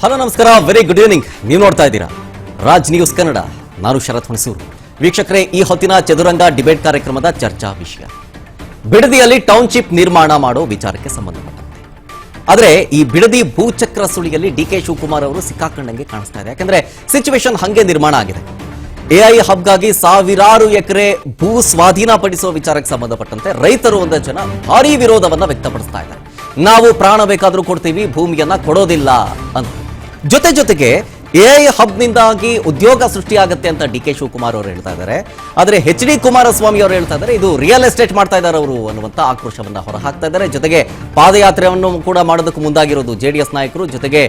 Hello ನಮಸ್ಕಾರ, very good evening. ನೀವು ನೋಡ್ತಾ ಇದ್ದೀರಾ ರಾಜ್ ನ್ಯೂಸ್ ಕನ್ನಡ. ನಾನು ಶರತ್ ಹುಣಸೂರು. ವೀಕ್ಷಕರೇ, ಈ ಹೊತ್ತಿನ ಚದುರಂಗ ಡಿಬೇಟ್ ಕಾರ್ಯಕ್ರಮದ ಚರ್ಚಾ ವಿಷಯ ಬಿಡದಿಯಲ್ಲಿ ಟೌನ್ಶಿಪ್ ನಿರ್ಮಾಣ ಮಾಡೋ ವಿಚಾರಕ್ಕೆ ಸಂಬಂಧಪಟ್ಟಂತೆ. ಆದರೆ ಈ ಬಿಡದಿ ಭೂಚಕ್ರ ಸುಳಿಯಲ್ಲಿ ಡಿ ಕೆ ಶಿವಕುಮಾರ್ ಅವರು ಸಿಕ್ಕಾಕೊಂಡಂಗೆ ಕಾಣಿಸ್ತಾ ಇದೆ. ಯಾಕಂದ್ರೆ ಸಿಚುವೇಶನ್ ಹಂಗೆ ನಿರ್ಮಾಣ ಆಗಿದೆ. ಎಐ ಹಬ್ಗಾಗಿ ಸಾವಿರಾರು ಎಕರೆ ಭೂ ಸ್ವಾಧೀನಪಡಿಸುವ ವಿಚಾರಕ್ಕೆ ಸಂಬಂಧಪಟ್ಟಂತೆ ರೈತರು ಒಂದಷ್ಟು ಜನ ಭಾರೀ ವಿರೋಧವನ್ನ ವ್ಯಕ್ತಪಡಿಸ್ತಾ ಇದ್ದಾರೆ. ನಾವು ಪ್ರಾಣ ಬೇಕಾದ್ರೂ ಕೊಡ್ತೀವಿ, ಭೂಮಿಯನ್ನ ಕೊಡೋದಿಲ್ಲ ಅಂತ. ಜೊತೆಗೆ ಎಐ ಹಬ್ನಿಂದಾಗಿ ಉದ್ಯೋಗ ಸೃಷ್ಟಿಯಾಗುತ್ತೆ ಅಂತ ಡಿ ಕೆ ಶಿವಕುಮಾರ್ ಅವರು ಹೇಳ್ತಾ ಇದ್ದಾರೆ. ಆದರೆ ಎಚ್ ಡಿ ಕುಮಾರಸ್ವಾಮಿ ಅವರು ಹೇಳ್ತಾ ಇದ್ದಾರೆ ಇದು ರಿಯಲ್ ಎಸ್ಟೇಟ್ ಮಾಡ್ತಾ ಇದ್ದಾರೆ ಅವರು ಅನ್ನುವಂಥ ಆಕ್ರೋಶವನ್ನ ಹೊರಹಾಕ್ತಾ ಇದ್ದಾರೆ. ಜೊತೆಗೆ ಪಾದಯಾತ್ರೆಯನ್ನು ಕೂಡ ಮಾಡೋದಕ್ಕೆ ಮುಂದಾಗಿರೋದು ಜೆಡಿಎಸ್ ನಾಯಕರು, ಜೊತೆಗೆ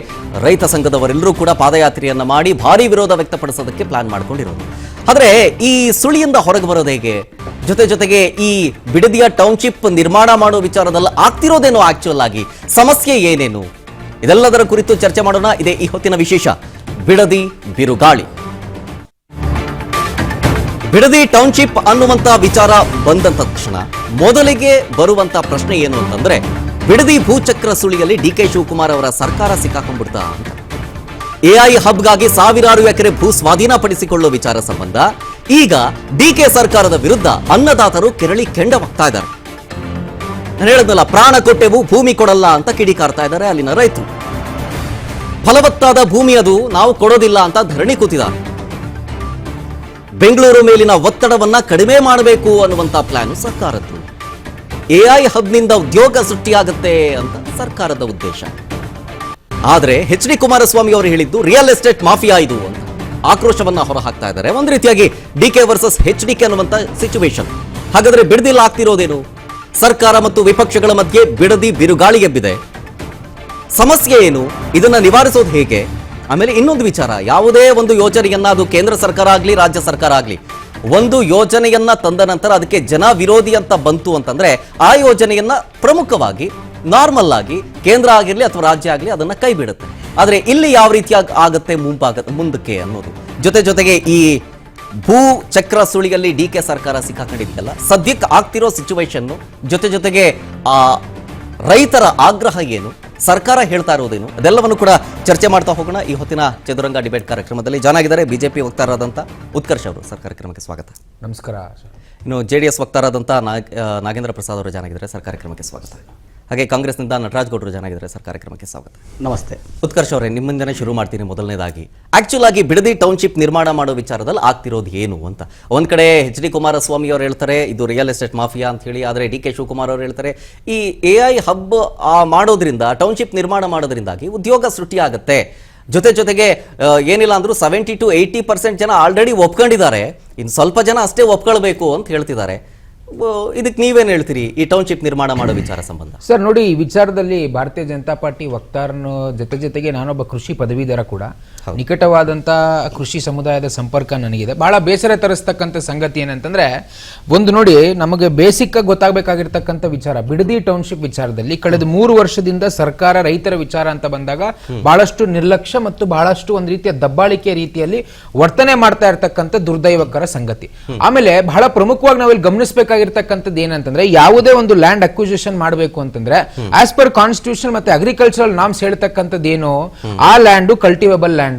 ರೈತ ಸಂಘದವರೆಲ್ಲರೂ ಕೂಡ ಪಾದಯಾತ್ರೆಯನ್ನ ಮಾಡಿ ಭಾರಿ ವಿರೋಧ ವ್ಯಕ್ತಪಡಿಸೋದಕ್ಕೆ ಪ್ಲಾನ್ ಮಾಡ್ಕೊಂಡಿರೋದು. ಆದರೆ ಈ ಸುಳಿಯಿಂದ ಹೊರಗೆ ಬರೋದು ಹೇಗೆ? ಜೊತೆಗೆ ಈ ಬಿಡದಿಯ ಟೌನ್ಶಿಪ್ ನಿರ್ಮಾಣ ಮಾಡೋ ವಿಚಾರದಲ್ಲಿ ಆಗ್ತಿರೋದೇನೋ, ಆಕ್ಚುಯಲ್ ಆಗಿ ಸಮಸ್ಯೆ ಏನೇನು, ಇದೆಲ್ಲದರ ಕುರಿತು ಚರ್ಚೆ ಮಾಡೋಣ. ಇದೇ ಈ ಹೊತ್ತಿನ ವಿಶೇಷ. ಬಿಡದಿ ಬಿರುಗಾಳಿ. ಬಿಡದಿ ಟೌನ್ಶಿಪ್ ಅನ್ನುವಂತ ವಿಚಾರ ಬಂದಂತ ತಕ್ಷಣ ಮೊದಲಿಗೆ ಬರುವಂತ ಪ್ರಶ್ನೆ ಏನು ಅಂತಂದ್ರೆ, ಬಿಡದಿ ಭೂಚಕ್ರ ಸುಳಿಯಲ್ಲಿ ಡಿ ಕೆ ಶಿವಕುಮಾರ್ ಅವರ ಸರ್ಕಾರ ಸಿಕ್ಕಾಕೊಂಡ್ಬಿಡ್ತಾ ಅಂತ. ಎಐ ಹಬ್ಗಾಗಿ ಸಾವಿರಾರು ಎಕರೆ ಭೂ ಸ್ವಾಧೀನಪಡಿಸಿಕೊಳ್ಳುವ ವಿಚಾರ ಸಂಬಂಧ ಈಗ ಡಿ ಕೆ ಸರ್ಕಾರದ ವಿರುದ್ಧ ಅನ್ನದಾತರು ಕೆರಳಿ ಕೆಂಡವಾಗ್ತಾ ಇದ್ದಾರೆ. ನಾನು ಹೇಳಿದ್ನಲ್ಲ, ಪ್ರಾಣ ಕೊಟ್ಟೆವು ಭೂಮಿ ಕೊಡಲ್ಲ ಅಂತ ಕಿಡಿಕಾರ್ತಾ ಇದ್ದಾರೆ ಅಲ್ಲಿನ ರೈತರು. ಫಲವತ್ತಾದ ಭೂಮಿ ಅದು ನಾವು ಕೊಡೋದಿಲ್ಲ ಅಂತ ಧರಣಿ ಕೂತಿದ್ದಾರೆ. ಬೆಂಗಳೂರು ಮೇಲಿನ ಒತ್ತಡವನ್ನ ಕಡಿಮೆ ಮಾಡಬೇಕು ಅನ್ನುವಂತ ಪ್ಲಾನ್ ಸರ್ಕಾರದ್ದು. ಎಐ ಹಬ್ನಿಂದ ಉದ್ಯೋಗ ಸೃಷ್ಟಿಯಾಗುತ್ತೆ ಅಂತ ಸರ್ಕಾರದ ಉದ್ದೇಶ. ಆದರೆ ಎಚ್ ಡಿ ಕುಮಾರಸ್ವಾಮಿ ಅವರು ಹೇಳಿದ್ದು ರಿಯಲ್ ಎಸ್ಟೇಟ್ ಮಾಫಿಯಾ ಇದು ಅಂತ ಆಕ್ರೋಶವನ್ನ ಹೊರಹಾಕ್ತಾ ಇದ್ದಾರೆ. ಒಂದು ರೀತಿಯಾಗಿ D K versus H D K ಅನ್ನುವಂತ ಸಿಚುವೇಶನ್. ಹಾಗಾದ್ರೆ ಬಿಡದಿಲ್ಲ ಆಗ್ತಿರೋದೇನು? ಸರ್ಕಾರ ಮತ್ತು ವಿಪಕ್ಷಗಳ ಮಧ್ಯೆ ಬಿಡದಿ ಬಿರುಗಾಳಿ ಎಬ್ಬಿದೆ. ಸಮಸ್ಯೆ ಏನು? ಇದನ್ನ ನಿವಾರಿಸೋದು ಹೇಗೆ? ಆಮೇಲೆ ಇನ್ನೊಂದು ವಿಚಾರ, ಯಾವುದೇ ಒಂದು ಯೋಜನೆಯನ್ನ, ಅದು ಕೇಂದ್ರ ಸರ್ಕಾರ ಆಗಲಿ ರಾಜ್ಯ ಸರ್ಕಾರ ಆಗಲಿ, ಒಂದು ಯೋಜನೆಯನ್ನ ತಂದ ನಂತರ ಅದಕ್ಕೆ ಜನ ವಿರೋಧಿ ಅಂತ ಬಂತು ಅಂತಂದ್ರೆ ಆ ಯೋಜನೆಯನ್ನ ಪ್ರಮುಖವಾಗಿ ನಾರ್ಮಲ್ ಆಗಿ ಕೇಂದ್ರ ಆಗಿರ್ಲಿ ಅಥವಾ ರಾಜ್ಯ ಆಗಲಿ ಅದನ್ನ ಕೈ ಬಿಡುತ್ತೆ. ಆದರೆ ಇಲ್ಲಿ ಯಾವ ರೀತಿಯಾಗಿ ಆಗುತ್ತೆ ಮುಂದಕ್ಕೆ ಅನ್ನೋದು. ಜೊತೆಗೆ ಈ ಭೂ ಚಕ್ರ ಸುಳಿಯಲ್ಲಿ ಡಿ ಕೆ ಸರ್ಕಾರ ಸಿಕ್ಕಾಕೊಂಡಿದ್ದಲ್ಲ, ಸದ್ಯಕ್ಕೆ ಆಗ್ತಿರೋ ಸಿಚುವೇಶನ್, ಜೊತೆಗೆ ಆ ರೈತರ ಆಗ್ರಹ ಏನು, ಸರ್ಕಾರ ಹೇಳ್ತಾ ಇರೋದೇನು, ಅದೆಲ್ಲವನ್ನು ಕೂಡ ಚರ್ಚೆ ಮಾಡ್ತಾ ಹೋಗೋಣ ಈ ಹೊತ್ತಿನ ಚದುರಂಗ ಡಿಬೇಟ್ ಕಾರ್ಯಕ್ರಮದಲ್ಲಿ. ಜಾನಾಗಿದ್ದಾರೆ ಬಿಜೆಪಿ ವಕ್ತಾರರಾದಂಥ ಉತ್ಕರ್ಷ್ ಅವರು. ಸರ್, ಕಾರ್ಯಕ್ರಮಕ್ಕೆ ಸ್ವಾಗತ. ನಮಸ್ಕಾರ. ಇನ್ನು ಜೆಡಿಎಸ್ ವಕ್ತಾರರಾದಂಥ ನಾಗೇಂದ್ರ ಪ್ರಸಾದ್ ಅವರು ಜಾನಾಗಿದ್ದಾರೆ. ಸರ್, ಕಾರ್ಯಕ್ರಮಕ್ಕೆ ಸ್ವಾಗತ. ಹಾಗೆ ಕಾಂಗ್ರೆಸ್ನಿಂದ ನಟರಾಜ್ ಗೌಡರು ಜಾನಾಗಿದ್ದಾರೆ. ಸರ್, ಕಾರ್ಯಕ್ರಮಕ್ಕೆ ಸ್ವಾಗತ. ನಮಸ್ತೆ. ಉತ್ಕರ್ಷ್ ಅವರೇ, ನಿಮ್ಮಿಂದನೇ ಶುರು ಮಾಡ್ತೀನಿ. ಮೊದಲನೇದಾಗಿ ಆಕ್ಚುಲ್ ಆಗಿ ಬಿಡದಿ ಟೌನ್ಶಿಪ್ ನಿರ್ಮಾಣ ಮಾಡೋ ವಿಚಾರದಲ್ಲಿ ಆಗ್ತಿರೋದು ಏನು ಅಂತ. ಒಂದ್ ಕಡೆ ಎಚ್ ಡಿ ಕುಮಾರಸ್ವಾಮಿ ಅವರು ಹೇಳ್ತಾರೆ ಇದು ರಿಯಲ್ ಎಸ್ಟೇಟ್ ಮಾಫಿಯಾ ಅಂತ ಹೇಳಿ, ಆದರೆ ಡಿ ಕೆ ಶಿವಕುಮಾರ್ ಅವರು ಹೇಳ್ತಾರೆ ಈ ಎಐ ಹಬ್ ಮಾಡೋದ್ರಿಂದ, ಟೌನ್ಶಿಪ್ ನಿರ್ಮಾಣ ಮಾಡೋದ್ರಿಂದಾಗಿ ಉದ್ಯೋಗ ಸೃಷ್ಟಿಯಾಗುತ್ತೆ. ಜೊತೆಗೆ ಏನಿಲ್ಲ ಅಂದ್ರೂ 70 to 80% ಜನ ಆಲ್ರೆಡಿ ಒಪ್ಕೊಂಡಿದ್ದಾರೆ, ಇನ್ನು ಸ್ವಲ್ಪ ಜನ ಅಷ್ಟೇ ಒಪ್ಕೊಳ್ಬೇಕು ಅಂತ ಹೇಳ್ತಿದ್ದಾರೆ. ಇದಕ್ಕೆ ನೀವೇನು ಹೇಳ್ತೀರಿ ಈ ಟೌನ್ಶಿಪ್ ನಿರ್ಮಾಣ ಮಾಡೋ ವಿಚಾರ ಸಂಬಂಧ? ಸರ್ ನೋಡಿ, ಈ ವಿಚಾರದಲ್ಲಿ ಭಾರತೀಯ ಜನತಾ ಪಾರ್ಟಿ ವಕ್ತಾರನು ಜೊತೆಗೆ ನಾನೊಬ್ಬ ಕೃಷಿ ಪದವೀಧರ ಕೂಡ, ನಿಕಟವಾದಂಥ ಕೃಷಿ ಸಮುದಾಯದ ಸಂಪರ್ಕ ನನಗಿದೆ. ಬಹಳ ಬೇಸರ ತರಿಸ್ತಕ್ಕಂಥ ಸಂಗತಿ ಏನಂತಂದ್ರೆ, ಒಂದು ನೋಡಿ, ನಮಗೆ ಬೇಸಿಕ್ ಆಗಿ ಗೊತ್ತಾಗಬೇಕಾಗಿರ್ತಕ್ಕಂಥ ವಿಚಾರ ಬಿಡದಿ ಟೌನ್ಶಿಪ್ ವಿಚಾರದಲ್ಲಿ ಕಳೆದ 3 ವರ್ಷದಿಂದ ಸರ್ಕಾರ ರೈತರ ವಿಚಾರ ಅಂತ ಬಂದಾಗ ಬಹಳಷ್ಟು ನಿರ್ಲಕ್ಷ್ಯ ಮತ್ತು ಬಹಳಷ್ಟು ಒಂದು ರೀತಿಯ ದಬ್ಬಾಳಿಕೆ ರೀತಿಯಲ್ಲಿ ವರ್ತನೆ ಮಾಡ್ತಾ ಇರ್ತಕ್ಕಂಥ ದುರ್ದೈವಕರ ಸಂಗತಿ. ಆಮೇಲೆ ಬಹಳ ಪ್ರಮುಖವಾಗಿ ನಾವಿಲ್ಲಿ ಗಮನಿಸಬೇಕಾಗಿರ್ತಕ್ಕಂಥದ್ದು ಏನಂತಂದ್ರೆ, ಯಾವುದೇ ಒಂದು ಲ್ಯಾಂಡ್ ಅಕ್ವಿಸಿಷನ್ ಮಾಡಬೇಕು ಅಂತಂದ್ರೆ ಆಸ್ ಪರ್ ಕಾನ್ಸ್ಟಿಟ್ಯೂಷನ್ ಮತ್ತೆ ಅಗ್ರಿಕಲ್ಚರಲ್ ನಾರ್ಮ್ಸ್ ಹೇಳ್ತಕ್ಕಂಥದ್ದು ಏನು, ಆ ಲ್ಯಾಂಡ್ ಕಲ್ಟಿವೇಬಲ್ ಲ್ಯಾಂಡ್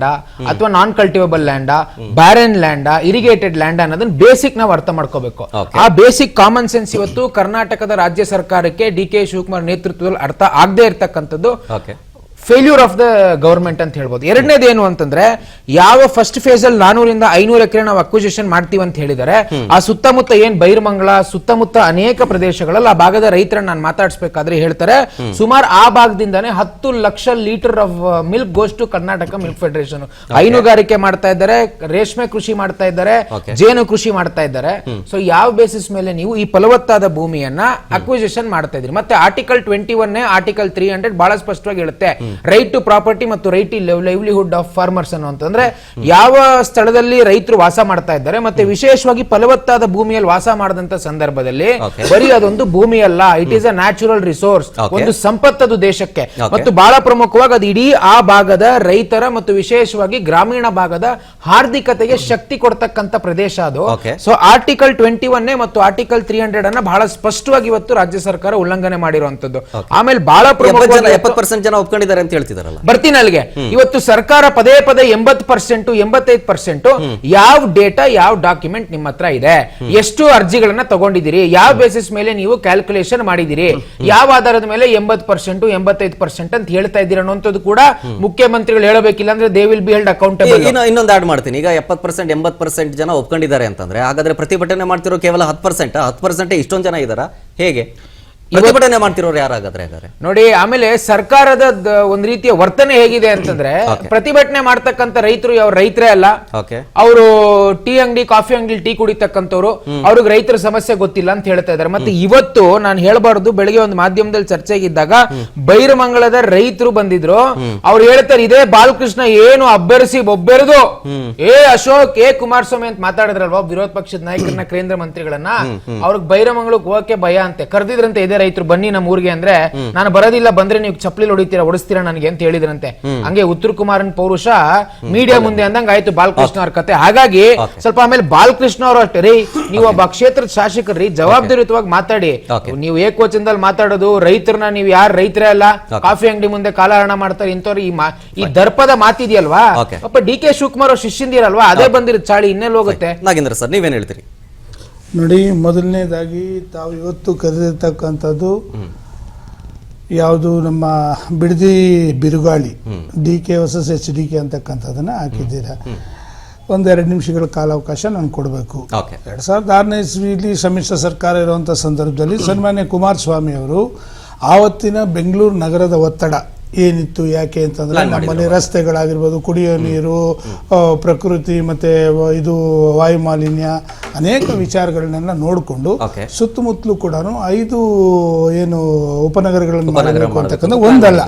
ಅಥವಾ non cultivable land, barren land, irrigated land ಅನ್ನೋದನ್ನ ಬೇಸಿಕ್ ನಾವು ಅರ್ಥ ಮಾಡ್ಕೋಬೇಕು. ಆ ಬೇಸಿಕ್ ಕಾಮನ್ ಸೆನ್ಸ್ ಇವತ್ತು ಕರ್ನಾಟಕದ ರಾಜ್ಯ ಸರ್ಕಾರಕ್ಕೆ ಡಿ ಕೆ ಶಿವಕುಮಾರ್ ನೇತೃತ್ವದಲ್ಲಿ ಅರ್ಥ ಆಗದೆ ಇರತಕ್ಕಂಥದ್ದು ಫೇಲ್ಯೂರ್ ಆಫ್ ದ ಗವರ್ಮೆಂಟ್ ಅಂತ ಹೇಳ್ಬೋದು. ಎರಡನೇದು ಏನು ಅಂತಂದ್ರೆ, ಯಾವ ಫಸ್ಟ್ ಫೇಸ್ ಅಲ್ಲಿ 400 to 500 ಎಕರೆ ನಾವು ಅಕ್ವಿಸಿಷನ್ ಮಾಡ್ತೀವಿ ಅಂತ ಹೇಳಿದರೆ, ಆ ಸುತ್ತಮುತ್ತ ಏನ್ ಬೈರ್ಮಂಗಲ ಸುತ್ತಮುತ್ತ ಅನೇಕ ಪ್ರದೇಶಗಳಲ್ಲಿ ಆ ಭಾಗದ ರೈತರನ್ನ ನಾನು ಮಾತಾಡಿಸಬೇಕಾದ್ರೆ ಹೇಳ್ತಾರೆ, ಸುಮಾರು ಆ ಭಾಗದಿಂದಾನೆ 10 lakh litre of milk goes to Karnataka milk federation. ಹೈನುಗಾರಿಕೆ ಮಾಡ್ತಾ ಇದ್ದಾರೆ, ರೇಷ್ಮೆ ಕೃಷಿ ಮಾಡ್ತಾ ಇದ್ದಾರೆ, ಜೇನು ಕೃಷಿ ಮಾಡ್ತಾ ಇದ್ದಾರೆ. ಸೊ ಯಾವ ಬೇಸಿಸ್ ಮೇಲೆ ನೀವು ಈ ಫಲವತ್ತಾದ ಭೂಮಿಯನ್ನ ಅಕ್ವಿಸಿಷನ್ ಮಾಡ್ತಾ ಇದ್ರಿ? ಮತ್ತೆ ಆರ್ಟಿಕಲ್ 21 ಆರ್ಟಿಕಲ್ 300 ಬಹಳ ಸ್ಪಷ್ಟವಾಗಿ ಹೇಳುತ್ತೆ, ರೈಟ್ ಟು ಪ್ರಾಪರ್ಟಿ ಮತ್ತು right to livelihood of farmers ಅಂತಂದ್ರೆ ಯಾವ ಸ್ಥಳದಲ್ಲಿ ರೈತರು ವಾಸ ಮಾಡ್ತಾ ಇದ್ದಾರೆ ಮತ್ತೆ ವಿಶೇಷವಾಗಿ ಫಲವತ್ತಾದ ಭೂಮಿಯಲ್ಲಿ ವಾಸ ಮಾಡದಂತ ಸಂದರ್ಭದಲ್ಲಿ ಬರೀ ಅದೊಂದು ಭೂಮಿ ಅಲ್ಲ, it is a natural resource, ಒಂದು ಸಂಪತ್ತದು ದೇಶಕ್ಕೆ. ಮತ್ತು ಬಹಳ ಪ್ರಮುಖವಾಗಿ ಅದು ಇಡೀ ಆ ಭಾಗದ ರೈತರ ಮತ್ತು ವಿಶೇಷವಾಗಿ ಗ್ರಾಮೀಣ ಭಾಗದ ಆರ್ಥಿಕತೆಗೆ ಶಕ್ತಿ ಕೊಡ್ತಕ್ಕಂಥ ಪ್ರದೇಶ ಅದು. ಸೊ ಆರ್ಟಿಕಲ್ 21 ಮತ್ತು ಆರ್ಟಿಕಲ್ 300 ಅನ್ನ ಬಹಳ ಸ್ಪಷ್ಟವಾಗಿ ಇವತ್ತು ರಾಜ್ಯ ಸರ್ಕಾರ ಉಲ್ಲಂಘನೆ ಮಾಡಿರುವಂತದ್ದು. ಆಮೇಲೆ ಬಹಳ ಪ್ರಮುಖವಾಗಿ 70% ಜನ ಒಪ್ಕೊಂಡಿದ್ದಾರೆ ಅಂತ ಹೇಳ್ತಿದಾರಲ್ಲ. ಬರ್ತೀನಿ ಅಲ್ಲಿಗೆ. ಇವತ್ತು ಸರ್ಕಾರ ಪದೇ ಪದೇ 80%, 85% ಯಾವ ಡೇಟಾ, ಯಾವ ಡಾಕ್ಯುಮೆಂಟ್ ನಿಮ್ಮ ಹತ್ರ ಇದೆ, ಎಷ್ಟು ಅರ್ಜಿಗಳನ್ನ ತಗೊಂಡಿದ್ದೀರಿ, ಯಾವ ಬೇಸಿಸ್ ಮೇಲೆ ನೀವು ಕ್ಯಾಲ್ಕುಲೇಷನ್ ಮಾಡಿದಿರಿ, ಯಾವ ಆಧಾರದ ಮೇಲೆ 80%, 85% ಅಂತ ಹೇಳ್ತಾ ಇದ್ದೀರಾ ಅನ್ನೋಂಥದ್ದು ಕೂಡ ಮುಖ್ಯಮಂತ್ರಿಗಳು ಹೇಳಬೇಕಿಲ್ಲ ಅಂದ್ರೆ they will be held accountable. ಇನ್ನೊಂದು ಆಡ್ ಮಾಡ್ತೀನಿ. ಈಗ 70%, 80% ಜನ ಒಪ್ಕೊಂಡಿದ್ದಾರೆ ಅಂತಂದ್ರೆ ಹಾಗಾದ್ರೆ ಪ್ರತಿಭಟನೆ ಮಾಡ್ತಿರೋ ಕೇವಲ 10% ಇಷ್ಟೊಂದು ಜನ ಇದಾರ? ಹೇಗೆ ಪ್ರತಿಭಟನೆ ಮಾಡ್ತಿರೋರು ಯಾರಾಗಾದ್ರೆ? ನೋಡಿ, ಆಮೇಲೆ ಸರ್ಕಾರದ ಒಂದ್ ರೀತಿಯ ವರ್ತನೆ ಹೇಗಿದೆ ಅಂತಂದ್ರೆ, ಪ್ರತಿಭಟನೆ ಮಾಡ್ತಕ್ಕಂಥ ರೈತರು ಯಾವ ರೈತರೇ ಅಲ್ಲ, ಅವರು ಟೀ ಅಂಗಡಿ, ಕಾಫಿ ಅಂಗಡಿ ಟೀ ಕುಡಿತಕ್ಕಂಥವ್ರು, ಅವ್ರಿಗೆ ರೈತರ ಸಮಸ್ಯೆ ಗೊತ್ತಿಲ್ಲ ಅಂತ ಹೇಳ್ತಾ ಇದಾರೆ. ಮತ್ತೆ ಇವತ್ತು ನಾನು ಹೇಳ್ಬಾರ್ದು, ಬೆಳಿಗ್ಗೆ ಒಂದು ಮಾಧ್ಯಮದಲ್ಲಿ ಚರ್ಚೆಗಿದ್ದಾಗ ಬೈರಮಂಗಲದ ರೈತರು ಬಂದಿದ್ರು. ಅವ್ರು ಹೇಳ್ತಾರೆ, ಇದೇ ಬಾಲಕೃಷ್ಣ ಏನು ಅಬ್ಬರಿಸಿ ಒಬ್ಬೆರದು ಅಶೋಕ್ ಕುಮಾರಸ್ವಾಮಿ ಅಂತ ಮಾತಾಡಿದ್ರಲ್ವಾ ವಿರೋಧ ಪಕ್ಷದ ನಾಯಕರನ್ನ, ಕೇಂದ್ರ ಮಂತ್ರಿಗಳನ್ನ, ಅವ್ರಿಗೆ ಬೈರಮಂಗಲಕ್ಕೆ ಹೋಗಕ್ಕೆ ಭಯ ಅಂತೆ. ಕರೆದಿದ್ರಂತೆ ಇದೇ ರೈತರು, ಬನ್ನಿ ನಮ್ಮ ಊರಿಗೆ ಅಂದ್ರೆ, ನಾನು ಬರೋದಿಲ್ಲ, ಬಂದ್ರೆ ನೀವು ಚಪ್ಪಲಿ ಹೊಡಿತೀರಾ, ಹೊಡಿಸ್ತೀರಾ ನನಗೆ ಅಂತ ಹೇಳಿದ್ರಂತೆ. ಹಂಗೆ ಉತ್ತರ ಕುಮಾರನ್ ಪೌರುಷ ಮೀಡಿಯಾ ಮುಂದೆ ಅಂದಂಗ ಆಯ್ತು ಬಾಲಕೃಷ್ಣ ಅವ್ರ ಕತೆ. ಹಾಗಾಗಿ ಸ್ವಲ್ಪ ಆಮೇಲೆ ಬಾಲಕೃಷ್ಣ ಅವರು ಅಷ್ಟೇ ರೀ, ನೀವು ಒಬ್ಬ ಕ್ಷೇತ್ರದ ಶಾಸಕರಿ, ಜವಾಬ್ದಾರಿಯುತವಾಗಿ ಮಾತಾಡಿ. ನೀವು ಏಕವಚನದಲ್ಲಿ ಮಾತಾಡೋದು, ರೈತರನ್ನ ನೀವು ಯಾರು ರೈತರೇ ಅಲ್ಲ, ಕಾಫಿ ಅಂಗಡಿ ಮುಂದೆ ಕಾಲಹರಣ ಮಾಡ್ತಾರೆ ಇಂಥವ್ರು, ಈ ದರ್ಪದ ಮಾತಿದೆಯಲ್ವಾ, ಒಬ್ಬ ಡಿ.ಕೆ. ಶಿವಕುಮಾರ್ ಅವ್ರ ಶಿಷ್ಯಂದಿರಲ್ವಾ, ಅದೇ ಬಂದಿರೋ ಚಾಳಿ ಇನ್ನೆಲ್ಲಿ ಹೋಗುತ್ತೆ? ನಾಗೇಂದ್ರ ಸರ್, ನೀವೇನ್ ಹೇಳ್ತೀರಿ? ನೋಡಿ, ಮೊದಲನೇದಾಗಿ ತಾವು ಇವತ್ತು ಕರೆದಿರ್ತಕ್ಕಂಥದ್ದು ಯಾವುದು ನಮ್ಮ ಬಿಡದಿ ಬಿರುಗಾಳಿ DK ವರ್ಸಸ್ HDK ಅಂತಕ್ಕಂಥದ್ದನ್ನ ಹಾಕಿದ್ದೀರಾ. ಒಂದೆರಡು ನಿಮಿಷಗಳ ಕಾಲಾವಕಾಶ ನಾನು ಕೊಡಬೇಕು. 2006ನೇ ಇಸ್ವಿಯಲ್ಲಿ ಸಮ್ಮಿಶ್ರ ಸರ್ಕಾರ ಇರುವಂಥ ಸಂದರ್ಭದಲ್ಲಿ ಸನ್ಮಾನ್ಯ ಕುಮಾರಸ್ವಾಮಿ ಅವರು ಆವತ್ತಿನ ಬೆಂಗಳೂರು ನಗರದ ಒತ್ತಡ ಏನಿತ್ತು, ಯಾಕೆ ಅಂತಂದ್ರೆ ನಮ್ಮಲ್ಲಿ ರಸ್ತೆಗಳಾಗಿರ್ಬೋದು, ಕುಡಿಯೋ ನೀರು, ಪ್ರಕೃತಿ ಮತ್ತೆ ಇದು ವಾಯು ಮಾಲಿನ್ಯ, ಅನೇಕ ವಿಚಾರಗಳನ್ನೆಲ್ಲ ನೋಡಿಕೊಂಡು ಸುತ್ತಮುತ್ತಲೂ ಕೂಡ 5 ಏನು ಉಪನಗರಗಳನ್ನು ಮಾಡಬೇಕು ಅಂತಕ್ಕಂಥ ಒಂದಲ್ಲ,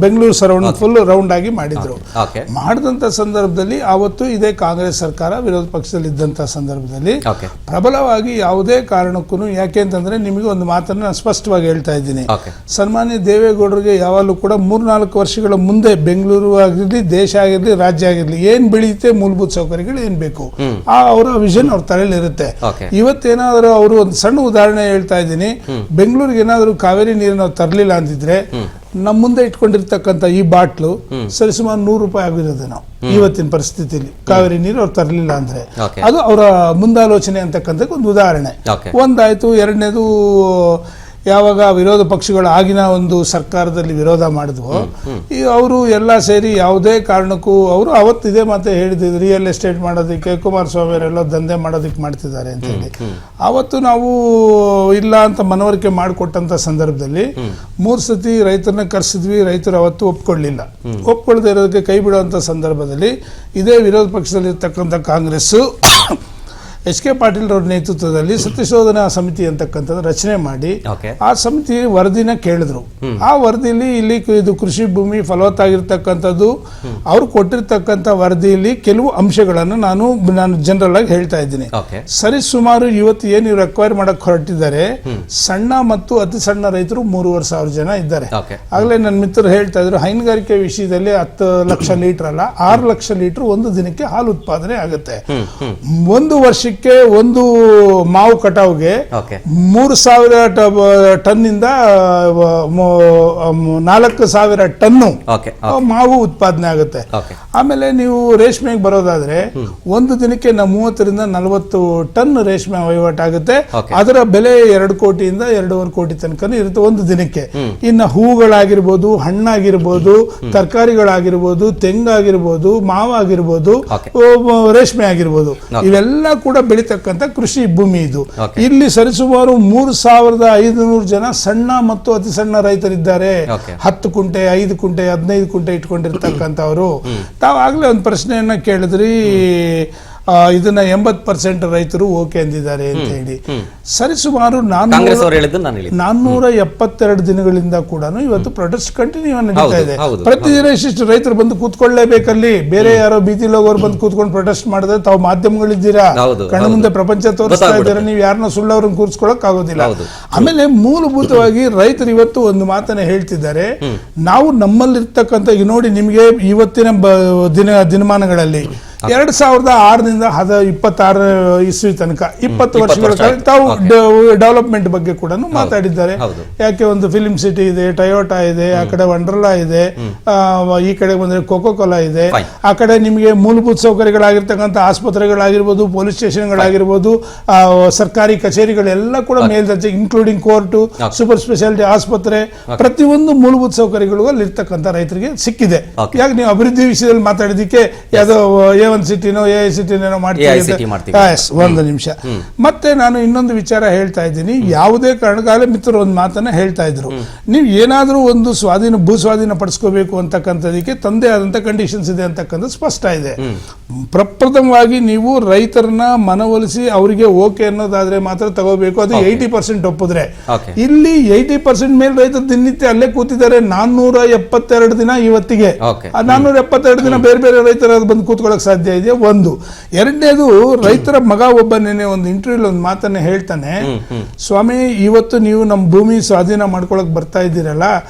ಬೆಂಗಳೂರು ಸರೌಂಡ್ ಫುಲ್ ರೌಂಡ್ ಆಗಿ ಮಾಡಿದ್ರು. ಮಾಡಿದಂತ ಸಂದರ್ಭದಲ್ಲಿ ಆವತ್ತು ಇದೇ ಕಾಂಗ್ರೆಸ್ ಸರ್ಕಾರ ವಿರೋಧ ಪಕ್ಷದಲ್ಲಿ ಇದ್ದಂತ ಸಂದರ್ಭದಲ್ಲಿ ಪ್ರಬಲವಾಗಿ ಯಾವುದೇ ಕಾರಣಕ್ಕೂ, ಯಾಕೆ ಅಂತಂದ್ರೆ ನಿಮಗೆ ಒಂದು ಮಾತನ್ನು ನಾನು ಸ್ಪಷ್ಟವಾಗಿ ಹೇಳ್ತಾ ಇದ್ದೀನಿ, ಸನ್ಮಾನ್ಯ ದೇವೇಗೌಡರಿಗೆ ಯಾವಾಗಲೂ ಕೂಡ 3-4 ವರ್ಷಗಳ ಮುಂದೆ ಬೆಂಗಳೂರು ಆಗಿರ್ಲಿ, ದೇಶ ಆಗಿರ್ಲಿ, ರಾಜ್ಯ ಆಗಿರ್ಲಿ, ಏನ್ ಬೆಳೆಯುತ್ತೆ, ಮೂಲಭೂತ ಸೌಕರ್ಯಗಳು ಏನ್ ಬೇಕು, ಅವರ ವಿಷನ್ ಅವ್ರ ತಲೆಯಲ್ಲಿ ಇರುತ್ತೆ. ಇವತ್ತೇನಾದ್ರೂ ಅವರು ಒಂದು ಸಣ್ಣ ಉದಾಹರಣೆ ಹೇಳ್ತಾ ಇದ್ದೀನಿ, ಬೆಂಗಳೂರಿಗೆ ಏನಾದ್ರು ಕಾವೇರಿ ನೀರನ್ನು ತರಲಿಲ್ಲ ಅಂತಿದ್ರೆ ನಮ್ಮ ಮುಂದೆ ಇಟ್ಕೊಂಡಿರ್ತಕ್ಕಂಥ ಈ ಬಾಟ್ಲು ಸರಿಸುಮಾರು 100 ರೂಪಾಯಿ ಆಗಿರೋದು ನಾವು ಇವತ್ತಿನ ಪರಿಸ್ಥಿತಿಯಲ್ಲಿ, ಕಾವೇರಿ ನೀರು ಅವ್ರು ತರಲಿಲ್ಲ ಅಂದ್ರೆ. ಅದು ಅವರ ಮುಂದಾಲೋಚನೆ ಅಂತಕ್ಕಂಥ ಒಂದು ಉದಾಹರಣೆ. ಒಂದಾಯ್ತು. ಎರಡನೇದು, ಯಾವಾಗ ವಿರೋಧ ಪಕ್ಷಗಳು ಆಗಿನ ಒಂದು ಸರ್ಕಾರದಲ್ಲಿ ವಿರೋಧ ಮಾಡಿದ್ವು, ಅವರು ಎಲ್ಲ ಸೇರಿ ಯಾವುದೇ ಕಾರಣಕ್ಕೂ ಅವರು ಅವತ್ತು ಇದೇ ಮಾತೆ ಹೇಳಿದ್ರು, ರಿಯಲ್ ಎಸ್ಟೇಟ್ ಮಾಡೋದಕ್ಕೆ ಕುಮಾರಸ್ವಾಮಿ ಅವರೆಲ್ಲ ದಂಧೆ ಮಾಡೋದಕ್ಕೆ ಮಾಡ್ತಿದ್ದಾರೆ ಅಂತ ಹೇಳಿ. ಅವತ್ತು ನಾವು ಇಲ್ಲ ಅಂತ ಮನವರಿಕೆ ಮಾಡಿಕೊಟ್ಟಂತ ಸಂದರ್ಭದಲ್ಲಿ 3 ಸತಿ ರೈತರನ್ನ ಕರೆಸಿದ್ವಿ. ರೈತರು ಅವತ್ತು ಒಪ್ಕೊಳ್ಳಿಲ್ಲ. ಒಪ್ಕೊಳ್ಳದೆ ಇರೋದಕ್ಕೆ ಕೈ ಬಿಡುವಂತ ಸಂದರ್ಭದಲ್ಲಿ ಇದೇ ವಿರೋಧ ಪಕ್ಷದಲ್ಲಿರ್ತಕ್ಕಂಥ ಕಾಂಗ್ರೆಸ್ HK ಪಾಟೀಲ್ ಅವರ ನೇತೃತ್ವದಲ್ಲಿ ಸತ್ಯಶೋಧನಾ ಸಮಿತಿ ಅಂತಕ್ಕಂಥದ್ದು ರಚನೆ ಮಾಡಿ ಆ ಸಮಿತಿ ವರದಿನ ಕೇಳಿದ್ರು. ಆ ವರದಿಯಲ್ಲಿ ಇಲ್ಲಿ ಇದು ಕೃಷಿ ಭೂಮಿ ಫಲವತ್ತಾಗಿರ್ತಕ್ಕಂಥದ್ದು, ಅವ್ರು ಕೊಟ್ಟಿರ್ತಕ್ಕಂಥ ವರದಿಯಲ್ಲಿ ಕೆಲವು ಅಂಶಗಳನ್ನು ನಾನು ಜನರಲ್ ಆಗಿ ಹೇಳ್ತಾ ಇದ್ದೀನಿ. ಸರಿ ಸುಮಾರು ಇವತ್ತು ಏನು ಇವ್ರು ಅಕ್ವೈರ್ ಮಾಡಕ್ ಹೊರಟಿದ್ದಾರೆ, ಸಣ್ಣ ಮತ್ತು ಅತಿ ಸಣ್ಣ ರೈತರು 3,500 ಜನ ಇದ್ದಾರೆ. ಆಗ್ಲೇ ನನ್ನ ಮಿತ್ರರು ಹೇಳ್ತಾ ಇದ್ರು, ಹೈನುಗಾರಿಕೆ ವಿಷಯದಲ್ಲಿ 10 ಲಕ್ಷ ಲೀಟರ್ ಅಲ್ಲ, 6 ಲಕ್ಷ ಲೀಟರ್ ಒಂದು ದಿನಕ್ಕೆ ಹಾಲು ಉತ್ಪಾದನೆ ಆಗುತ್ತೆ. ಒಂದು ವರ್ಷಕ್ಕೆ ಒಂದು ಮಾವು ಕಟಾವ್ಗೆ 3,000 ಟನ್ನಿಂದ 4,000 ಟನ್ನು ಮಾವು ಉತ್ಪಾದನೆ ಆಗುತ್ತೆ. ಆಮೇಲೆ ನೀವು ರೇಷ್ಮೆಗೆ ಬರೋದಾದ್ರೆ ಒಂದು ದಿನಕ್ಕೆ 30ರಿಂದ 40 ಟನ್ ರೇಷ್ಮೆ ವಹಿವಾಟಾಗುತ್ತೆ. ಅದರ ಬೆಲೆ 2 ಕೋಟಿಯಿಂದ 2.5 ಕೋಟಿ ತನಕ ಇರುತ್ತೆ ಒಂದು ದಿನಕ್ಕೆ. ಇನ್ನು ಹೂಗಳಾಗಿರ್ಬೋದು, ಹಣ್ಣಾಗಿರ್ಬೋದು, ತರಕಾರಿಗಳಾಗಿರ್ಬೋದು, ತೆಂಗಾಗಿರ್ಬೋದು, ಮಾವಾಗಿರ್ಬೋದು, ರೇಷ್ಮೆ ಆಗಿರ್ಬೋದು, ಇವೆಲ್ಲ ಕೂಡ ಬೆಳೀತಕ್ಕಂಥ ಕೃಷಿ ಭೂಮಿ ಇದು. ಇಲ್ಲಿ ಸರಿಸುಮಾರು 3,500 ಜನ ಸಣ್ಣ ಮತ್ತು ಅತಿ ಸಣ್ಣ ರೈತರಿದ್ದಾರೆ. 10 ಕುಂಟೆ, 5 ಕುಂಟೆ, 15 ಕುಂಟೆ ಇಟ್ಕೊಂಡಿರ್ತಕ್ಕಂಥವ್ರು. ತಾವು ಆಗ್ಲೇ ಒಂದು ಪ್ರಶ್ನೆಯನ್ನ ಕೇಳಿದ್ರಿ, ಇದನ್ನ 80% ರೈತರು ಓಕೆ ಅಂದಿದ್ದಾರೆ ಅಂತ ಹೇಳಿ. ಸರಿಸುಮಾರು 472 ದಿನಗಳಿಂದ ಕೂಡ ಇವತ್ತು ಪ್ರೊಟೆಸ್ಟ್ ಕಂಟಿನ್ಯೂ ನಡೀತಾ ಇದೆ. ಪ್ರತಿದಿನ ಇಷ್ಟು ರೈತರು ಬಂದು ಕೂತ್ಕೊಳ್ಳೇಬೇಕಲ್ಲಿ. ಬೇರೆ ಯಾರೋ ಬೀದಿಲಿ ಹೋಗೋರು ಬಂದು ಕೂತ್ಕೊಂಡು ಪ್ರೊಟೆಸ್ಟ್ ಮಾಡಿದ್ರೆ ತಾವು ಮಾಧ್ಯಮಗಳಿದ್ದೀರಾ, ಕಣ್ಣ ಮುಂದೆ ಪ್ರಪಂಚ ತೋರಿಸ್ತಾ ಇದ್ದೀರಾ, ನೀವು ಯಾರನ್ನ ಸುಳ್ಳವ್ರನ್ನ ಕೂರಿಸ್ಕೊಳಕ್ ಆಗೋದಿಲ್ಲ. ಆಮೇಲೆ ಮೂಲಭೂತವಾಗಿ ರೈತರು ಇವತ್ತು ಒಂದು ಮಾತನ್ನ ಹೇಳ್ತಿದ್ದಾರೆ, ನಾವು ನಮ್ಮಲ್ಲಿರ್ತಕ್ಕಂಥ ನೋಡಿ ನಿಮಗೆ ಇವತ್ತಿನ ದಿನಮಾನಗಳಲ್ಲಿ 2006ರಿಂದ 26 ಇಸ್ವಿ ತನಕ 20 ವರ್ಷಗಳ ಕಾಲ ತಾವು ಡೆವಲಪ್ಮೆಂಟ್ ಬಗ್ಗೆ ಕೂಡ ಮಾತಾಡಿದ್ದಾರೆ. ಯಾಕೆ ಒಂದು ಫಿಲ್ಮ್ ಸಿಟಿ ಇದೆ, ಟೊಯೋಟಾ ಇದೆ, ಆ ಕಡೆ ವಂಡರ್ಲಾ ಇದೆ, ಈ ಕಡೆ ಬಂದ್ರೆ ಕೋಕೋ ಕೋಲಾ ಇದೆ, ಆ ಕಡೆ ನಿಮಗೆ ಮೂಲಭೂತ ಸೌಕರ್ಯಗಳಾಗಿರ್ತಕ್ಕಂಥ ಆಸ್ಪತ್ರೆಗಳಾಗಿರ್ಬೋದು, ಪೊಲೀಸ್ ಸ್ಟೇಷನ್ಗಳಾಗಿರ್ಬೋದು, ಸರ್ಕಾರಿ ಕಚೇರಿಗಳೆಲ್ಲ ಕೂಡ ಮೇಲ್ದರ್ಜೆ, ಇನ್ಕ್ಲೂಡಿಂಗ್ ಕೋರ್ಟು, ಸೂಪರ್ ಸ್ಪೆಷಾಲಿಟಿ ಆಸ್ಪತ್ರೆ, ಪ್ರತಿಯೊಂದು ಮೂಲಭೂತ ಸೌಕರ್ಯಗಳು ಅಲ್ಲಿ ಇರ್ತಕ್ಕಂಥ ರೈತರಿಗೆ ಸಿಕ್ಕಿದೆ. ಯಾಕೆ ನೀವು ಅಭಿವೃದ್ಧಿ ವಿಷಯದಲ್ಲಿ ಮಾತಾಡಿದಕ್ಕೆ ಯಾವುದೋ A1 ಸಿಟಿನೋ AI ಸಿಟಿನೋ ಮಾಡ್ತೀವಿ. ಒಂದು ನಿಮಿಷ. ಮತ್ತೆ ನಾನು ಇನ್ನೊಂದು ವಿಚಾರ ಹೇಳ್ತಾ ಇದ್ದೀನಿ. ಯಾವುದೇ ಕಾರಣಕ್ಕಾಗಲೇ ಮಿತ್ರರು ಒಂದು ಮಾತನ್ನ ಹೇಳ್ತಾ ಇದ್ರು, ನೀವು ಏನಾದರೂ ಒಂದು ಭೂ ಸ್ವಾಧೀನ ಪಡಿಸ್ಕೋಬೇಕು ಅಂತಕ್ಕಂಥದಕ್ಕೆ ತಂದೆ ಆದಂತ ಕಂಡೀಷನ್ಸ್ ಇದೆ ಅಂತಕ್ಕಂಥದ್ದು ಸ್ಪಷ್ಟ ಇದೆ. ಪ್ರಪ್ರಥಮವಾಗಿ ನೀವು ರೈತರನ್ನ ಮನವೊಲಿಸಿ ಅವರಿಗೆ ಓಕೆ ಅನ್ನೋದಾದ್ರೆ ಮಾತ್ರ ತಗೋಬೇಕು. ಅದು 80% ಒಪ್ಪಿದ್ರೆ. ಇಲ್ಲಿ 80% ಮೇಲೆ ರೈತರು ದಿನನಿತ್ಯ ಅಲ್ಲೇ ಕೂತಿದ್ದಾರೆ. 472 ದಿನ ಇವತ್ತಿಗೆ 472 ದಿನ ಬೇರೆ ಬೇರೆ ರೈತರ ಬಂದು ಕೂತ್ಕೊಳ್ಳೋಕೆ ಸಾಧ್ಯ ಇದೆ. ಒಂದು. ಎರಡನೇದು, ರೈತರ ಮಗ ಒಬ್ಬ ನೆನೆ ಒಂದು ಇಂಟರ್ವ್ಯೂ ಒಂದು ಮಾತನ್ನ ಹೇಳ್ತಾನೆ, ಸ್ವಾಮಿ ಇವತ್ತು ನೀವು ನಮ್ಮ ಭೂಮಿ ಸ್ವಾಧೀನ ಮಾಡ್ಕೊಳಕ್ ಬರ್ತಾ ಇದ್ದೀರಲ್ಲ,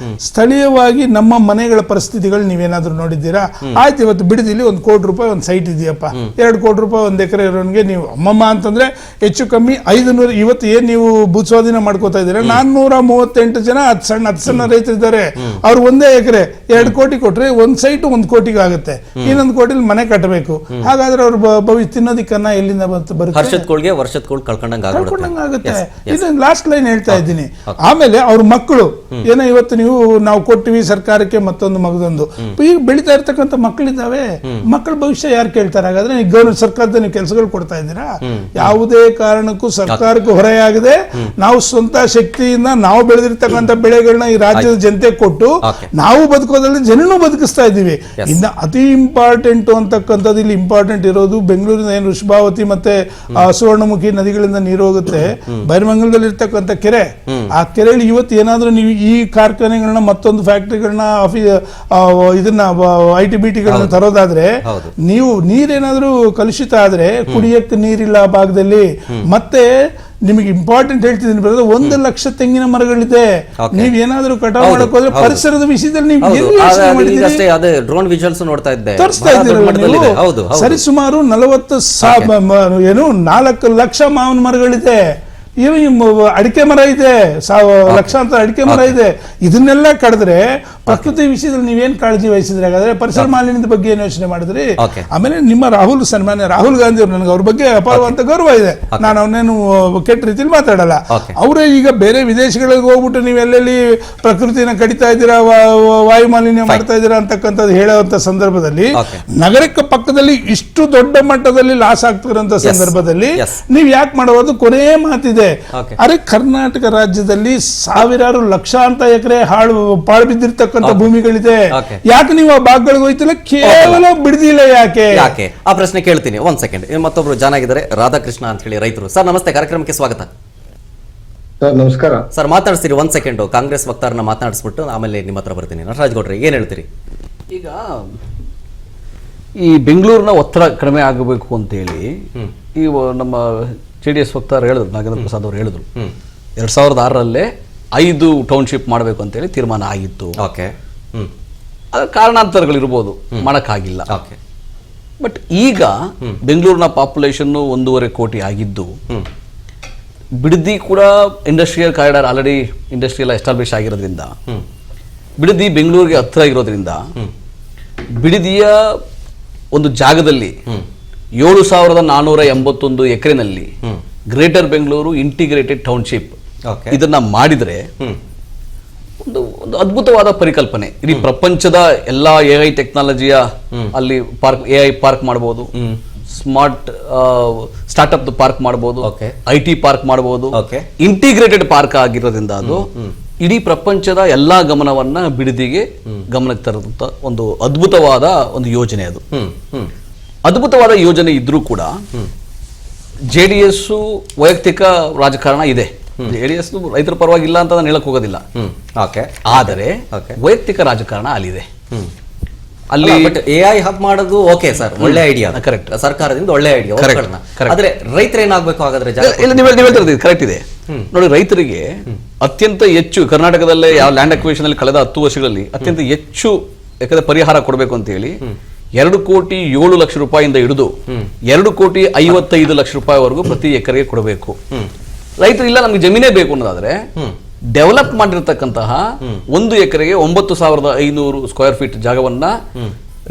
ಸ್ಥಳೀಯವಾಗಿ ನಮ್ಮ ಮನೆಗಳ ಪರಿಸ್ಥಿತಿಗಳು ನೀವೇನಾದ್ರೂ ನೋಡಿದ್ದೀರಾ? ಆಯ್ತು, ಇವತ್ತು ಬಿಡದಿಲಿ 1 ಕೋಟಿ ರೂಪಾಯಿ ಒಂದು ಸೈಟ್ ಇದೆಯಪ್ಪ, 2 ಕೋಟಿ ರೂಪಾಯಿ 1 ಎಕರೆ ಇರೋನ್ಗೆ ನೀವು ಅಮ್ಮಮ್ಮ ಅಂತಂದ್ರೆ ಹೆಚ್ಚು ಕಮ್ಮಿ 500. ಇವತ್ತು ಏನ್ ನೀವು ಭೂ ಸ್ವಾಧೀನ ಮಾಡ್ಕೋತಾ ಇದ್ದೀರಾ, 438 ಜನ ಹತ್ತು ಸಣ್ಣ ರೈತರಿದ್ದಾರೆ. ಅವ್ರು 1 ಎಕರೆ 2 ಕೋಟಿ ಕೊಟ್ರೆ ಒಂದು ಸೈಟ್ 1 ಕೋಟಿಗೆ ಆಗುತ್ತೆ. ಇನ್ನೊಂದು ಕೋಟಿಲಿ ಮನೆ ಕಟ್ಟಬೇಕು. ಹಾಗಾದ್ರೆ ಅವ್ರು ಭವಿಷ್ಯ ತಿನ್ನೋದಿಕ್ಕನ್ನ ಎಲ್ಲಿಂದ ಬರುತ್ತೆ? ಕಳ್ಕೊಂಡಂಗಾಗುತ್ತೆ. ಇದನ್ನ ಲಾಸ್ಟ್ ಲೈನ್ ಹೇಳ್ತಾ ಇದ್ದೀನಿ. ಆಮೇಲೆ ಅವ್ರ ಮಕ್ಕಳು ಏನೋ ಇವತ್ತು ನಾವು ಕೊಟ್ಟಿವಿ ಸರ್ಕಾರಕ್ಕೆ ಮತ್ತೊಂದು ಮಗದೊಂದು. ಈಗ ಬೆಳೀತಾ ಇರ್ತಕ್ಕಂಥ ಮಕ್ಕಳಿದ್ದಾವೆ. ಮಕ್ಕಳ ಭವಿಷ್ಯ ಯಾರು ಕೇಳ್ತಾರೆ? ಹಾಗಾದ್ರೆ ಗೌರ್ಮೆಂಟ್ ಸರ್ಕಾರದ ನೀವು ಕೆಲಸಗಳು ಕೊಡ್ತಾ ಇದ್ದೀರಾ? ಯಾವುದೇ ಕಾರಣಕ್ಕೂ ಸರ್ಕಾರಕ್ಕೆ ಹೊರೆಯಾಗದೆ ನಾವು ಸ್ವಂತ ಶಕ್ತಿಯಿಂದ ನಾವು ಬೆಳೆದಿರ್ತಕ್ಕಂಥ ಬೆಳೆಗಳನ್ನ ಈ ರಾಜ್ಯದ ಜನತೆ ಕೊಟ್ಟು ನಾವು ಬದುಕೋದ್ರಲ್ಲಿ ಜನನೂ ಬದುಕಿಸ್ತಾ ಇದ್ದೀವಿ. ಇನ್ನು ಅತಿ ಇಂಪಾರ್ಟೆಂಟ್ ಅಂತಕ್ಕಂಥದ್ದು ಇಲ್ಲಿ ಇಂಪಾರ್ಟೆಂಟ್ ಇರೋದು, ಬೆಂಗಳೂರಿನ ಏನು ವೃಷಭಾವತಿ ಮತ್ತೆ ಸುವರ್ಣಮುಖಿ ನದಿಗಳಿಂದ ನೀರು ಹೋಗುತ್ತೆ ಬೈರಮಂಗಲದಲ್ಲಿ ಇರ್ತಕ್ಕಂಥ ಕೆರೆ. ಆ ಕೆರೆಯಲ್ಲಿ ಇವತ್ತು ಏನಾದ್ರೂ ನೀವು ಈ ಕಾರ್ಖಾನೆಗಳನ್ನ ಮತ್ತೊಂದು ಫ್ಯಾಕ್ಟರಿಗಳನ್ನ ಇದನ್ನ ITBTಗಳನ್ನ ತರೋದಾದ್ರೆ, ನೀವು ನೀರೇನಾದ್ರೂ ಕಲುಷಿತ ಆದ್ರೆ ಕುಡಿಯಕ್ಕೆ ನೀರಿಲ್ಲ ಆ ಭಾಗದಲ್ಲಿ. ಮತ್ತೆ ನಿಮಗೆ ಇಂಪಾರ್ಟೆಂಟ್ ಹೇಳ್ತಿದ್ದೀನಿ ಬ್ರದರ್, 1 ಲಕ್ಷ ತೆಂಗಿನ ಮರಗಳಿದೆ. ನೀವ್ ಏನಾದ್ರೂ ಕಟಾವ್ ಮಾಡಕ್ ಹೋದ್ರೆ ಪರಿಸರದ ವಿಷಯದಲ್ಲಿ ನೀವು ತೋರಿಸ್ತಾ ಇದ್ದೀರಲ್ಲ, ಸರಿ ಸುಮಾರು 4 ಲಕ್ಷ ಮಾವಿನ ಮರಗಳಿದೆ. ಅಡಿಕೆ ಮರ ಇದೆ, ಲಕ್ಷಾಂತರ ಅಡಿಕೆ ಮರ ಇದೆ. ಇದನ್ನೆಲ್ಲ ಕಡಿದ್ರೆ ಪ್ರಕೃತಿ ವಿಷಯದಲ್ಲಿ ನೀವೇನ್ ಕಾಳಜಿ ವಹಿಸಿದ್ರೆ? ಹಾಗಾದ್ರೆ ಪರಿಸರ ಮಾಲಿನ್ಯದ ಬಗ್ಗೆ ಏನು ಯೋಚನೆ ಮಾಡಿದ್ರಿ? ಆಮೇಲೆ ನಿಮ್ಮ ಸನ್ಮಾನ್ಯ ರಾಹುಲ್ ಗಾಂಧಿ ಅವರು, ನನಗೆ ಅವ್ರ ಬಗ್ಗೆ ಅಪಾರವಾದ ಗೌರವ ಇದೆ, ನಾನು ಅವನೇನು ಕೆಟ್ಟ ರೀತಿಯಲ್ಲಿ ಮಾತಾಡಲ್ಲ. ಅವರೇ ಈಗ ಬೇರೆ ವಿದೇಶಗಳಿಗೆ ಹೋಗ್ಬಿಟ್ಟು ನೀವು ಎಲ್ಲೆಲ್ಲಿ ಪ್ರಕೃತಿನ ಕಡಿತಾ ಇದ್ದೀರಾ, ವಾಯು ಮಾಲಿನ್ಯ ಮಾಡ್ತಾ ಇದ್ದೀರಾ ಅಂತಕ್ಕಂಥದ್ದು ಹೇಳುವಂತ ಸಂದರ್ಭದಲ್ಲಿ, ನಗರಕ್ಕೆ ಪಕ್ಕದಲ್ಲಿ ಇಷ್ಟು ದೊಡ್ಡ ಮಟ್ಟದಲ್ಲಿ ಲಾಸ್ ಆಗ್ತಿರೋಂಥ ಸಂದರ್ಭದಲ್ಲಿ ನೀವ್ ಯಾಕೆ ಮಾಡೋದು? ಕೊನೆಯ ಮಾತಿದೆ, ಅರೆ ಕರ್ನಾಟಕ ರಾಜ್ಯದಲ್ಲಿ ಸಾವಿರಾರು ಲಕ್ಷಾಂತರ ಎಕರೆ ಪಾಳು ಬಿದ್ದಿರ್ತಕ್ಕಂಥ ಭೂಮಿಗಳಿದೆ. ಯಾಕೆ ನೀವು ಆ ಭಾಗಗಳಿಗೆ ಹೋಯ್ತಿಲ್ಲ? ಕೇವಲ ಬಿಡದಿಲ್ಲ. ಯಾಕೆ? ಆ ಪ್ರಶ್ನೆ ಕೇಳ್ತೀನಿ. 1 ಸೆಕೆಂಡ್. ಮತ್ತೊಬ್ರು ಜನ ಆಗಿದ್ದಾರೆ, ರಾಧಾಕೃಷ್ಣ ಅಂತ ಹೇಳಿ ರೈತರು. ಸರ್ ನಮಸ್ತೆ, ಕಾರ್ಯಕ್ರಮಕ್ಕೆ ಸ್ವಾಗತ. ಸರ್ ನಮಸ್ಕಾರ. ಸರ್ ಮಾತಾಡ್ತೀರಿ 1 ಸೆಕೆಂಡ್. ಕಾಂಗ್ರೆಸ್ ವಕ್ತಾರನ ಮಾತನಾಡಿಸ್ಬಿಟ್ಟು ಆಮೇಲೆ ನಿಮ್ಮ ಹತ್ರ ಬರ್ತೀನಿ. ನಟರಾಜ್ ಗೌಡ್ರೆ ಏನ್ ಹೇಳ್ತೀರಿ? ಈಗ ಈ ಬೆಂಗಳೂರಿನ ಒತ್ತಡ ಕಡಿಮೆ ಆಗಬೇಕು ಅಂತೇಳಿ ಈ ನಮ್ಮ JDS ವಕ್ತಾರ ಹೇಳಿದ್ರು, ನಾಗೇಂದ್ರ ಪ್ರಸಾದ್ ಅವರು ಹೇಳಿದ್ರು, 2006ರಲ್ಲೇ 5 ಟೌನ್ಶಿಪ್ ಮಾಡಬೇಕು ಅಂತೇಳಿ ತೀರ್ಮಾನ ಆಗಿತ್ತು. ಅದರ ಕಾರಣಾಂತರಗಳಿರ್ಬೋದು, ಮಾಡೋಕ್ಕಾಗಿಲ್ಲ. ಬಟ್ ಈಗ ಬೆಂಗಳೂರಿನ ಪಾಪ್ಯುಲೇಷನ್ 1.5 ಕೋಟಿ ಆಗಿದ್ದು, ಬಿಡದಿ ಕೂಡ industrial corridor already industrial establish ಆಗಿರೋದ್ರಿಂದ, ಬಿಡದಿ ಬೆಂಗಳೂರಿಗೆ ಹತ್ರ ಇರೋದ್ರಿಂದ, ಬಿಡದಿಯ ಒಂದು ಜಾಗದಲ್ಲಿ 7,481 ಎಕರೆನಲ್ಲಿ ಗ್ರೇಟರ್ ಬೆಂಗಳೂರು ಇಂಟಿಗ್ರೇಟೆಡ್ ಟೌನ್ಶಿಪ್ ಇದನ್ನ ಮಾಡಿದ್ರೆ ಒಂದು ಅದ್ಭುತವಾದ ಪರಿಕಲ್ಪನೆ. ಇಡೀ ಪ್ರಪಂಚದ ಎಲ್ಲಾ AI ಟೆಕ್ನಾಲಜಿಯ ಅಲ್ಲಿ AI ಪಾರ್ಕ್ ಮಾಡಬಹುದು, ಸ್ಮಾರ್ಟ್ ಸ್ಟಾರ್ಟ್ಅಪ್ ಪಾರ್ಕ್ ಮಾಡಬಹುದು, IT ಪಾರ್ಕ್ ಮಾಡಬಹುದು, ಇಂಟಿಗ್ರೇಟೆಡ್ ಪಾರ್ಕ್ ಆಗಿರೋದ್ರಿಂದ ಅದು ಇಡೀ ಪ್ರಪಂಚದ ಎಲ್ಲಾ ಗಮನವನ್ನ ಬಿಡದಿಗೆ ಗಮನಕ್ಕೆ ತರುವಂತ ಒಂದು ಅದ್ಭುತವಾದ ಒಂದು ಯೋಜನೆ. ಅದು ಅದ್ಭುತವಾದ ಯೋಜನೆ ಇದ್ರೂ ಕೂಡ JDS ವೈಯಕ್ತಿಕ ರಾಜಕಾರಣ ಇದೆ. JDS ರೈತರ ಪರವಾಗಿಲ್ಲ ಅಂತ ನಾನು ಹೇಳಕ್ ಹೋಗೋದಿಲ್ಲ, ಆದರೆ ವೈಯಕ್ತಿಕ ರಾಜಕಾರಣ ಅಲ್ಲಿದೆ. ಅಲ್ಲಿ AI ಹಬ್ ಮಾಡೋದು ಓಕೆ ಸರ್, ಒಳ್ಳೆ ಐಡಿಯಾ, ಕರೆಕ್ಟ್, ಸರ್ಕಾರದಿಂದ ಒಳ್ಳೆ ಐಡಿಯಾ. ಆದ್ರೆ ರೈತರು ಏನಾಗಬೇಕು ಹಾಗಾದ್ರೆ? ಕರೆಕ್ಟ್ ಇದೆ ನೋಡಿ. ರೈತರಿಗೆ ಅತ್ಯಂತ ಹೆಚ್ಚು ಕರ್ನಾಟಕದಲ್ಲೇ ಯಾವ ಲ್ಯಾಂಡ್ ಅಕ್ವಿಷನ್ ಅಲ್ಲಿ ಕಳೆದ 10 ವರ್ಷಗಳಲ್ಲಿ ಅತ್ಯಂತ ಹೆಚ್ಚು ಯಾಕಂದ್ರೆ ಪರಿಹಾರ ಕೊಡಬೇಕು ಅಂತ ಹೇಳಿ 2,07,00,000 ಹಿಡಿದು 2,55,00,000 ಪ್ರತಿ ಎಕರೆಗೆ ಕೊಡಬೇಕು. ರೈತರು ಇಲ್ಲ ನಮ್ಗೆ ಜಮೀನೇ ಬೇಕು ಅನ್ನೋದಾದ್ರೆ ಡೆವಲಪ್ ಮಾಡಿರ್ತಕ್ಕಂತಹ 1 ಎಕರೆಗೆ 9,500 ಸ್ಕ್ವೇರ್ ಫೀಟ್ ಜಾಗವನ್ನ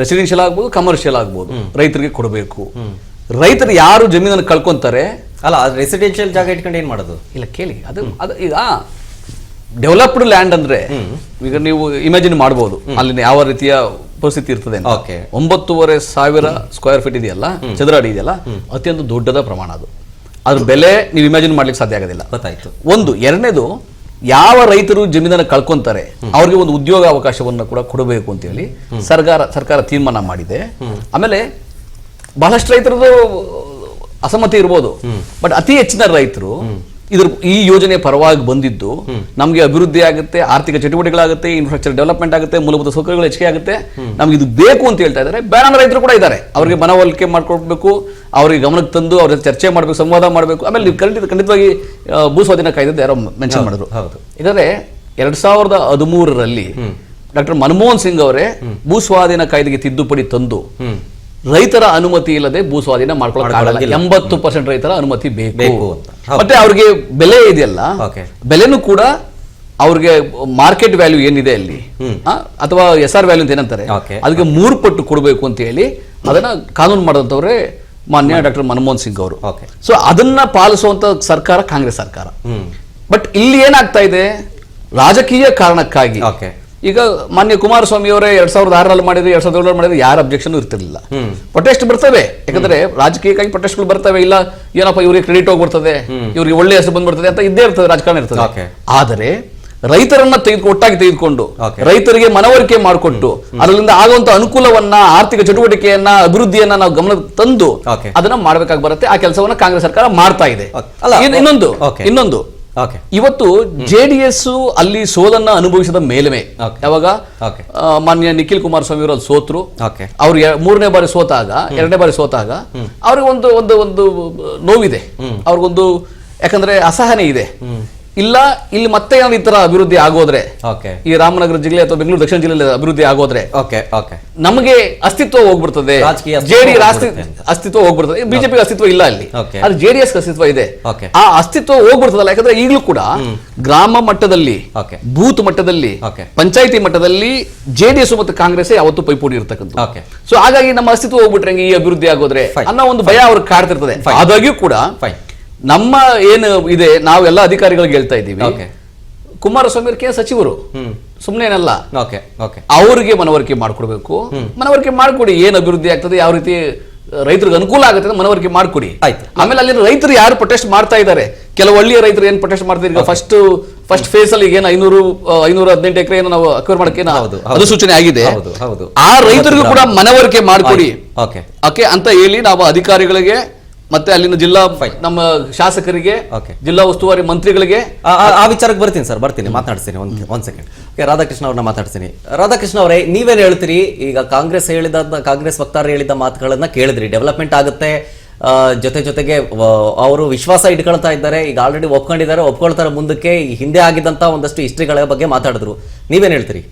ರೆಸಿಡೆನ್ಷಿಯಲ್ ಆಗ್ಬೋದು, ಕಮರ್ಷಿಯಲ್ ಆಗ್ಬೋದು, ರೈತರಿಗೆ ಕೊಡಬೇಕು. ರೈತರು ಯಾರು ಜಮೀನನ್ನು ಕಳ್ಕೊಂತಾರೆ, ಅಲ್ಲ ರೆಸಿಡೆನ್ಷಿಯಲ್ ಜಾಗ ಇಟ್ಕೊಂಡು ಏನ್ ಮಾಡೋದು? ಇಲ್ಲ ಕೇಳಿ, ಅದು ಈಗ ಡೆವಲಪ್ಡ್ ಲ್ಯಾಂಡ್ ಅಂದ್ರೆ ಈಗ ನೀವು ಇಮ್ಯಾಜಿನ್ ಮಾಡಬಹುದು ಅಲ್ಲಿನ ಯಾವ ರೀತಿಯ ಪರಿಸ್ಥಿತಿ ಇರ್ತದೆ. 9,500 ಸ್ಕ್ವೇರ್ ಫೀಟ್ ಇದೆಯಲ್ಲ, ಚದರ ಅಡಿ ಇದೆಯಲ್ಲ, ಅತ್ಯಂತ ದೊಡ್ಡದ ಪ್ರಮಾಣ ಅದು. ಅದ್ರ ಬೆಲೆ ನೀವು ಇಮ್ಯಾಜಿನ್ ಮಾಡ್ಲಿಕ್ಕೆ ಸಾಧ್ಯ ಆಗೋದಿಲ್ಲ. ಗೊತ್ತಾಯ್ತು. ಒಂದು. ಎರಡನೇದು, ಯಾವ ರೈತರು ಜಮೀನನ್ನು ಕಳ್ಕೊಂತಾರೆ ಅವ್ರಿಗೆ ಒಂದು ಉದ್ಯೋಗ ಅವಕಾಶವನ್ನು ಕೂಡ ಕೊಡಬೇಕು ಅಂತ ಹೇಳಿ ಸರ್ಕಾರ ತೀರ್ಮಾನ ಮಾಡಿದೆ. ಆಮೇಲೆ ಬಹಳಷ್ಟು ರೈತರದು ಅಸಮ್ಮತಿ ಇರ್ಬೋದು, ಬಟ್ ಅತಿ ಹೆಚ್ಚಿನ ರೈತರು ಈ ಯೋಜನೆ ಪರವಾಗಿ ಬಂದಿದ್ದು ನಮಗೆ ಅಭಿವೃದ್ಧಿ ಆಗುತ್ತೆ, ಆರ್ಥಿಕ ಚಟುವಟಿಕೆಗಳಾಗುತ್ತೆ, ಇನ್ಫ್ರಾಸ್ಟ್ರಕ್ಚರ್ ಡೆವಲಪ್ಮೆಂಟ್ ಆಗುತ್ತೆ, ಮೂಲಭೂತ ಸೌಕರ್ಯಗಳು ಹೆಚ್ಚಿಗೆ ಆಗುತ್ತೆ, ನಮ್ಗೆ ಇದು ಬೇಕು ಅಂತ ಹೇಳ್ತಾ ಇದ್ದಾರೆ. ಬೇಡ ರೈತರು ಕೂಡ ಇದ್ದಾರೆ, ಅವರಿಗೆ ಮನವೊಲಿಕೆ ಮಾಡ್ಕೊಡ್ಬೇಕು, ಅವ್ರಿಗೆ ಗಮನಕ್ಕೆ ತಂದು ಅವ್ರ ಚರ್ಚೆ ಮಾಡಬೇಕು, ಸಂವಾದ ಮಾಡಬೇಕು. ಆಮೇಲೆ ನೀವು ಖಂಡಿತವಾಗಿ ಭೂಸ್ವಾಧೀನ ಕಾಯ್ದೆ ಯಾರೋ ಮೆನ್ಷನ್ ಮಾಡಿದ್ರು. ಯಾಕಂದ್ರೆ 2013ರಲ್ಲಿ ಡಾಕ್ಟರ್ ಮನಮೋಹನ್ ಸಿಂಗ್ ಅವರೇ ಭೂಸ್ವಾಧೀನ ಕಾಯ್ದೆಗೆ ತಿದ್ದುಪಡಿ ತಂದು ರೈತರ ಅನುಮತಿ ಇಲ್ಲದೆ ಭೂಸ್ವಾಧೀನ ಮಾಡ್ಕೊಳ್ಳೋಕ್ಕಾಗಲ್ಲ, 80% ರೈತರ ಅನುಮತಿ ಬೇಕು. ಮತ್ತೆ ಅವ್ರಿಗೆ ಬೆಲೆ ಇದೆಯಲ್ಲ, ಬೆಲೆನೂ ಕೂಡ ಅವ್ರಿಗೆ ಮಾರ್ಕೆಟ್ ವ್ಯಾಲ್ಯೂ ಏನಿದೆ ಅಲ್ಲಿ ಅಥವಾ SR ವ್ಯಾಲ್ಯೂ ಅಂತ ಏನಂತಾರೆ, ಅದಕ್ಕೆ 3 ಪಟ್ಟು ಕೊಡಬೇಕು ಅಂತ ಹೇಳಿ ಅದನ್ನ ಕಾನೂನು ಮಾಡಿದಂಥವ್ರೆ ಮಾನ್ಯ ಡಾಕ್ಟರ್ ಮನಮೋಹನ್ ಸಿಂಗ್ ಅವರು. ಸೊ ಅದನ್ನ ಪಾಲಿಸುವಂತ ಸರ್ಕಾರ ಕಾಂಗ್ರೆಸ್ ಸರ್ಕಾರ. ಬಟ್ ಇಲ್ಲಿ ಏನಾಗ್ತಾ ಇದೆ, ರಾಜಕೀಯ ಕಾರಣಕ್ಕಾಗಿ ಈಗ ಮಾನ್ಯ ಕುಮಾರಸ್ವಾಮಿ ಅವರೇ 2006ರಲ್ಲಿ ಮಾಡಿದ್ರು, 2007 ಮಾಡಿದ್ರು, ಯಾರ ಅಬ್ಜೆಕ್ಷನ್ ಇರ್ತಿರ್ಲಿಲ್ಲ. ಪ್ರೊಟೆಸ್ಟ್ ಬರ್ತವೆ, ಯಾಕಂದ್ರೆ ರಾಜಕೀಯಕ್ಕಾಗಿ ಪ್ರೊಟೆಸ್ಟ್ಗಳು ಬರ್ತವೆ. ಇಲ್ಲ ಏನಪ್ಪ ಇವ್ರಿಗೆ ಕ್ರೆಡಿಟ್ ಹೋಗ್ಬಿಡ್ತದೆ, ಇವ್ರಿಗೆ ಒಳ್ಳೆ ಹೆಸರು ಬಂದ್ಬಿಡ್ತದೆ ಅಂತ ಇದ್ದೇ ಇರ್ತದೆ, ರಾಜಕಾರಣ ಇರ್ತದೆ. ಆದರೆ ರೈತರನ್ನ ಒಟ್ಟಾಗಿ ತೆಗೆದುಕೊಂಡು ರೈತರಿಗೆ ಮನವರಿಕೆ ಮಾಡಿಕೊಟ್ಟು ಅದರಿಂದ ಆಗುವಂತ ಅನುಕೂಲವನ್ನ, ಆರ್ಥಿಕ ಚಟುವಟಿಕೆಯನ್ನ, ಅಭಿವೃದ್ಧಿಯನ್ನ ನಾವು ಗಮನಕ್ಕೆ ತಂದು ಅದನ್ನ ಮಾಡ್ಬೇಕಾಗಿ ಬರುತ್ತೆ. ಆ ಕೆಲಸವನ್ನ ಕಾಂಗ್ರೆಸ್ ಸರ್ಕಾರ ಮಾಡ್ತಾ ಇದೆ. ಇನ್ನೊಂದು ಇವತ್ತು JDS ಅಲ್ಲಿ ಸೋಲನ್ನ ಅನುಭವಿಸಿದ ಮೇಲುಮೆ, ಯಾವಾಗ ಮಾನ್ಯ ನಿಖಿಲ್ ಕುಮಾರಸ್ವಾಮಿ ಅವರು ಅಲ್ಲಿ ಸೋತ್ರು, ಅವ್ರು 3ನೇ ಬಾರಿ ಸೋತಾಗ, 2ನೇ ಬಾರಿ ಸೋತಾಗ ಅವ್ರಿಗೆ ಒಂದು ನೋವಿದೆ, ಅವ್ರಿಗೊಂದು ಯಾಕಂದ್ರೆ ಅಸಹನೆ ಇದೆ. ಇಲ್ಲ ಇಲ್ಲಿ ಮತ್ತೆ ಈ ತರ ಅಭಿವೃದ್ಧಿ ಆಗೋದ್ರೆ, ಈ ರಾಮನಗರ ಜಿಲ್ಲೆ ಅಥವಾ ಬೆಂಗಳೂರು ದಕ್ಷಿಣ ಜಿಲ್ಲೆ ಅಭಿವೃದ್ಧಿ ಆಗೋದ್ರೆ ನಮಗೆ ಅಸ್ತಿತ್ವ ಹೋಗ್ಬಿಡ್ತದೆ, JDS ಅಸ್ತಿತ್ವ ಹೋಗ್ಬಿಡ್ತದೆ. ಬಿಜೆಪಿ ಅಸ್ತಿತ್ವ ಇಲ್ಲ ಅಲ್ಲಿ, ಅದು JDS ಅಸ್ತಿತ್ವ ಇದೆ. ಆ ಅಸ್ತಿತ್ವ ಹೋಗ್ಬಿಡ್ತದಲ್ಲ, ಯಾಕಂದ್ರೆ ಈಗಲೂ ಕೂಡ ಗ್ರಾಮ ಮಟ್ಟದಲ್ಲಿ, ಬೂತ್ ಮಟ್ಟದಲ್ಲಿ, ಪಂಚಾಯಿತಿ ಮಟ್ಟದಲ್ಲಿ JDS ಮತ್ತು ಕಾಂಗ್ರೆಸ್ ಯಾವತ್ತೂ ಪೈಪೋಟಿ ಇರ್ತಕ್ಕಂಥ. ಸೊ ಹಾಗಾಗಿ ನಮ್ಮ ಅಸ್ತಿತ್ವ ಹೋಗ್ಬಿಟ್ರೆ ಈ ಅಭಿವೃದ್ಧಿ ಆಗೋದ್ರೆ ಅನ್ನೋ ಒಂದು ಭಯ ಅವ್ರಿಗೆ ಕಾಡ್ತಿರ್ತದೆ. ಆದಾಗ್ಯೂ ಕೂಡ ನಮ್ಮ ಏನು ಇದೆ, ನಾವೆಲ್ಲ ಅಧಿಕಾರಿಗಳಿಗೆ ಹೇಳ್ತಾ ಇದ್ದೀವಿ, ಕುಮಾರಸ್ವಾಮಿ ಕೆ ಸಚಿವರು ಸುಮ್ಮನೆ ಏನಲ್ಲ, ಅವ್ರಿಗೆ ಮನವರಿಕೆ ಮಾಡ್ಕೊಡ್ಬೇಕು. ಮನವರಿಕೆ ಮಾಡ್ಕೊಡಿ, ಏನ್ ಅಭಿವೃದ್ಧಿ ಆಗ್ತದೆ, ಯಾವ ರೀತಿ ರೈತರಿಗೆ ಅನುಕೂಲ ಆಗುತ್ತೆ ಮನವರಿಕೆ ಮಾಡ್ಕೊಡಿ. ಆಮೇಲೆ ಅಲ್ಲಿ ರೈತರು ಯಾರು ಪ್ರೊಟೆಸ್ಟ್ ಮಾಡ್ತಾ ಇದ್ದಾರೆ, ಕೆಲವು ಹಳ್ಳಿಯ ರೈತರು ಏನ್ ಪ್ರೊಟೆಸ್ಟ್ ಮಾಡ್ತಾರೆ, ಈಗ ಫಸ್ಟ್ ಫೇಸ್ ಅಲ್ಲಿ ಏನು 518 ಎಕರೆ ಏನೋ ನಾವು ಅಕ್ವೈರ್ ಮಾಡಕ್ಕೆ ಅಧಿಸೂಚನೆ ಆಗಿದೆ, ಆ ರೈತರಿಗೂ ಕೂಡ ಮನವರಿಕೆ ಮಾಡ್ಕೊಡಿ ಅಂತ ಹೇಳಿ ನಾವು ಅಧಿಕಾರಿಗಳಿಗೆ ಮತ್ತೆ ಅಲ್ಲಿನ ಜಿಲ್ಲಾ ನಮ್ಮ ಶಾಸಕರಿಗೆ, ಜಿಲ್ಲಾ ಉಸ್ತುವಾರಿ ಮಂತ್ರಿಗಳಿಗೆ ಆ ವಿಚಾರಕ್ಕೆ ಬರ್ತೀನಿ, ಮಾತಾಡ್ತೀನಿ. ಒಂದ್ ಸೆಕೆಂಡ್. ರಾಧಾಕೃಷ್ಣ ಅವ್ರನ್ನ ಮಾತಾಡ್ತೀನಿ. ರಾಧಾಕೃಷ್ಣ ಅವರೇ, ನೀವೇನ್ ಹೇಳ್ತೀರಿ? ಈಗ ಕಾಂಗ್ರೆಸ್ ವಕ್ತಾರರು ಹೇಳಿದ ಮಾತುಗಳನ್ನ ಕೇಳಿದ್ರಿ, ಡೆವಲಪ್ಮೆಂಟ್ ಆಗುತ್ತೆ, ಜೊತೆಗೆ ಅವರು ವಿಶ್ವಾಸ ಇಟ್ಕೊಳ್ತಾ ಇದ್ದಾರೆ, ಈಗ ಆಲ್ರೆಡಿ ಒಪ್ಕೊಳ್ತಾರೆ ಮುಂದಕ್ಕೆ, ಹಿಂದೆ ಆಗಿದ್ದಂತ ಒಂದಷ್ಟು ಹಿಸ್ಟ್ರಿಗಳ ಬಗ್ಗೆ ಮಾತಾಡಿದ್ರು. ನೀವೇನ್ ಹೇಳ್ತೀರಿ?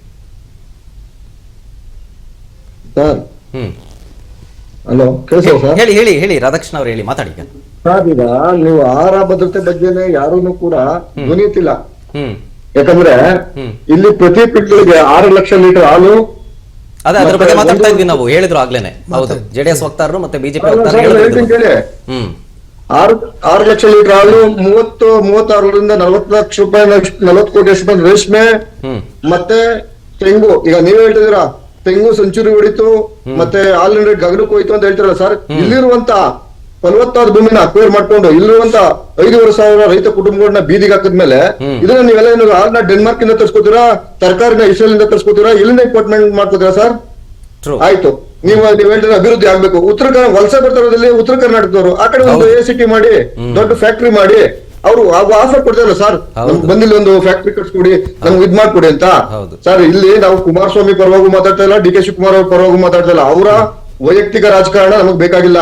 ಹಲೋ, ಹೇಳಿ ರಾಧಾಕೃಷ್ಣ ಅವ್ರು ಹೇಳಿ, ಮಾತಾಡಿ. ಸರ್, ಈಗ ನೀವು ಆಹಾರ ಭದ್ರತೆ ಬಗ್ಗೆನೆ ಯಾರೂ ಕೂಡ ಧ್ವನಿ ಎತ್ತಿಲ್ಲ. ಯಾಕಂದ್ರೆ ಇಲ್ಲಿ ಪ್ರತಿ ಪಿಟ್ಗಳಿಗೆ 6 ಲಕ್ಷ ಲೀಟರ್ ಹಾಲು, ಅದ್ರ ಬಗ್ಗೆ ಮಾತಾಡ್ತಾ ಇದ್ವಿ ನಾವು, ಹೇಳಿದ್ರು ಆಗ್ಲೇನೆ. ಹೌದು, JDS ವಕ್ತಾರರು ಮತ್ತೆ ಬಿಜೆಪಿ ಕೇಳಿ, 6 ಲಕ್ಷ ಲೀಟರ್ ಹಾಲು, 36ರಿಂದ 40 ಲಕ್ಷ ರೂಪಾಯಿ, 40 ಕೋಟಿ ರೂಪಾಯಿ ರೇಷ್ಮೆ, ಮತ್ತೆ ತೆಂಗು. ಈಗ ನೀವ್ ಹೇಳ್ತಿದ್ದೀರಾ ತೆಂಗು ಸೆಂಚುರಿ ಹೊಡಿತು, ಮತ್ತೆ ಹಾಲಿನ ರೇಟ್ ಗಗನಕ್ಕೆ ಹೋಯ್ತು ಅಂತ ಹೇಳ್ತಾರಲ್ಲ ಸರ್. ಇಲ್ಲಿರುವಂತ ಫಲವತ್ತಾದ ಭೂಮಿನ ಅಕ್ವೈರ್ ಮಾಡ್ಕೊಂಡು ಇಲ್ಲಿರುವಂತ 5,500 ರೈತ ಕುಟುಂಬಗಳನ್ನ ಬೀದಿಗೆ ಹಾಕಿದ್ಮೇಲೆ ಇದನ್ನ ನೀವೆಲ್ಲ ಏನು ಹಾಲ್ನ ಡೆನ್ಮಾರ್ಕ್ ಇಂದ ತರಿಸ್ಕೋತೀರಾ, ತರಕಾರಿನ ಇಸ್ರೇಲ್ ಇಂದ ತರಿಸ್ಕೋತೀರಾ, ಇಲ್ಲಿಂದ ಇಂಪೋರ್ಟ್ಮೆಂಟ್ ಮಾಡ್ಕೋತೀರಾ ಸರ್? ಆಯ್ತು, ನೀವ್ ಹೇಳ್ತೀರ ಅಭಿವೃದ್ಧಿ ಆಗ್ಬೇಕು. ವಲಸೆ ಬರ್ತಾರದಲ್ಲಿ ಉತ್ತರ ಕರ್ನಾಟಕದವರು ಆ ಕಡೆ ಒಂದು ACT ಮಾಡಿ, ದೊಡ್ಡ ಫ್ಯಾಕ್ಟ್ರಿ ಮಾಡಿ, ಅವರು ಆಫರ್ ಕೊಡ್ತಾರಲ್ಲ ಸರ್, ನಮ್ಗೆ ಬಂದಿಲ್ಲ ಒಂದು ಫ್ಯಾಕ್ಟ್ರಿ ಕಟ್ಸ್ಕೊಡಿ, ನಮ್ಗೆ ಇದ್ ಮಾಡ್ಕೊಡಿ ಅಂತ. ಸರ್, ಇಲ್ಲಿ ನಾವು ಕುಮಾರಸ್ವಾಮಿ ಪರವಾಗೂ ಮಾತಾಡ್ತಾ ಇಲ್ಲ, DK ಶಿವಕುಮಾರ್ ಅವ್ರ ಪರವಾಗೂ ಮಾತಾಡ್ತಾ ಇಲ್ಲ. ಅವರ ವೈಯಕ್ತಿಕ ರಾಜಕಾರಣ ನಮಗ್ ಬೇಕಾಗಿಲ್ಲ.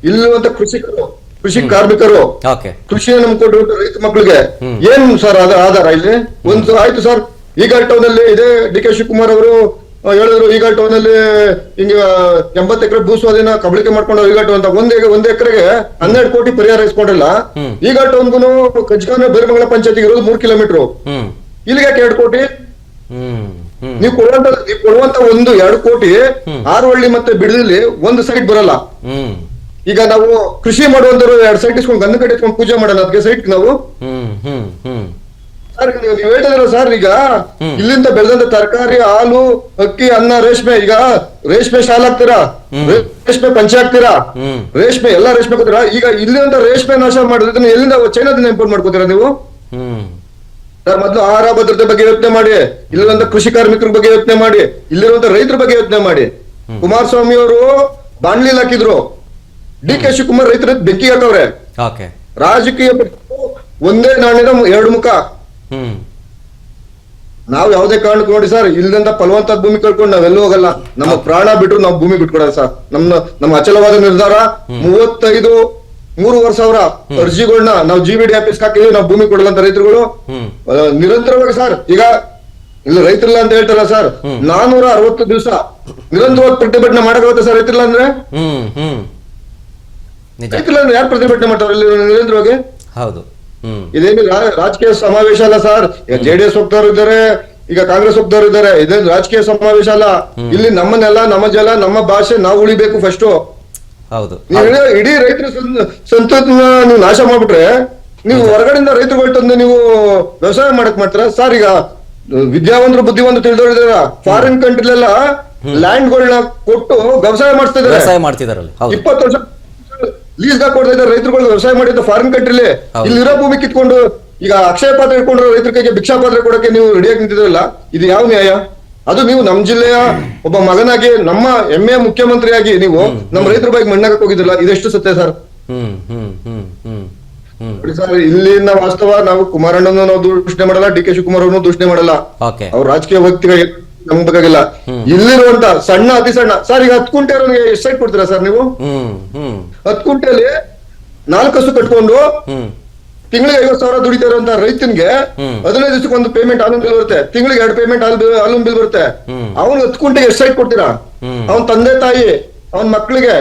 ಇಲ್ಲಿರುವಂತ ಕೃಷಿ ಕಾರ್ಮಿಕರು, ಕೃಷಿಯನ್ನು ನಂಬ್ಕೊಂಡು ರೈತ ಮಕ್ಕಳಿಗೆ ಏನ್ ಸರ್ ಆಧಾರ ಇಲ್ಲಿ ಒಂದು ಆಯ್ತು ಸರ್. ಈಗ ಟೌನ್ ಅಲ್ಲಿ ಇದೇ DK ಶಿವಕುಮಾರ್ ಅವರು ಹೇಳಿದ್ರು ಈಗ ಟೌನ್ ಅಲ್ಲಿ ಹಿಂಗ 80 ಎಕರೆ ಭೂಸ್ವಾಧೀನ ಕಬಳಿಕೆ ಮಾಡ್ಕೊಂಡು ಈಗ ಟೌನ್ ಅಂತ ಒಂದ್ ಎಕರೆಗೆ 12 ಕೋಟಿ ಪರಿಹಾರ ಇಸ್ಕೊಂಡಿಲ್ಲ. ಈಗ ಟೌನ್ಗೂ ಕಜ್ಗಾನ ಬೇರಮಂಗಲ ಪಂಚಾಯತಿಗೆ ಇರೋದು 3 ಕಿಲೋಮೀಟರ್, ಇಲ್ಲಿಗೆ 2 ಕೋಟಿ. ನೀವು ಕೊಡುವಂತ 2 ಕೋಟಿ ಆರವಳ್ಳಿ ಮತ್ತೆ ಬಿಡದಲ್ಲಿ ಒಂದು ಸೈಟ್ ಬರಲ್ಲ. ಈಗ ನಾವು ಕೃಷಿ ಮಾಡುವಂತರು 2 ಸೈಟ್ ಇಸ್ಕೊಂಡು ಗಂಧ ಕಡೆ ಇಟ್ಕೊಂಡು ಪೂಜೆ ಮಾಡೋಣ ಅದಕ್ಕೆ ಸೈಟ್ ನಾವು. ಸರ್ ನೀವು ಹೇಳ್ತಿದ್ರ ಸರ್, ಈಗ ಇಲ್ಲಿಂದ ಬೆಳೆದಂತ ತರಕಾರಿ, ಹಾಲು, ಅಕ್ಕಿ, ಅನ್ನ, ರೇಷ್ಮೆ, ಈಗ ರೇಷ್ಮೆ ಶಾಲೆ ಹಾಕ್ತೀರಾ, ರೇಷ್ಮೆ ಪಂಚೆ ಹಾಕ್ತೀರಾ, ರೇಷ್ಮೆ ಎಲ್ಲಾ ರೇಷ್ಮೆ ಹಾಕ್ತೀರಾ. ಈಗ ಇಲ್ಲಿಂದ ರೇಷ್ಮೆ ನಾಶ ಮಾಡಿದ್ರೆ ಎಲ್ಲಿಂದ ಚೈನಾದಿಂದ ಇಂಪೋರ್ಟ್ ಮಾಡ್ಕೋತೀರಾ ನೀವು? ಸರ್ ಮೊದಲು ಆಹಾರ ಭದ್ರತೆ ಬಗ್ಗೆ ಯೋಚನೆ ಮಾಡಿ, ಇಲ್ಲಿರುವಂತ ಕೃಷಿ ಕಾರ್ಮಿಕರ ಬಗ್ಗೆ ಯೋಚನೆ ಮಾಡಿ, ಇಲ್ಲಿರುವಂತ ರೈತರ ಬಗ್ಗೆ ಯೋಚನೆ ಮಾಡಿ. ಕುಮಾರಸ್ವಾಮಿ ಅವರು ಬಾಣ್ಲಿಲ್ ಹಾಕಿದ್ರು, DK ಶಿವಕುಮಾರ್ ರೈತರ ಬೆಂಕಿ ಹಾಕವ್ರೆ. ರಾಜಕೀಯ ಒಂದೇ ನಾಣ್ಯದ 2 ಮುಖ. ನಾವ್ ಯಾವ್ದೇ ಕಾರಣಕ್ಕೆ ನೋಡಿ ಸರ್, ಇಲ್ಲಿಂದ ಫಲವಂತ ಭೂಮಿ ಕಳ್ಕೊಂಡು ನಾವೆಲ್ಲೂ ಹೋಗಲ್ಲ. ನಮ್ಮ ಪ್ರಾಣ ಬಿಟ್ರು ನಾವು ಭೂಮಿ ಬಿಟ್ಕೊಡಲ್ಲ ಸರ್. ನಮ್ಮ ಅಚಲವಾದ ನಿರ್ಧಾರ 33,000 ಅರ್ಜಿಗಳನ್ನ ನಾವು GVD ಆಫೀಸ್ ಹಾಕಿದ್ವಿ, ನಾವು ಭೂಮಿ ಕೊಡಲ್ಲ ಅಂತ ರೈತರುಗಳು ನಿರಂತರವಾಗಿ ಸರ್. ಈಗ ಇಲ್ಲಿ ರೈತರಿಲ್ಲ ಅಂತ ಹೇಳ್ತಾರಲ್ಲ ಸರ್, 460 ದಿವಸ ನಿರಂತರವಾಗಿ ಪ್ರತಿಭಟನೆ ಮಾಡಕ್ಕಾಗುತ್ತೆ ಸರ್ ರೈತರಿಲ್ಲ ಅಂದ್ರೆ? ರೈತರಿಲ್ಲ ಅಂದ್ರೆ ಯಾರು ಪ್ರತಿಭಟನೆ ಮಾಡ್ತಾರೆ ಇಲ್ಲಿ ನಿರಂತರವಾಗಿ? ಹೌದು. ಇದೇನು ರಾಜಕೀಯ ಸಮಾವೇಶ ಅಲ್ಲ ಸರ್. ಈಗ JDS ಹೋಗ್ತಾರು ಇದ್ದಾರೆ, ಈಗ ಕಾಂಗ್ರೆಸ್ ಹೋಗ್ತಾರು ಇದ್ದಾರೆ. ಇದೇನು ರಾಜಕೀಯ ಸಮಾವೇಶ ಅಲ್ಲ. ಇಲ್ಲಿ ನಮ್ಮ ನೆಲ, ನಮ್ಮ ಜಲ, ನಮ್ಮ ಭಾಷೆ ನಾವು ಉಳಿಬೇಕು ಫಸ್ಟ್. ಹೌದು. ನೀವು ಇಡೀ ರೈತರ ಸಂತತಿನ ನೀವು ನಾಶ ಮಾಡ್ಬಿಟ್ರೆ ನೀವು ಹೊರಗಡೆಯಿಂದ ರೈತರುಗಳು ತಂದು ನೀವು ವ್ಯವಸಾಯ ಮಾಡಕ್ ಮಾಡ್ತೀರಾ ಸರ್? ಈಗ ವಿದ್ಯಾವಂತರು ಬುದ್ಧಿವಂತರು ತಿಳಿದವರಿದಾರ, ಫಾರಿನ್ ಕಂಟ್ರಿಲೆಲ್ಲ ಲ್ಯಾಂಡ್ಗಳನ್ನ ಕೊಟ್ಟು ವ್ಯವಸಾಯ ಮಾಡ್ತಿದಾರಲ್ಲ. 20 ವರ್ಷ ಲೀಸ್ ಕೊಡ್ತಾ ಇದ್ದಾರೆ ರೈತರುಗಳು ವ್ಯವಸಾಯ ಮಾಡಿದ್ದ ಫಾರಿನ್ ಕಂಟ್ರಿಲಿ. ಇಲ್ಲಿರೋ ಭೂಮಿ ಕಿತ್ಕೊಂಡು ಈಗ ಅಕ್ಷಯ ಪಾತ್ರ ಇಟ್ಕೊಂಡು ರೈತರ ಕೈಗೆ ಭಿಕ್ಷಾ ಪಾತ್ರ ಕೊಡಕ್ಕೆ ನೀವು ರೆಡಿಯಾಗಿ ನಿಂತಿದ್ರಲ್ಲ, ಇದು ಯಾವ ನ್ಯಾಯ? ಅದು ನೀವು ನಮ್ಮ ಜಿಲ್ಲೆಯ ಒಬ್ಬ ಮಗನಾಗಿ, ನಮ್ಮ ಹೆಮ್ಮೆಯ ಮುಖ್ಯಮಂತ್ರಿಯಾಗಿ ನೀವು ನಮ್ಮ ರೈತರ ಬಗ್ಗೆ ಮಣ್ಣಾಗಕ್ಕೆ ಹೋಗಿದ್ರಲ್ಲ, ಇದೆಷ್ಟು ಸತ್ಯ ಸರ್? ನೋಡಿ ಸರ್, ಇಲ್ಲಿನ ವಾಸ್ತವ ನಾವು ಕುಮಾರಣ್ಣನ ನಾವು ದೂಷಣೆ ಮಾಡಲ್ಲ, DK ಶಿವಕುಮಾರ್ ಅವ್ರನ್ನು ದೂಷಣೆ ಮಾಡಲ್ಲ. ಅವ್ರ ರಾಜಕೀಯ ವ್ಯಕ್ತಿಗಳು ನಮ್ಗೆ ಬೇಕಾಗಿಲ್ಲ. ಇಲ್ಲಿರುವಂತ ಸಣ್ಣ ಅತಿ ಸಣ್ಣ ಸರ್, ಈಗ 10 ಕುಂಟೆ ಎಷ್ಟು ಸೈಟ್ ಕೊಡ್ತೀರಾ ಸರ್ ನೀವು? 10 ಕುಂಟೆಯಲ್ಲಿ 4 ಹಸು ಕಟ್ಕೊಂಡು ತಿಂಗಳಿಗೆ 50,000 ದುಡಿತಾ ಇರುವಂತ ರೈತನಿಗೆ 15 ದಿವಸಕ್ಕೆ ಒಂದು ಪೇಮೆಂಟ್ ಹಾಲಿನ ಬಿಲ್ ಬರುತ್ತೆ, ತಿಂಗಳಿಗೆ 2 ಪೇಮೆಂಟ್ ಹಾಲಿನ ಬಿಲ್ ಬರುತ್ತೆ. ಅವ್ನಿಗೆ 10 ಕುಂಟೆಗೆ ಎಷ್ಟು ಸೈಟ್ ಕೊಡ್ತೀರಾ? ಅವನ್ ತಂದೆ ತಾಯಿ, ಅವನ್ ಮಕ್ಳಿಗೆ,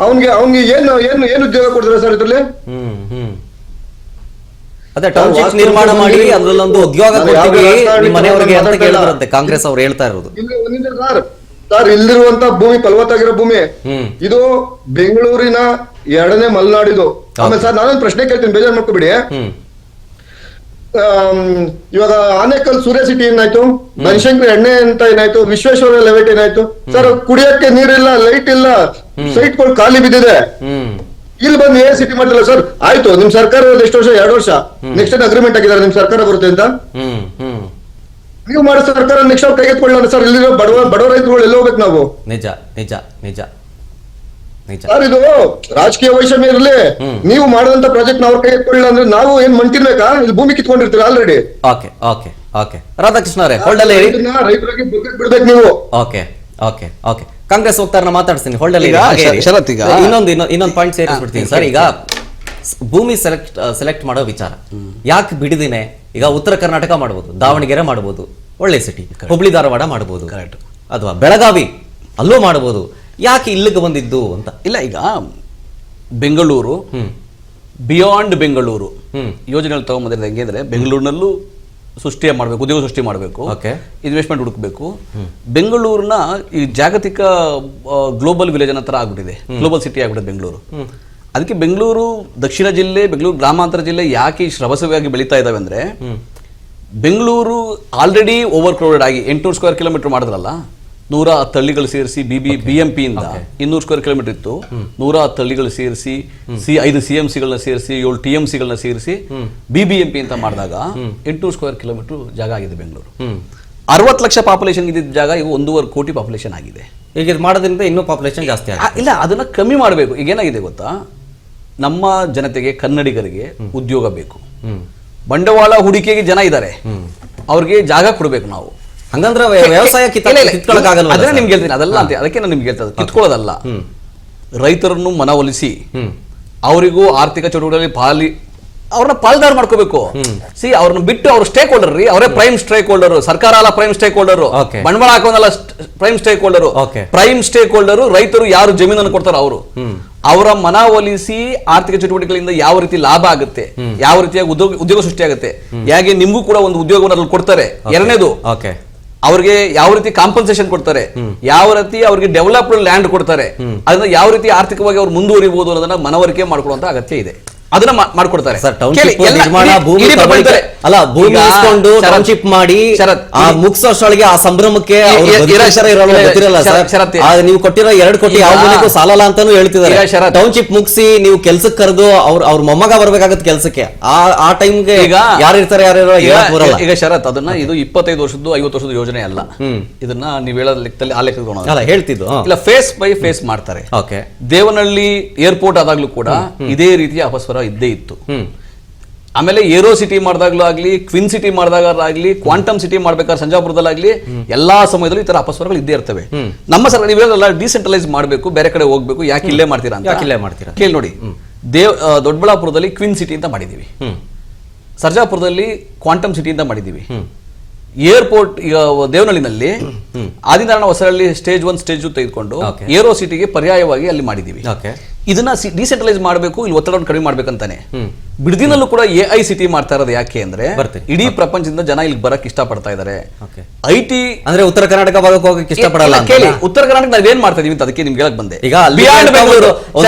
ಅವ್ನಿಗೆ ಏನು ಉದ್ಯೋಗ ಕೊಡ್ತೀರಾ ಸರ್ ಇದ್ರಲ್ಲಿ? ಅದೇ ಟೌನ್ಶಿಪ್ ನಿರ್ಮಾಣ ಮಾಡಿ ಅದ್ರಲ್ಲೊಂದು ಉದ್ಯೋಗ ಕೊಡ್ತೀವಿ ನಿಮ್ಮ ಮನೆಯವರಿಗೆ ಅಂತ ಕೇಳಿದ್ರಂತೆ ಕಾಂಗ್ರೆಸ್ ಅವ್ರು ಹೇಳ್ತಾ ಇರೋದು. ಸರ್, ಇಲ್ಲಿರುವಂತ ಭೂಮಿ ಫಲವತ್ತಾಗಿರೋ ಭೂಮಿ ಇದು ಬೆಂಗಳೂರಿನ 2ನೇ ಮಲೆನಾಡಿದು. ಆಮೇಲೆ ಸರ್ ನಾನೊಂದು ಪ್ರಶ್ನೆ ಕೇಳ್ತೀನಿ, ಬೇಜಾರು ಮಾಡ್ಕೋಬಿಡಿ. ಇವಾಗ ಆನೇಕಲ್ ಸೂರ್ಯ ಸಿಟಿ ಏನಾಯ್ತು, ಬನಶಂಕರಿ ಎಣ್ಣೆ ಅಂತ ಏನಾಯ್ತು, ವಿಶ್ವೇಶ್ವರ ಲೆವೆಟ್ ಏನಾಯ್ತು ಸರ್? ಕುಡಿಯಕ್ಕೆ ನೀರಿಲ್ಲ, ಲೈಟ್ ಇಲ್ಲ, ಸೈಟ್ಗಳು ಖಾಲಿ ಬಿದ್ದಿದೆ. ಇಲ್ಲಿ ಬಂದು ಸಿಟಿ ಮಾಡ್ತಿಲ್ಲ ಸರ್. ಆಯ್ತು, ನಿಮ್ ಸರ್ಕಾರ ಎಷ್ಟು ವರ್ಷ? 2 ವರ್ಷ. ನೆಕ್ಸ್ಟ್ ಅಗ್ರಿಮೆಂಟ್ ಆಗಿದ್ದಾರೆ ನಿಮ್ ಸರ್ಕಾರ ಬರುತ್ತೆ ಅಂತ. ನೀವು ಮಾಡೋ ಸರ್ಕಾರ ನೆಕ್ಸ್ಟ್ ಅವ್ರು ಕೈಗೆತ್ಕೊಳ್ಳೋಣ ಸರ್. ಇಲ್ಲಿರೋ ಬಡವ ರೈತರುಗಳು ಎಲ್ಲ ಹೋಗ್ಬೇಕು ನಾವು. ನಿಜ ನಿಜ ನಿಜ ನಿಜ ಸರ್, ಇದು ರಾಜಕೀಯ ವೈಷಮ್ಯ ಇರಲಿ. ನೀವು ಮಾಡಿದಂತ ಪ್ರಾಜೆಕ್ಟ್ ಅವ್ರ ಕೈಗೆತ್ಕೊಳ್ಳಿಲ್ಲ ಅಂದ್ರೆ ನಾವು ಏನ್ ಮಣ್ತಿರ್ಬೇಕಾ? ಇಲ್ಲಿ ಭೂಮಿ ಕಿತ್ಕೊಂಡಿರ್ತೀರ already. Okay okay okay Radhakrishna ಅವರೇ ಹೋಲ್ಡಲ್ಲಿ ರೈತರಿಗೆ ಬಿಡ್ಬೇಕು ನೀವು. ಓಕೆ ಓಕೆ ಓಕೆ ಕಾಂಗ್ರೆಸ್ ಹೋಗ್ತಾರನ್ನ ಮಾತಾಡ್ತೀನಿ ಹೋಲ್ಡಲ್ಲಿ. ಶರತ್, ಈಗ ಇನ್ನೊಂದು ಪಾಯಿಂಟ್ ಸೇರಿಸ್ಬಿಡ್ತೀನಿ ಸರ್. ಈಗ ಭೂಮಿ ಸೆಲೆಕ್ಟ್ ಮಾಡೋ ವಿಚಾರ ಯಾಕೆ ಬಿಡಿದಿನೇ? ಈಗ ಉತ್ತರ ಕರ್ನಾಟಕ ಮಾಡಬಹುದು, ದಾವಣಗೆರೆ ಮಾಡಬಹುದು, ಒಳ್ಳೆ ಸಿಟಿ, ಹುಬ್ಳಿ ಧಾರವಾಡ ಮಾಡಬಹುದು, ಅಥವಾ ಬೆಳಗಾವಿ ಅಲ್ಲೂ ಮಾಡಬಹುದು. ಯಾಕೆ ಇಲ್ಲಿಗೆ ಬಂದಿದ್ದು ಅಂತ? ಇಲ್ಲ, ಈಗ ಬೆಂಗಳೂರು ಬಿಯಾಂಡ್ ಬೆಂಗಳೂರು ಯೋಜನೆಗಳು ತಗೊಂಡ್ಬಂದಿರೋದು ಹೆಂಗೆ ಅಂದ್ರೆ, ಬೆಂಗಳೂರಿನಲ್ಲೂ ಸೃಷ್ಟಿ ಮಾಡಬೇಕು, ಉದ್ಯೋಗ ಸೃಷ್ಟಿ ಮಾಡಬೇಕು, ಇನ್ವೆಸ್ಟ್ಮೆಂಟ್ ಹುಡುಕಬೇಕು. ಬೆಂಗಳೂರಿನ ಈ ಜಾಗತಿಕ ಗ್ಲೋಬಲ್ ವಿಲೇಜ್ ಅನ್ನೋ ಥರ ಆಗ್ಬಿಟ್ಟಿದೆ, ಗ್ಲೋಬಲ್ ಸಿಟಿ ಆಗ್ಬಿಟ್ಟಿದೆ ಬೆಂಗಳೂರು. ಅದಕ್ಕೆ ಬೆಂಗಳೂರು ದಕ್ಷಿಣ ಜಿಲ್ಲೆ, ಬೆಂಗಳೂರು ಗ್ರಾಮಾಂತರ ಜಿಲ್ಲೆ ಯಾಕೆ ರಭಸವಾಗಿ ಬೆಳೀತಾ ಇದಾವೆ ಅಂದ್ರೆ, ಬೆಂಗಳೂರು ಆಲ್ರೆಡಿ ಓವರ್ ಕ್ರೌಡೆಡ್ ಆಗಿ 800 ಸ್ಕ್ವೇರ್ ಕಿಲೋಮೀಟರ್ ಮಾಡಿದ್ರಲ್ಲ, 110 ಹಳ್ಳಿಗಳು ಸೇರಿಸಿ BMP ಇಂದ 200 ಸ್ಕ್ವೇರ್ ಕಿಲೋಮೀಟರ್ ಇತ್ತು, 110 ಹಳ್ಳಿಗಳು ಸೇರಿಸಿ 5 CMCಗಳನ್ನ ಸೇರಿಸಿ 7 TMCಗಳನ್ನ ಸೇರಿಸಿ BBMP ಅಂತ ಮಾಡಿದಾಗ 800 ಸ್ಕ್ವೇರ್ ಕಿಲೋಮೀಟರ್ ಜಾಗ ಆಗಿದೆ ಬೆಂಗಳೂರು. 60 ಲಕ್ಷ ಪಾಪ್ಯುಲೇಷನ್ ಇದ್ದಿದ್ದ ಜಾಗ ಈಗ 1.5 ಕೋಟಿ ಪಾಪ್ಯುಲೇಷನ್ ಆಗಿದೆ. ಈಗ ಇದು ಮಾಡೋದ್ರಿಂದ ಇನ್ನೂ ಪಾಪ್ಯುಲೇಷನ್ ಜಾಸ್ತಿ ಆಗಿದೆ. ಇಲ್ಲ, ಅದನ್ನ ಕಮ್ಮಿ ಮಾಡಬೇಕು. ಈಗ ಏನಾಗಿದೆ ಗೊತ್ತಾ, ನಮ್ಮ ಜನತೆಗೆ, ಕನ್ನಡಿಗರಿಗೆ ಉದ್ಯೋಗ ಬೇಕು, ಬಂಡವಾಳ ಹೂಡಿಕೆಗೆ ಜನ ಇದ್ದಾರೆ, ಅವ್ರಿಗೆ ಜಾಗ ಕೊಡಬೇಕು ನಾವು. ಹಂಗಂದ್ರೆ ವ್ಯವಸಾಯ ಕಿತ್ಕೊಳ್ಳೋಕ್ಕಾಗಲ್ಲ. ಅದನ್ನ ನಿಮ್ಗೆ ಹೇಳ್ತೀನಿ, ಅದಲ್ಲ ಅಂತ. ಅದಕ್ಕೆ ನಾನು ನಿಮ್ಗೆ ಹೇಳ್ತಾ ಕಿತ್ಕೊಳ್ಳೋದಲ್ಲ, ರೈತರನ್ನು ಮನವೊಲಿಸಿ ಅವರಿಗೂ ಆರ್ಥಿಕ ಚಟುವಟಿಕೆಗಳಲ್ಲಿ ಅವ್ರನ್ನ ಪಾಲ್ದಾರ್ ಮಾಡ್ಕೋಬೇಕು. ಸಿ ಅವ್ರನ್ನ ಬಿಟ್ಟು ಅವ್ರ ಸ್ಟೇಕ್ ಹೋಲ್ಡರ್ ರೀ, ಅವರೇ ಪ್ರೈಮ್ ಸ್ಟೇಕ್ ಹೋಲ್ಡರ್. ಸರ್ಕಾರ ಅಲ್ಲ ಪ್ರೈಮ್ ಸ್ಟೇಕ್ ಹೋಲ್ಡರ್, ಬಂಡವಾಳ ಹಾಕೋನಲ್ಲ prime stakeholder. Prime stakeholder ರೈತರು ಯಾರು ಜಮೀನನ್ನು ಕೊಡ್ತಾರೋ ಅವರು, ಅವರ ಮನವೊಲಿಸಿ ಆರ್ಥಿಕ ಚಟುವಟಿಕೆಗಳಿಂದ ಯಾವ ರೀತಿ ಲಾಭ ಆಗುತ್ತೆ, ಯಾವ ರೀತಿಯ ಉದ್ಯೋಗ ಸೃಷ್ಟಿ ಆಗುತ್ತೆ, ಹೇಗೆ ನಿಮ್ಗೂ ಕೂಡ ಒಂದು ಉದ್ಯೋಗವನ್ನು ಅದ್ರಲ್ಲಿ ಕೊಡ್ತಾರೆ. ಎರಡನೇದು, ಅವ್ರಿಗೆ ಯಾವ ರೀತಿ ಕಾಂಪನ್ಸೇಷನ್ ಕೊಡ್ತಾರೆ, ಯಾವ ರೀತಿ ಅವ್ರಿಗೆ ಡೆವಲಪ್ಡ್ ಲ್ಯಾಂಡ್ ಕೊಡ್ತಾರೆ, ಅದನ್ನ ಯಾವ ರೀತಿ ಆರ್ಥಿಕವಾಗಿ ಅವ್ರು ಮುಂದುವರಿಬಹುದು ಅನ್ನೋದನ್ನ ಮನವರಿಕೆ ಮಾಡ್ಕೊಳ್ಳುವಂತ ಅಗತ್ಯ ಇದೆ. ಅದನ್ನ ಮಾಡ್ಕೊಡ್ತಾರೆ. ಟೌನ್ಶಿಪ್ ಮಾಡಿ ಮುಗಿಸೋಷ್ಟೊಳಗೆ ಆ ಸಂಭ್ರಮಕ್ಕೆ ನೀವು ಕೊಟ್ಟಿರೋ 2 ಕೋಟಿ ಯಾವ ಮನೆಗೂ ಸಾಲಲ್ಲ ಅಂತಾನು ಹೇಳ್ತಿದ್ದಾರೆ. ಟೌನ್ಶಿಪ್ ಮುಗಿಸಿ ನೀವು ಕೆಲ್ಸಕ್ಕೆ ಕರೆದು ಅವ್ರ ಮೊಮ್ಮಗ ಬರ್ಬೇಕಾಗತ್ತೆ ಕೆಲ್ಸಕ್ಕೆ, ಆ ಟೈಮ್ಗೆ ಯಾರು ಇರ್ತಾರೆ ಯಾರು. ಈಗ ಶರತ್ ಅದನ್ನ ಇದು 25 ವರ್ಷದ್ದು 50 ವರ್ಷದ ಯೋಜನೆ ಅಲ್ಲ. ಇದನ್ನ ನೀವು ಹೇಳೋ ಲೆಕ್ಕದಲ್ಲಿ ಆ ಲೆಕ್ಕ ಹೇಳ್ತಿದ್ದು ಇಲ್ಲ, ಫೇಸ್ ಬೈ ಫೇಸ್ ಮಾಡ್ತಾರೆ. ದೇವನಹಳ್ಳಿ ಏರ್ಪೋರ್ಟ್ ಆದಾಗ್ಲೂ ಕೂಡ ಇದೇ ರೀತಿಯ ಅಪಸ್ವರ ಇದ್ದೇ ಇತ್ತು. ಆಮೇಲೆ ಏರೋ ಸಿಟಿ ಮಾಡಿದಾಗ್ಲೂ ಆಗ್ಲಿ, ಕ್ವಿನ್ ಸಿಟಿ ಮಾಡಿದಾಗಲಾಗ್ಲಿ, ಕ್ವಾಂಟಮ್ ಸಿಟಿ ಮಾಡ್ಬೇಕಾದ್ರೆ ಸಂಜಾಪುರದಲ್ಲಾಗ್ಲಿ ಎಲ್ಲಾ ಸಮಯದಲ್ಲೂ ಈ ತರ ಅಪಸ್ವರಗಳು ಇದ್ದೇ ಇರ್ತವೆ. ನಮ್ಮ ಸರ್ಕಾರ ನೀವೆಲ್ಲ ಡಿಸೆಂಟ್ರಲೈಸ್ ಮಾಡಬೇಕು, ಬೇರೆ ಕಡೆ ಹೋಗ್ಬೇಕು, ಯಾಕೆ ಇಲ್ಲೇ ಮಾಡ್ತೀರಾ ಅಂತ ಕೇಳಿ ನೋಡಿ. ದೊಡ್ಡಬಳ್ಳಾಪುರದಲ್ಲಿ ಕ್ವಿನ್ ಸಿಟಿ ಅಂತ ಮಾಡಿದೀವಿ, ಸರ್ಜಾಪುರದಲ್ಲಿ ಕ್ವಾಂಟಮ್ ಸಿಟಿ ಅಂತ ಮಾಡಿದೀವಿ. ಏರ್ಪೋರ್ಟ್ ಈಗ ದೇವನಹಳ್ಳಿನಲ್ಲಿ ಆದಿನಾರಾಯಣ ಹೊಸಹಳ್ಳಿ ಸ್ಟೇಜ್ 1 ಸ್ಟೇಜ್ 2 ತೆಗೆದುಕೊಂಡು ಏರೋ ಸಿಟಿಗೆ ಪರ್ಯಾಯವಾಗಿ ಅಲ್ಲಿ ಮಾಡಿದೀವಿ. ಇದನ್ನ ಡಿಸೆಂಟ್ರಲೈಸ್ ಮಾಡಬೇಕು, ಇಲ್ಲಿ ಒತ್ತಡವನ್ನು ಕಡಿಮೆ ಮಾಡ್ಬೇಕಂತಾನೆ. ಬಿಡದಿನಲ್ಲೂ ಕೂಡ AI ಸಿಟಿ ಮಾಡ್ತಾ ಇರೋದು ಯಾಕೆ ಅಂದ್ರೆ ಇಡೀ ಪ್ರಪಂಚದಿಂದ ಜನ ಇಲ್ಲಿ ಬರಕ್ ಇಷ್ಟಪಡ್ತಾ ಇದ್ದಾರೆ. IT ಅಂದ್ರೆ ಉತ್ತರ ಕರ್ನಾಟಕ ಭಾಗಕ್ಕೆ ಹೋಗಕ್ಕೆ ಇಷ್ಟಪಡಲ್ಲ. ಕೇಳಿ, ಉತ್ತರ ಕರ್ನಾಟಕ ನಾವೇನ್ ಮಾಡ್ತಾ ಇದೀವಿ ಅಂತ ಅದಕ್ಕೆ ನಿಮ್ಗೆ ಹೇಳಕ್ ಬಂದೆ. ಈಗ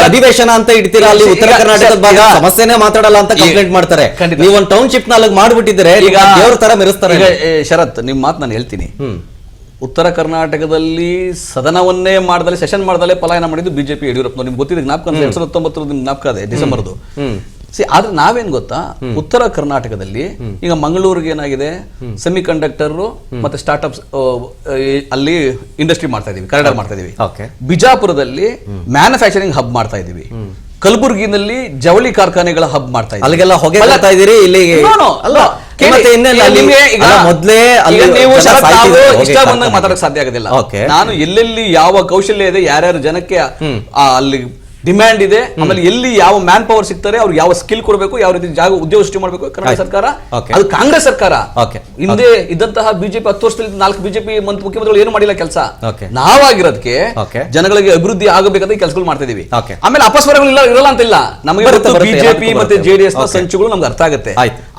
ಅಧಿವೇಶನ ಅಂತ ಇಡ್ತೀರಾ, ಅಲ್ಲಿ ಉತ್ತರ ಕರ್ನಾಟಕದ ಭಾಗ ಸಮಸ್ಯೆನೇ ಮಾತಾಡಲ್ಲ ಅಂತ ಕಂಪ್ಲೇಂಟ್ ಮಾಡ್ತಾರೆ. ನೀವು ಒಂದು ಟೌನ್ಶಿಪ್ ನ ಅಲ್ಲಿಗೆ ಮಾಡ್ಬಿಟ್ಟಿದ್ರೆ ಈಗ ದೇವ್ರ ತರ ಮೆರೆಸ್ತಾರೆ. ಶರತ್, ನಿಮ್ ಮಾತು ನಾನು ಹೇಳ್ತೀನಿ. ಉತ್ತರ ಕರ್ನಾಟಕದಲ್ಲಿ ಸದನವನ್ನೇ ಮಾಡ್ದಲೆ, ಸೆಷನ್ ಮಾಡ್ದಲೆ ಪಲಾಯನ ಮಾಡಿದ್ದು ಬಿಜೆಪಿ ಯಡಿಯೂರಪ್ಪನವ್ರು. ನಿಮ್ಗೆ ಗೊತ್ತಿದೆ, ಜ್ಞಾಪಕ 2019 ಜ್ಞಾಪಕ ಇದೆ, ಡಿಸೆಂಬರ್ದು. ಆದ್ರೆ ನಾವೇನ್ ಗೊತ್ತಾ, ಉತ್ತರ ಕರ್ನಾಟಕದಲ್ಲಿ ಈಗ ಮಂಗಳೂರಿಗೆ ಏನಾಗಿದೆ, ಸೆಮಿ ಕಂಡಕ್ಟರ್ ಮತ್ತೆ ಸ್ಟಾರ್ಟ್ಅಪ್ಸ್ ಅಲ್ಲಿ ಇಂಡಸ್ಟ್ರಿ ಮಾಡ್ತಾ ಇದೀವಿ, ಕಾರಿಡಾರ್ ಮಾಡ್ತಾ ಇದೀವಿ. ಬಿಜಾಪುರದಲ್ಲಿ ಮ್ಯಾನುಫ್ಯಾಕ್ಚರಿಂಗ್ ಹಬ್ ಮಾಡ್ತಾ ಇದೀವಿ. ಕಲಬುರಗಿನಲ್ಲಿ ಜವಳಿ ಕಾರ್ಖಾನೆಗಳ ಹಬ್ ಮಾಡ್ತಾ ಇದೀವಿ. ಅಲ್ಲಿಗೆಲ್ಲ ಹೊಗೆ ಬರ್ತಾ ಇದೀರಿ, ಇಲ್ಲಿ ಅಲ್ಲ ಮೊದ್ಲೇ ಇಷ್ಟ ಬಂದಾಗ ಮಾತಾಡಕ್ ಸಾಧ್ಯ ಆಗೋದಿಲ್ಲ. ನಾನು ಎಲ್ಲೆಲ್ಲಿ ಯಾವ ಕೌಶಲ್ಯ ಇದೆ, ಯಾರ್ಯಾರು ಜನಕ್ಕೆ ಅಲ್ಲಿ ಡಿಮ್ಯಾಂಡ್ ಇದೆ, ಆಮೇಲೆ ಎಲ್ಲಿ ಯಾವ ಮ್ಯಾನ್ ಪವರ್ ಸಿಗ್ತಾರೆ, ಅವ್ರಿಗೆ ಯಾವ ಸ್ಕಿಲ್ ಕೊಡಬೇಕು, ಯಾವ ರೀತಿ ಜಾಗ ಉದ್ಯೋಗ ಸೃಷ್ಟಿ ಮಾಡಬೇಕು. ಕರ್ನಾಟಕ ಸರ್ಕಾರ ಅದು ಕಾಂಗ್ರೆಸ್ ಸರ್ಕಾರ. ಹಿಂದೆ ಇದ್ದಂತಹ ಬಿಜೆಪಿ 10 ವರ್ಷದಲ್ಲಿ 4 ಬಿಜೆಪಿ ಮುಖ್ಯಮಂತ್ರಿಗಳು ಏನು ಮಾಡಿಲ್ಲ ಕೆಲಸ. ನಾವಾಗಿರೋದಕ್ಕೆ ಜನಗಳಿಗೆ ಅಭಿವೃದ್ಧಿ ಆಗಬೇಕಂತ ಕೆಲಸಗಳು ಮಾಡ್ತಾ ಇದೀವಿ. ಆಮೇಲೆ ಅಪಸ್ವರಗಳು ಇರಲ್ಲ ಅಂತ ಇಲ್ಲ, ನಮಗೆ ಬಿಜೆಪಿ ಮತ್ತೆ JDS ನ ಸಂಚುಗಳು ನಮ್ಗೆ ಅರ್ಥ ಆಗುತ್ತೆ,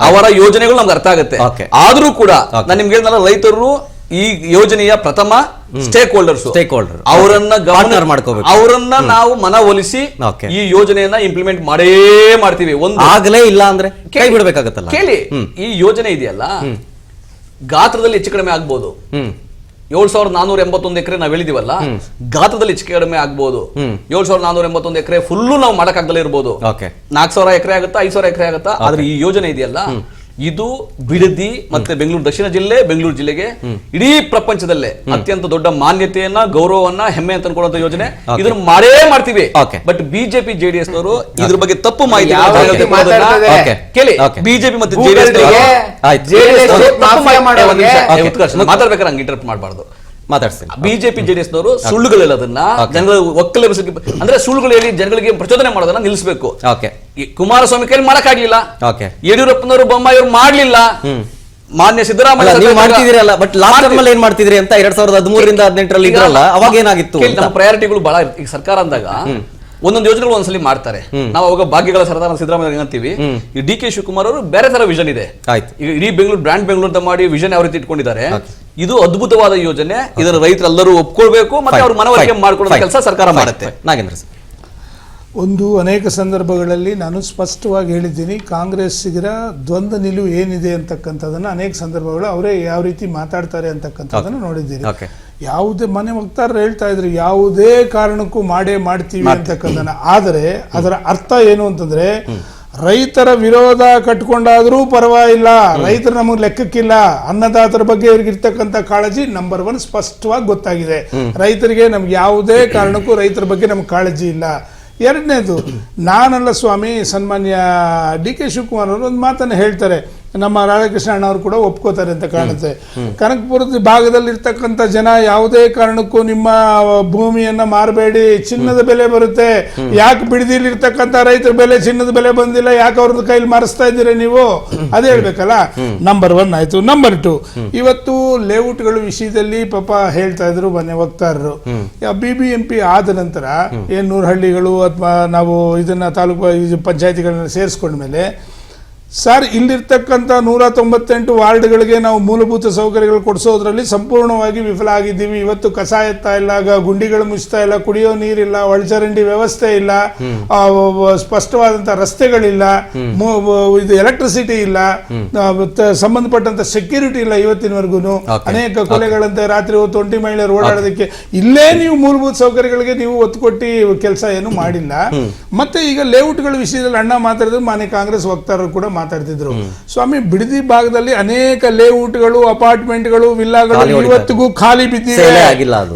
ಅವರ ಯೋಜನೆಗಳು ನಮ್ಗೆ ಅರ್ಥ ಆಗುತ್ತೆ. ಆದ್ರೂ ಕೂಡ ನಾನು ನಿಮ್ಗೆ ಹೇಳಿದ್ನಲ್ಲ, ರೈತರು ಈ ಯೋಜನೆಯ ಪ್ರಥಮ ಸ್ಟೇಕ್ ಹೋಲ್ಡರ್, ಅವರನ್ನ ಮಾಡ್ಕೋಬೇಕು, ಅವರನ್ನ ನಾವು ಮನವೊಲಿಸಿ ಈ ಯೋಜನೆಯನ್ನ ಇಂಪ್ಲಿಮೆಂಟ್ ಮಾಡೇ ಮಾಡ್ತೀವಿ. ಆಗಲೇ ಇಲ್ಲ ಅಂದ್ರೆ ಕೈ ಬಿಡ್ಬೇಕಾಗತ್ತಲ್ಲ. ಕೇಳಿ, ಈ ಯೋಜನೆ ಇದೆಯಲ್ಲ, ಗಾತ್ರದಲ್ಲಿ ಹೆಚ್ಚು ಕಡಿಮೆ ಆಗ್ಬೋದು. 7481 ಎಕರೆ ನಾವ್ ಹೇಳಿದಿವಲ್ಲ, ಗಾತ್ರದಲ್ಲಿ ಹೆಚ್ಚು ಕಡಿಮೆ ಆಗ್ಬಹುದು. 7481 ಎಕರೆ ಫುಲ್ಲು ನಾವು ಮಾಡಕ್ಕಾಗದಲ್ಲೇ ಇರ್ಬೋದು. 4000 ಎಕರೆ ಆಗುತ್ತಾ, 5000 ಎಕರೆ ಆಗುತ್ತಾ. ಆದ್ರೆ ಈ ಯೋಜನೆ ಇದೆಯಲ್ಲ, ಇದು ಬಿಡದಿ ಮತ್ತೆ ಬೆಂಗಳೂರು ದಕ್ಷಿಣ ಜಿಲ್ಲೆ, ಬೆಂಗಳೂರು ಜಿಲ್ಲೆಗೆ ಇಡೀ ಪ್ರಪಂಚದಲ್ಲೇ ಅತ್ಯಂತ ದೊಡ್ಡ ಮಾನ್ಯತೆಯನ್ನ, ಗೌರವವನ್ನ, ಹೆಮ್ಮೆ ಅಂತ ಅನ್ಕೊಳ್ಳುವಂತ ಯೋಜನೆ. ಇದನ್ನ ಮಾಡೇ ಮಾಡ್ತೀವಿ. ಬಟ್ ಬಿಜೆಪಿ JDS ನವರು ಇದ್ರ ಬಗ್ಗೆ ತಪ್ಪು ಮಾಹಿತಿ ಕೇಳಿ. ಬಿಜೆಪಿ ಮತ್ತೆ ಮಾತಾಡ್ಬೇಕಾದ್ರೆ ಹಂಗೆ ಇಂಟರಪ್ಟ್ ಮಾಡಬಾರ್ದು. ಮಾತಾಡ್ತೀನಿ. ಬಿಜೆಪಿ JDS ನವರು ಸುಳ್ಳುಗಳೆಲ್ಲದನ್ನ ಜನಗಳ ಒಕ್ಕಲಿರಿಸಿ, ಅಂದ್ರೆ ಸುಳ್ಳುಗಳು ಹೇಳಿ ಜನಗಳಿಗೆ ಪ್ರಚೋದನೆ ಮಾಡೋದನ್ನ ನಿಲ್ಲಿಸಬೇಕು. ಕುಮಾರಸ್ವಾಮಿ ಕೈಲಿ ಮಾಡಕ್ಕಾಗ್ಲಿಲ್ಲ, ಯಡಿಯೂರಪ್ಪನವರು ಬೊಮ್ಮಾಯಿಯವರು ಮಾಡ್ಲಿಲ್ಲ, ಮಾನ್ಯ ಸಿದ್ದರಾಮಯ್ಯ ನೀವು ಮಾಡ್ತಿದ್ದೀರಲ್ಲ. ಬಟ್ ಲಾಸ್ಟ್ ಟೈಮ್ ಅಲ್ಲಿ ಏನ್ ಮಾಡ್ತಿದ್ರಿ ಅಂತ 2013ರಿಂದ 18ರಲ್ಲಿ ಇದ್ರಲ್ಲ, ಅವಾಗ ಏನಾಗಿತ್ತು? ನಮ್ಮ ಪ್ರಯಾರಿಟಿಗಳು ಬಹಳ, ಈಗ ಸರ್ಕಾರ ಅಂದಾಗ ಒಂದೊಂದು ಯೋಜನೆಗಳು ಒಂದ್ಸಲಿ ಮಾಡ್ತಾರೆ. ನಾವು ಅವಾಗ ಭಾಗ್ಯಗಳ ಸರ್ದಾರ ಸಿದ್ದರಾಮಯ್ಯ ಅಂತೀವಿ. ಈ DK ಶಿವಕುಮಾರ್ ಅವರು ಬೇರೆ ತರ ವಿಷನ್ ಇದೆ. ಈಗ ಇಡೀ ಬೆಂಗಳೂರು ಬ್ರ್ಯಾಂಡ್ ಬೆಂಗಳೂರು ಅಂತ ಮಾಡಿ ವಿಷನ್ ಯಾವ ರೀತಿ ಇಟ್ಕೊಂಡಿದ್ದಾರೆ. ಇದು ಅದ್ಭುತವಾದ ಯೋಜನೆ, ಇದನ್ನ ರೈತರೆಲ್ಲರೂ ಒಪ್ಕೊಳ್ಬೇಕು, ಮತ್ತೆ ಅವ್ರ ಮನವರಿಕೆ ಮಾಡ್ಕೊಳ್ಳೋ ಕೆಲಸ ಸರ್ಕಾರ ಮಾಡುತ್ತೆ. ನಾಗೇಂದ್ರ ಸರ್, ಅನೇಕ ಸಂದರ್ಭಗಳಲ್ಲಿ ನಾನು ಸ್ಪಷ್ಟವಾಗಿ ಹೇಳಿದ್ದೀನಿ, ಕಾಂಗ್ರೆಸ್ಸಿಗರ ದ್ವಂದ್ವ ನಿಲುವು ಏನಿದೆ ಅಂತಕ್ಕಂಥದ್ದನ್ನು ಅನೇಕ ಸಂದರ್ಭಗಳು ಅವರೇ ಯಾವ ರೀತಿ ಮಾತಾಡ್ತಾರೆ ಅಂತಕ್ಕಂಥದ್ದನ್ನು ನೋಡಿದ್ದೀರಿ. ಯಾವುದೇ ಮನೆ ವಕ್ತಾರರು ಹೇಳ್ತಾ ಇದ್ರು ಯಾವುದೇ ಕಾರಣಕ್ಕೂ ಮಾಡ್ತೀವಿ ಅಂತಕ್ಕಂಥದ್ದನ್ನ. ಆದರೆ ಅದರ ಅರ್ಥ ಏನು ಅಂತಂದ್ರೆ, ರೈತರ ವಿರೋಧ ಕಟ್ಕೊಂಡಾದ್ರೂ ಪರವಾಗಿಲ್ಲ, ರೈತರು ನಮಗೆ ಲೆಕ್ಕಕ್ಕಿಲ್ಲ, ಅನ್ನದಾತರ ಬಗ್ಗೆ ಇವ್ರಿಗಿರ್ತಕ್ಕಂಥ ಕಾಳಜಿ ನಂಬರ್ 1 ಸ್ಪಷ್ಟವಾಗಿ ಗೊತ್ತಾಗಿದೆ. ರೈತರಿಗೆ ನಮ್ಗೆ ಯಾವುದೇ ಕಾರಣಕ್ಕೂ ರೈತರ ಬಗ್ಗೆ ನಮ್ಗೆ ಕಾಳಜಿ ಇಲ್ಲ. ಎರಡನೇದು, ನಾನಲ್ಲ ಸ್ವಾಮಿ, ಸನ್ಮಾನ್ಯ DK ಶಿವಕುಮಾರ್ ಅವರು ಒಂದು ಮಾತನ್ನು ಹೇಳ್ತಾರೆ, ನಮ್ಮ ರಾಧಾಕೃಷ್ಣ ಅಣ್ಣವರು ಕೂಡ ಒಪ್ಕೋತಾರೆ ಅಂತ ಕಾಣುತ್ತೆ. ಕನಕಪುರದ ಭಾಗದಲ್ಲಿರ್ತಕ್ಕಂಥ ಜನ ಯಾವುದೇ ಕಾರಣಕ್ಕೂ ನಿಮ್ಮ ಭೂಮಿಯನ್ನ ಮಾರಬೇಡಿ, ಚಿನ್ನದ ಬೆಲೆ ಬರುತ್ತೆ, ಯಾಕೆ ಬಿಡದಿಲಿರ್ತಕ್ಕಂಥ ರೈತರ ಬೆಲೆ ಚಿನ್ನದ ಬೆಲೆ ಬಂದಿಲ್ಲ, ಯಾಕೆ ಅವ್ರದ್ದು ಕೈಲಿ ಮಾರಿಸ್ತಾ ಇದ್ದೀರಾ ನೀವು, ಅದೇ ಹೇಳ್ಬೇಕಲ್ಲ. ನಂಬರ್ 1 ಆಯ್ತು. ನಂಬರ್ 2, ಇವತ್ತು ಲೇಔಟ್ಗಳ ವಿಷಯದಲ್ಲಿ ಪಾಪ ಹೇಳ್ತಾ ಇದ್ರು ಮೊನ್ನೆ ವಕ್ತಾರರು, BBMP ಆದ ನಂತರ ಏನ್ 100 ಹಳ್ಳಿಗಳು ಅಥವಾ ನಾವು ಇದನ್ನ ತಾಲೂಕು ಪಂಚಾಯತಿಗಳನ್ನ ಸೇರಿಸ್ಕೊಂಡ್ಮೇಲೆ ಸರ್ ಇಲ್ಲಿರ್ತಕ್ಕಂಥ 198 ವಾರ್ಡ್ಗಳಿಗೆ ನಾವು ಮೂಲಭೂತ ಸೌಕರ್ಯಗಳು ಕೊಡಿಸೋದ್ರಲ್ಲಿ ಸಂಪೂರ್ಣವಾಗಿ ವಿಫಲ ಆಗಿದ್ದೀವಿ. ಇವತ್ತು ಕಸ ಎತ್ತಾ ಇಲ್ಲ, ಗುಂಡಿಗಳು ಮುಚ್ತಾ ಇಲ್ಲ, ಕುಡಿಯೋ ನೀರಿಲ್ಲ, ಒಳಚರಂಡಿ ವ್ಯವಸ್ಥೆ ಇಲ್ಲ, ಸ್ಪಷ್ಟವಾದಂಥ ರಸ್ತೆಗಳಿಲ್ಲ, ಇದು ಎಲೆಕ್ಟ್ರಿಸಿಟಿ ಇಲ್ಲ, ಸಂಬಂಧಪಟ್ಟಂತ ಸೆಕ್ಯೂರಿಟಿ ಇಲ್ಲ ಇವತ್ತಿನವರೆಗೂ. ಅನೇಕ ಕೊಲೆಗಳಂತೆ ರಾತ್ರಿ ಹೊತ್ತು 20 ಮಹಿಳೆಯರು ಓಡಾಡೋದಕ್ಕೆ ಇಲ್ಲೇ ನೀವು ಮೂಲಭೂತ ಸೌಕರ್ಯಗಳಿಗೆ ನೀವು ಒತ್ತು ಕೊಟ್ಟು ಕೆಲಸ ಏನು ಮಾಡಿಲ್ಲ. ಮತ್ತೆ ಈಗ ಲೇಔಟ್ಗಳ ವಿಷಯದಲ್ಲಿ ಅಣ್ಣ ಮಾತಾಡಿದ್ರು, ಮಾನ್ಯ ಕಾಂಗ್ರೆಸ್ ವಕ್ತಾರರು ಕೂಡ ಮಾತಾಡ್ತಿದ್ರು. ಸ್ವಾಮಿ, ಬಿಡದಿ ಭಾಗದಲ್ಲಿ ಅನೇಕ ಲೇಔಟ್ಗಳು, ಅಪಾರ್ಟ್ಮೆಂಟ್ಗಳು, ವಿಲ್ಲಾಗಳು ಇವತ್ತಿಗೂ ಖಾಲಿ ಬಿದ್ದಿವೆ.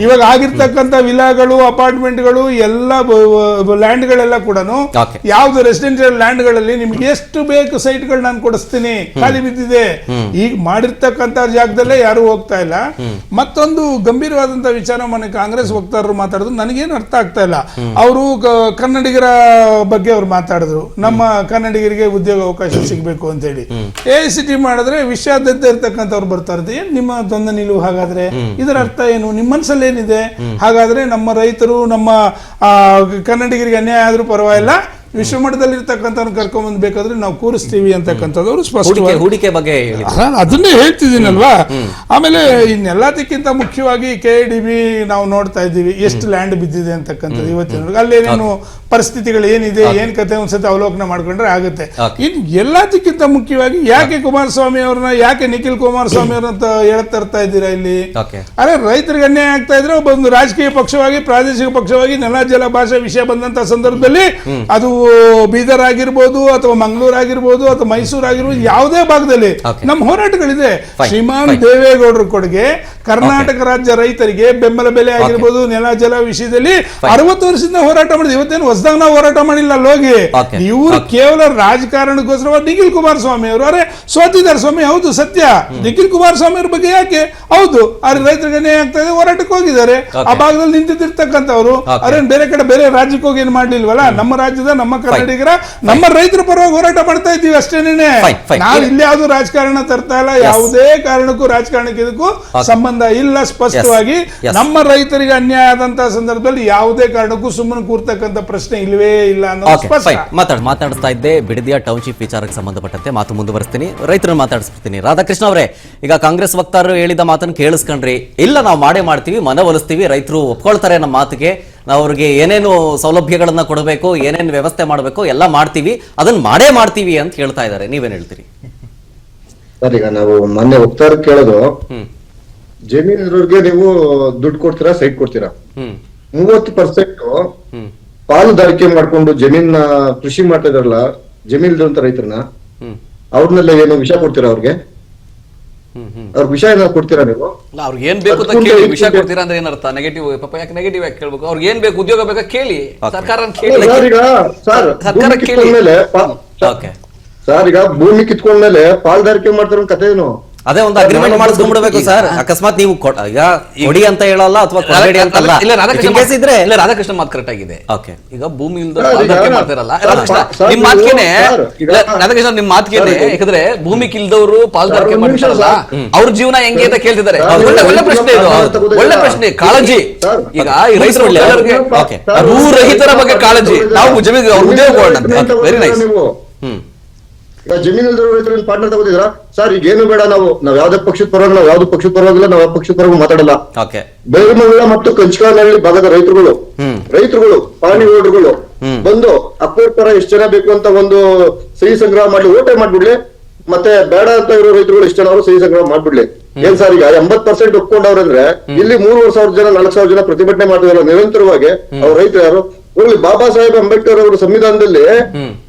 ಇವಾಗ ಆಗಿರ್ತಕ್ಕಂಥ ವಿಲ್ಲಾಗಳು, ಅಪಾರ್ಟ್ಮೆಂಟ್ಗಳು ಎಲ್ಲ ಲ್ಯಾಂಡ್ಗಳೆಲ್ಲ ಕೂಡ ಯಾವ್ದು ರೆಸಿಡೆನ್ಷಿಯಲ್ ಲ್ಯಾಂಡ್ಗಳಲ್ಲಿ ನಿಮ್ಗೆ ಎಷ್ಟು ಬೇಕು ಸೈಟ್ಗಳು ನಾನು ಕೊಡಿಸ್ತೀನಿ, ಖಾಲಿ ಬಿದ್ದಿದೆ. ಈಗ ಮಾಡಿರ್ತಕ್ಕಂಥ ಜಾಗದಲ್ಲೇ ಯಾರು ಹೋಗ್ತಾ ಇಲ್ಲ. ಮತ್ತೊಂದು ಗಂಭೀರವಾದಂತ ವಿಚಾರ ಮೊನ್ನೆ ಕಾಂಗ್ರೆಸ್ ವಕ್ತಾರರು ಮಾತಾಡಿದ್ರು, ನನಗೇನು ಅರ್ಥ ಆಗ್ತಾ ಇಲ್ಲ. ಅವರು ಕನ್ನಡಿಗರ ಬಗ್ಗೆ ಅವ್ರು ಮಾತಾಡಿದ್ರು, ನಮ್ಮ ಕನ್ನಡಿಗರಿಗೆ ಉದ್ಯೋಗ ಅವಕಾಶ ಸಿಗಬೇಕು ಅಂತ ಹೇಳಿ. AICT ಮಾಡಿದ್ರೆ ವಿಶ್ವಾದ್ಯಂತ ಇರ್ತಕ್ಕಂಥವ್ರು ಬರ್ತಾರೆ. ಏನ್ ನಿಮ್ಮ ದ್ವಂದ್ವ ನಿಲುವು ಹಾಗಾದ್ರೆ? ಇದರ ಅರ್ಥ ಏನು? ನಿಮ್ಮ ಮನಸ್ಸಲ್ಲಿ ಏನಿದೆ? ಹಾಗಾದ್ರೆ ನಮ್ಮ ರೈತರು, ನಮ್ಮ ಕನ್ನಡಿಗರಿಗೆ ಅನ್ಯಾಯ ಆದ್ರೂ ಪರವಾಗಿಲ್ಲ, ವಿಶ್ವಮಟ್ಟದಲ್ಲಿ ಇರ್ತಕ್ಕಂಥವ್ರು ಕರ್ಕೊಂಡ್ ಬೇಕಾದ್ರೆ ನಾವು ಕೂರಿಸ್ತೀವಿ ಅಂತಕ್ಕಂಥದ್ದು ಸ್ಪಷ್ಟ. ಹೂಡಿಕೆ ಬಗ್ಗೆ ಅದನ್ನೇ ಹೇಳ್ತಿದ್ದೀನಲ್ವಾ. ಆಮೇಲೆ ಇನ್ನೆಲ್ಲದಕ್ಕಿಂತ ಮುಖ್ಯವಾಗಿ KIDB ನಾವು ನೋಡ್ತಾ ಇದ್ದೀವಿ ಎಷ್ಟು ಲ್ಯಾಂಡ್ ಬಿದ್ದಿದೆ ಅಂತಕ್ಕಂಥದ್ದು ಇವತ್ತಿನ. ಅಲ್ಲೇನೇನು ಪರಿಸ್ಥಿತಿಗಳು ಏನಿದೆ, ಏನ್ ಕತೆ ಒಂದ್ಸತಿ ಅವಲೋಕನ ಮಾಡ್ಕೊಂಡ್ರೆ ಆಗುತ್ತೆ. ಇನ್ ಎಲ್ಲದಕ್ಕಿಂತ ಮುಖ್ಯವಾಗಿ ಯಾಕೆ ಕುಮಾರಸ್ವಾಮಿ ಅವ್ರನ್ನ, ಯಾಕೆ ನಿಖಿಲ್ ಕುಮಾರಸ್ವಾಮಿ ಅವ್ರನ್ನ ಹೇಳ್ತಾ ಇದ್ದೀರಾ ಇಲ್ಲಿ? ಅರೆ ರೈತರಿಗೆ ಅನ್ಯಾಯ ಆಗ್ತಾ ಇದ್ರೆ ಒಂದು ರಾಜಕೀಯ ಪಕ್ಷವಾಗಿ, ಪ್ರಾದೇಶಿಕ ಪಕ್ಷವಾಗಿ ನೆಲ ಜಲ ಭಾಷೆ ವಿಷಯ ಬಂದಂತ ಸಂದರ್ಭದಲ್ಲಿ ಅದು ಬೀದರ್ ಆಗಿರ್ಬೋದು ಅಥವಾ ಮಂಗಳೂರು ಆಗಿರ್ಬೋದು ಅಥವಾ ಮೈಸೂರು ಆಗಿರ್ಬೋದು, ಯಾವುದೇ ಭಾಗದಲ್ಲಿ ನಮ್ಮ ಹೋರಾಟಗಳಿದೆ. ಶ್ರೀಮಾನ್ ದೇವೇಗೌಡರ ಕೊಡುಗೆ ಕರ್ನಾಟಕ ರಾಜ್ಯ ರೈತರಿಗೆ ಬೆಂಬಲ ಬೆಲೆ ಆಗಿರ್ಬೋದು, ನೆಲ ಜಲ ವಿಷಯದಲ್ಲಿ 60 ವರ್ಷದಿಂದ ಹೋರಾಟ ಮಾಡಿದೆ. ಇವತ್ತೇನು ಹೊಸದಾಗ ನಾವು ಹೋರಾಟ ಮಾಡಿಲ್ಲ ಹೋಗಿ. ಇವರು ಕೇವಲ ರಾಜಕಾರಣಕ್ಕೋಸ್ಕರ ನಿಖಿಲ್ ಕುಮಾರಸ್ವಾಮಿ ಅವರು ಅರೆ ಸೋತಿದ್ದಾರೆ ಸ್ವಾಮಿ, ಹೌದು ಸತ್ಯ. ನಿಖಿಲ್ ಕುಮಾರಸ್ವಾಮಿ ಅವ್ರ ಬಗ್ಗೆ ಯಾಕೆ ಹೌದು ಆದ್ರೆ ರೈತರಿಗೆ ಅನ್ಯಾಯ ಆಗ್ತಾ ಇದೆ, ಹೋರಾಟಕ್ಕೆ ಹೋಗಿದ್ದಾರೆ. ಆ ಭಾಗದಲ್ಲಿ ನಿಂತಿರ್ತಕ್ಕಂಥವ್ರು ಅರೆ ಬೇರೆ ಕಡೆ ಬೇರೆ ರಾಜ್ಯಕ್ಕೆ ಹೋಗಿ ಏನ್ ಮಾಡ್ಲಿಲ್ವಲ್ಲ, ನಮ್ಮ ರಾಜ್ಯದ ನಮ್ಮ ಕನ್ನಡಿಗರ ನಮ್ಮ ರೈತರ ಪರವಾಗಿ ಹೋರಾಟ ಮಾಡ್ತಾ ಇದ್ದೀವಿ ಅಷ್ಟೇನೆ. ನಾವು ಇಲ್ಲಿ ಯಾವ್ದು ರಾಜಕಾರಣ ತರ್ತಾ ಇಲ್ಲ, ಯಾವುದೇ ಕಾರಣಕ್ಕೂ ರಾಜಕಾರಣಕ್ಕೆ ಇದಕ್ಕೂ ಸಂಬಂಧ ಇಲ್ಲ. ಸ್ಪಷ್ಟವಾಗಿ ನಮ್ಮ ರೈತರಿಗೆ ಅನ್ಯಾಯ ಆದಂತಹ ಸಂದರ್ಭದಲ್ಲಿ ಯಾವುದೇ ಕಾರಣಕ್ಕೂ ಸುಮ್ಮನೆ ಕೂರ್ತಕ್ಕಂಥ ಪ್ರಶ್ನೆ ಇಲ್ವೇ ಇಲ್ಲ ಅನ್ನೋ ಮಾತಾಡ್ತಾ ಇದ್ದೆ. ಬಿಡದಿಯ ಟೌನ್ಶಿಪ್ ವಿಚಾರಕ್ಕೆ ಸಂಬಂಧಪಟ್ಟಂತೆ ಮಾತು ಮುಂದುವರಿಸ್ತೀನಿ, ರೈತರನ್ನು ಮಾತಾಡಿಸ್ಬಿಡ್ತೀನಿ. ರಾಧಾಕೃಷ್ಣ ಅವರೇ, ಈಗ ಕಾಂಗ್ರೆಸ್ ವಕ್ತಾರರು ಹೇಳಿದ ಮಾತನ್ನು ಕೇಳಿಸ್ಕೊಂಡ್ರಿ. ಇಲ್ಲ ನಾವು ಮಾಡೇ ಮಾಡ್ತೀವಿ, ಮನವೊಲಿಸ್ತೀವಿ, ರೈತರು ಒಪ್ಕೊಳ್ತಾರೆ ನಮ್ಮ ಮಾತಿಗೆ, ನಾವು ಅವ್ರಿಗೆ ಏನೇನು ಸೌಲಭ್ಯಗಳನ್ನ ಕೊಡಬೇಕು, ಏನೇನು ವ್ಯವಸ್ಥೆ ಮಾಡಬೇಕು ಎಲ್ಲ ಮಾಡ್ತೀವಿ, ಅದನ್ನ ಮಾಡೇ ಮಾಡ್ತೀವಿ ಅಂತ ಹೇಳ್ತಾ ಇದ್ದಾರೆ. ನೀವೇನ್ ಹೇಳ್ತೀರಿ? ಸರ್, ಈಗ ನಾವು ಮೊನ್ನೆ ವಕ್ತಾರ ಕೇಳೋದು, ಜಮೀನಿರೋರ್ಗೆ ನೀವು ದುಡ್ಡು ಕೊಡ್ತೀರಾ, ಸೈಟ್ ಕೊಡ್ತೀರಾ? 30% ಪಾಲುದಾರಿಕೆ ಮಾಡ್ಕೊಂಡು ಜಮೀನ್ ಕೃಷಿ ಮಾಡ್ತಾ ಇದಾರಲ್ಲ, ಜಮೀನ್ ಇರುವಂತ ರೈತರನ್ನ, ಅವ್ರನ್ನೆಲ್ಲ ಏನು ವಿಷ ಕೊಡ್ತೀರಾ? ಅವ್ರಿಗೆ ಅವ್ರ ವಿಷಯ ಏನಾದ್ರು ಕೊಡ್ತೀರಾ ನೀವು? ಅವ್ರಿಗೆ ಏನ್ ಬೇಕು ಅಂತ ಕೇಳಿ. ವಿಷಯ ಕೊಡ್ತೀರಾ ಅಂದ್ರೆ ಏನರ್ಥ? ನೆಗೆಟಿವ್ ಪಾಪ, ಯಾಕೆ ನೆಗೆಟಿವ್ ಯಾಕೆ ಕೇಳ್ಬೇಕು? ಅವ್ರಿಗೆ ಏನ್ ಬೇಕು, ಉದ್ಯೋಗ ಬೇಕಾ ಕೇಳಿ, ಸರ್ಕಾರ ಕೇಳಿ. ಸರ್, ಈಗ ಭೂಮಿ ಕಿತ್ಕೊಂಡ್ಮೇಲೆ ಪಾಲ್ದಾರಿಕೆ ಮಾಡ್ತಾರ ಕತೆ ಏನು? ಅದೇ ಒಂದು ಅಗ್ರಿಮೆಂಟ್ ಮಾಡಿಸ್ಕೊಂಡ್ಬಿಡ್ಬೇಕು ಸರ್. ಅಕಸ್ಮಾತ್ ನೀವು ಈಗ ಕೊಡಿ ಅಂತ ಹೇಳಲ್ಲ ಅಥವಾ ಕೊಡಬೇಡಿ ಅಂತ ಅಲ್ಲ. ಇಲ್ಲ, ರಾಧಾಕೃಷ್ಣ ಮಾತು ಕರೆಕ್ಟ್ ಆಗಿದೆ. ಈಗ ಭೂಮಿ ಇಲ್ದವ್ರು ಮಾಡ್ತಾರಲ್ಲ, ನಿಮ್ ಮಾತ್ಕೇನೆ ರಾಧಾಕೃಷ್ಣ, ನಿಮ್ ಮಾತ್ಕೇನೆ, ಯಾಕಂದ್ರೆ ಭೂಮಿ ಕಿಲ್ದವ್ರು ಪಾಲ್ದಾರಿಕೆ ಮಾಡ್ತಾರಲ್ಲ, ಅವ್ರ ಜೀವನ ಹೆಂಗೆ ಅಂತ ಕೇಳ್ತಿದ್ದಾರೆ. ಒಳ್ಳೆ ಪ್ರಶ್ನೆ ಇದು, ಒಳ್ಳೆ ಪ್ರಶ್ನೆ. ಕಾಳಜಿ, ಈಗ ಈ ರೈತರು ರೈತರ ಬಗ್ಗೆ ಕಾಳಜಿ, ನಾವು ಜಮೀನು ಉದ್ಯೋಗ ಕೊಡೋಣ. Very nice. ಈಗ ಜಮೀನಿಲ್ದ ರೈತರು ಪಾರ್ಟ್ನರ್ ತಗೋತಿದ್ರ? ಸರ್, ಈಗ ಏನು ಬೇಡ, ನಾವು ಯಾವ್ದೇ ಪಕ್ಷದ ಪರವಾಗಿ, ನಾವು ಯಾವ್ದು ಪಕ್ಷದ ಪರವಾಗಿಲ್ಲ, ನಾವು ಯಾವ ಪಕ್ಷದ ಪರವಾಗಿ ಮಾತಾಡಲ್ಲ. ಬೇಗಮಂಗಲ ಮತ್ತು ಕಂಚಕಾನಹಳ್ಳಿ ಭಾಗದ ರೈತರುಗಳು ಪಾಣಿಗೌಡರುಗಳು ಬಂದು ಅಪ್ಪರ್ ಪರ ಎಷ್ಟು ಜನ ಬೇಕು ಅಂತ ಒಂದು ಸಹಿ ಸಂಗ್ರಹ ಮಾಡಿ ಓಟೆ ಮಾಡ್ಬಿಡ್ಲಿ. ಮತ್ತೆ ಬೇಡ ಅಂತ ಇರೋ ರೈತರುಗಳು ಎಷ್ಟು ಜನ ಅವರು ಸಹಿ ಸಂಗ್ರಹ ಮಾಡ್ಬಿಡ್ಲಿ. ಏನ್ ಸರ್, ಈಗ 80% ಒಪ್ಕೊಂಡವ್ರಂದ್ರೆ ಇಲ್ಲಿ 3,000 ಜನ 4,000 ಜನ ಪ್ರತಿಭಟನೆ ಮಾಡ್ತಿದಾರೆ ನಿರಂತರವಾಗಿ. ಅವ್ರ ರೈತರು ಯಾರು? ಹೋಗ್ಲಿ, ಬಾಬಾ ಸಾಹೇಬ್ ಅಂಬೇಡ್ಕರ್ ಅವರ ಸಂವಿಧಾನದಲ್ಲಿ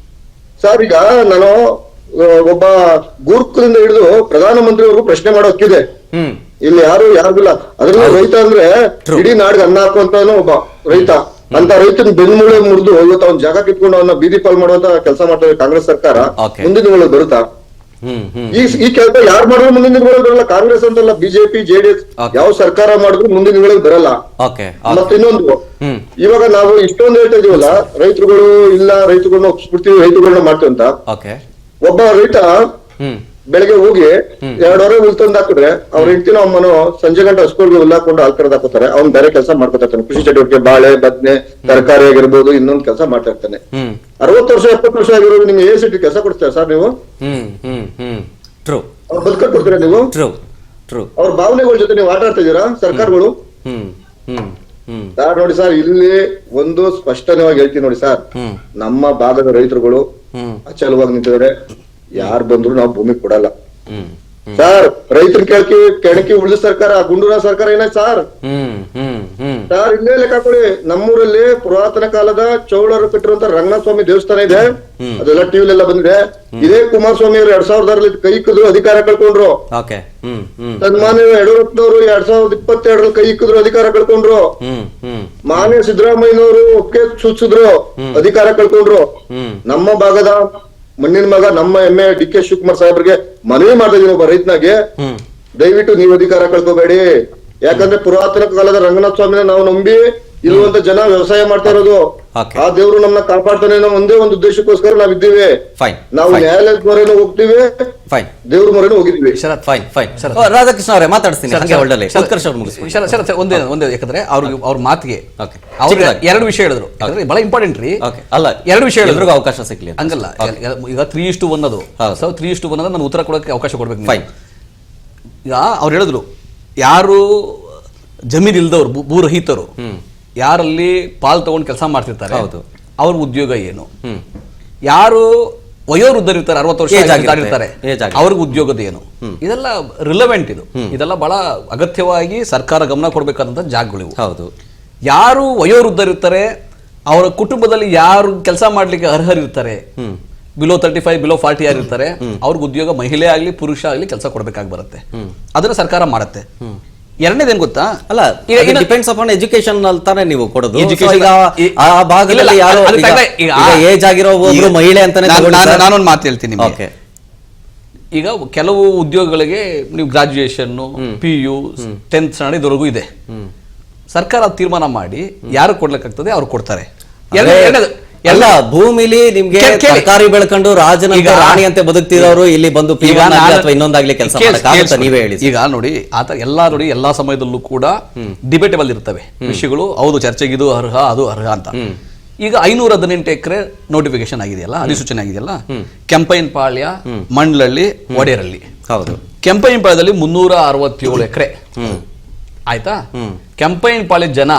ಸರ್, ಈಗ ನಾನು ಒಬ್ಬ ಗೂರ್ಖದಿಂದ ಹಿಡಿದು ಪ್ರಧಾನಮಂತ್ರಿವರೆಗೂ ಪ್ರಶ್ನೆ ಮಾಡೋಕ್ಕಿದೆ. ಇಲ್ಲಿ ಯಾರಿಲ್ಲ. ಅದ್ರಲ್ಲಿ ರೈತ ಅಂದ್ರೆ ಇಡೀ ನಾಡಿಗೆ ಅನ್ನ ಹಾಕುವಂತ ಒಬ್ಬ ರೈತ. ಅಂತ ರೈತನ ಬೆನ್ಮೂಳೆ ಮುರಿದು ಇವತ್ತು ಅವ್ನ ಜಾಗ ಕಿತ್ಕೊಂಡು ಅವನ್ನ ಬೀದಿ ಪಾಲ್ ಮಾಡುವಂತ ಕೆಲಸ ಮಾಡ್ತಾರೆ ಕಾಂಗ್ರೆಸ್ ಸರ್ಕಾರ. ಮುಂದಿನ ದಿನಗಳಲ್ಲಿ ಬರುತ್ತಾ? ಈ ಕೆಲಸ ಯಾರು ಮಾಡಿದ್ರು ಮುಂದಿನ ದಿನಗಳಲ್ಲಿ ಬರಲ್ಲ. ಕಾಂಗ್ರೆಸ್ ಅಂತಲ್ಲ, ಬಿಜೆಪಿ ಜೆಡಿಎಸ್ ಯಾವ ಸರ್ಕಾರ ಮಾಡಿದ್ರು ಮುಂದಿನ ದಿನಗಳಲ್ಲಿ ಬರಲ್ಲ. ಮತ್ತೆ ಇನ್ನೊಂದು, ಇವಾಗ ನಾವು ಇಷ್ಟೊಂದು ಹೇಳ್ತಾ ಇದೀವಲ್ಲ, ರೈತರುಗಳು ಇಲ್ಲ, ರೈತರುಗಳನ್ನ ಒಪ್ಪಿಸ್ಬಿಡ್ತೀವಿ, ರೈತರುಗಳನ್ನ ಮಾಡ್ತೀವಿ ಅಂತ. ಒಬ್ಬ ರೈತ ಬೆಳಗ್ಗೆ ಹೋಗಿ 2 ಹೊರೆ ಹುಲ್ ತಂದು ಹಾಕಿದ್ರೆ ಅವ್ರ ಹೆಂಡತಿನ ಅಮ್ಮನೋ ಸಂಜೆ ಗಂಟೆ ಹಸ್ಕೊಳ್ಗೆ ಹುಲ್ ಹಾಕೊಂಡು ಹಾಲ್ ಕರೆದು ಹಾಕೋತಾರೆ. ಅವ್ನ್ ಬೇರೆ ಕೆಲಸ ಮಾಡ್ಕೊತಾನೆ, ಕೃಷಿ ಚಟುವಟಿಕೆ, ಬಾಳೆ, ಬದ್ನೆ, ತರಕಾರಿ ಆಗಿರ್ಬೋದು, ಇನ್ನೊಂದು ಕೆಲಸ ಮಾಡ್ತಾ ಇರ್ತಾನೆ. 60 ವರ್ಷ 70 ವರ್ಷ ಆಗಿರೋದು ನಿಮ್ಗೆ ACT ಕೆಲಸ ಕೊಡ್ತೀರಾ ಸರ್ ನೀವು? ಅವ್ರು ಬದುಕ ಕೊಡ್ತೀರಾ ನೀವು? ಅವ್ರ ಭಾವನೆಗಳ ಜೊತೆ ನೀವು ಆಟ ಆಡ್ತಾ ಇದೀರಾ ಸರ್ಕಾರಗಳು? ಸರ್ ನೋಡಿ ಸರ್, ಇಲ್ಲಿ ಒಂದು ಸ್ಪಷ್ಟವಾಗಿ ಹೇಳ್ತೀನಿ ನೋಡಿ ಸರ್, ನಮ್ಮ ಭಾಗದ ರೈತರುಗಳು ಅಚಲವಾಗಿ ನಿಂತಿದ್ದಾರೆ. ಯಾರು ಬಂದ್ರು ನಾವು ಭೂಮಿ ಕೊಡಲ್ಲ ಸರ್. ರೈತರ ಕೆಣಕಿ ಉಳಿದ ಸರ್ಕಾರ, ಗುಂಡೂರಾವ್ ಸರ್ಕಾರ ಏನಾಯ್ತು ಸರ್? ಸರ್ ಇಲ್ಲೇ ಲೆಕ್ಕ ಹಾಕೊಳ್ಳಿ, ನಮ್ಮೂರಲ್ಲಿ ಪುರಾತನ ಕಾಲದ ಚೌಳರು ಕಟ್ಟಿರುವಂತ ರಂಗನಾಥ ಸ್ವಾಮಿ ದೇವಸ್ಥಾನ ಇದೆ, ಅದೆಲ್ಲ ಟಿವಿಲೆಲ್ಲ ಬಂದಿದೆ. ಇದೇ ಕುಮಾರಸ್ವಾಮಿ ಅವರು 2000 ಕೈ ಇಕ್ಕಿದ್ರು, ಅಧಿಕಾರ ಕಳ್ಕೊಂಡ್ರು. ಸನ್ಮಾನ್ಯ ಯಡಿಯೂರಪ್ಪನವರು 2022 ಕೈ ಇಕ್ಕಿದ್ರು, ಅಧಿಕಾರ ಕಳ್ಕೊಂಡ್ರು. ಮಾನ್ಯ ಸಿದ್ದರಾಮಯ್ಯನವರು ಒಪ್ಪಿಗೆ ಸೂಚಿಸಿದ್ರು, ಅಧಿಕಾರ ಕಳ್ಕೊಂಡ್ರು. ನಮ್ಮ ಭಾಗದ ಮಣ್ಣಿನ ಮಗ, ನಮ್ಮ ಹೆಮ್ಮೆ DK ಶಿವಕುಮಾರ್ ಸಾಹೇಬ್ರಿಗೆ ಮನವಿ ಮಾಡ್ತಾ ಇದೀನಿ, ಒಬ್ಬ ರೈತನಾಗೆ, ದಯವಿಟ್ಟು ನೀವು ಅಧಿಕಾರ ಕಳ್ಕೋಬೇಡಿ. ಯಾಕಂದ್ರೆ ಪುರಾತನ ಕಾಲದ ರಂಗನಾಥ ಸ್ವಾಮಿನ ನಾವು ನಂಬಿ ಇರುವಂತ ಜನ ವ್ಯವಸಾಯ ಮಾಡ್ತಾ ಇರೋದು. ಆ ದೇವ್ರು ನಮ್ಮನ್ನ ಕಾಪಾಡ್ತಾನೆ ಅನ್ನೋ ಒಂದೇ ಒಂದು ಉದ್ದೇಶಕ್ಕೋಸ್ಕರ ನಾವಿದ್ದೀವಿ. ನಾವು ನ್ಯಾಯಾಲಯದ ಮೊರೆನೂ ಹೋಗ್ತೀವಿ, ದೇವ್ರ ಮೊರೆನೂ ಹೋಗಿದ್ವಿ. ರಾಧಾಕೃಷ್ಣ ಅವರೇ ಮಾತಾಡ್ತೀನಿ. ಒಂದೇ ಯಾಕಂದ್ರೆ ಅವ್ರ ಮಾತಿಗೆ ಎರಡು ವಿಷಯ ಹೇಳಿದ್ರು, ಬಹಳ ಇಂಪಾರ್ಟೆಂಟ್ ರೀ. ಅಲ್ಲ, 2 ವಿಷಯ ಹೇಳಿದ್ರು, ಅವಕಾಶ ಸಿಕ್ಲಿ ಹಂಗಲ್ಲ. ಈಗ 3:1 ಅದು, ಸೊ 3:1 ನಾನು ಉತ್ತರ ಕೊಡೋಕೆ ಅವಕಾಶ ಕೊಡ್ಬೇಕು. ಈಗ ಅವ್ರು ಹೇಳಿದ್ರು, ಯಾರು ಜಮೀನ್ ಇಲ್ದವ್ರು, ಭೂರಹಿತರು, ಯಾರಲ್ಲಿ ಪಾಲ್ ತಗೊಂಡು ಕೆಲಸ ಮಾಡ್ತಿರ್ತಾರೆ, ಅವ್ರ ಉದ್ಯೋಗ ಏನು? ಯಾರು ವಯೋವೃದ್ಧರಿರ್ತಾರೆ, 60 ವರ್ಷ ದಾಟಿರ್ತಾರೆ, ಅವ್ರಿಗೆ ಉದ್ಯೋಗದ ಏನು? ಇದೆಲ್ಲ ರಿಲೆವೆಂಟ್. ಇದೆಲ್ಲ ಬಹಳ ಅಗತ್ಯವಾಗಿ ಸರ್ಕಾರ ಗಮನ ಕೊಡ್ಬೇಕಾದಂತ ಜಾಗಗಳು. ಹೌದು. ಯಾರು ವಯೋವೃದ್ಧರಿರ್ತಾರೆ, ಅವರ ಕುಟುಂಬದಲ್ಲಿ ಯಾರು ಕೆಲಸ ಮಾಡ್ಲಿಕ್ಕೆ ಅರ್ಹರಿರ್ತಾರೆ, ಬಿಲೋ 35 ಬಿಲೋ 40 ಯಾರಿರ್ತಾರೆ, ಅವ್ರಿಗೆ ಉದ್ಯೋಗ, ಮಹಿಳೆ ಆಗ್ಲಿ ಪುರುಷ ಆಗ್ಲಿ ಕೆಲಸ ಕೊಡ್ಬೇಕಾಗಿ ಬರುತ್ತೆ. ಅದನ್ನ ಸರ್ಕಾರ ಮಾಡುತ್ತೆ. ಎರಡನೇದೇನ್ ಗೊತ್ತಾ? ಅಲ್ಲ, ಡಿಪೆಂಡ್ಸ್ ಅಪಾನ್ ಎಜುಕೇಶನ್ ಅಂತಾನೆ ನೀವು ಕೊಡೋದು. ಆ ಭಾಗದಲ್ಲಿ ಯಾರು ಏಜ್ ಆಗಿರೋ ಮಹಿಳೆ ಅಂತಾನೆ ನಾನೊಂದು ಮಾತು ಹೇಳ್ತೀನಿ. ಈಗ ಕೆಲವು ಉದ್ಯೋಗಗಳಿಗೆ ನೀವು ಗ್ರಾಜುಯೇಷನ್, PU 10th ಸ್ಟ್ಯಾಂಡರ್ಡ್ ಇದುವರೆಗೂ ಇದೆ. ಸರ್ಕಾರ ತೀರ್ಮಾನ ಮಾಡಿ ಯಾರು ಕೊಡ್ಲಿಕ್ಕಾಗ್ತದೆ ಅವ್ರು ಕೊಡ್ತಾರೆ. ಎಲ್ಲ ಭೂಮಿಲಿ ನಿಮ್ಗೆ ತರಕಾರಿ ಬೆಳ್ಕೊಂಡು ರಾಜನ ರಾಣಿ ಅಂತ ಬದುಕ್ತಿರೋರು ಇಲ್ಲಿ ಬಂದು ಇನ್ನೊಂದಾಗ್ಲಿ ಕೆಲಸ ನೀವೇ ಹೇಳಿ. ಈಗ ನೋಡಿ, ಆತ ಎಲ್ಲಾ ಸಮಯದಲ್ಲೂ ಕೂಡ ಡಿಬೇಟೇಬಲ್ ಇರ್ತವೆ ವಿಷಯಗಳು. ಹೌದು, ಚರ್ಚೆಗಿದು ಅರ್ಹ, ಅದು ಅರ್ಹ ಅಂತ. ಈಗ 518 ಎಕರೆ ನೋಟಿಫಿಕೇಶನ್ ಆಗಿದೆಯಲ್ಲ, ಅಧಿಸೂಚನೆ ಆಗಿದೆಯಲ್ಲ, ಕೆಂಪೈನಪಾಳ್ಯ, ಮಂಡ್ಲಳ್ಳಿ, ಒಡೆರಳ್ಳಿ. ಹೌದು. ಕೆಂಪೈನಪಾಳ್ಯದಲ್ಲಿ 367 ಎಕರೆ ಆಯ್ತಾ. ಕೆಂಪೈನಪಾಳ್ಯ ಜನ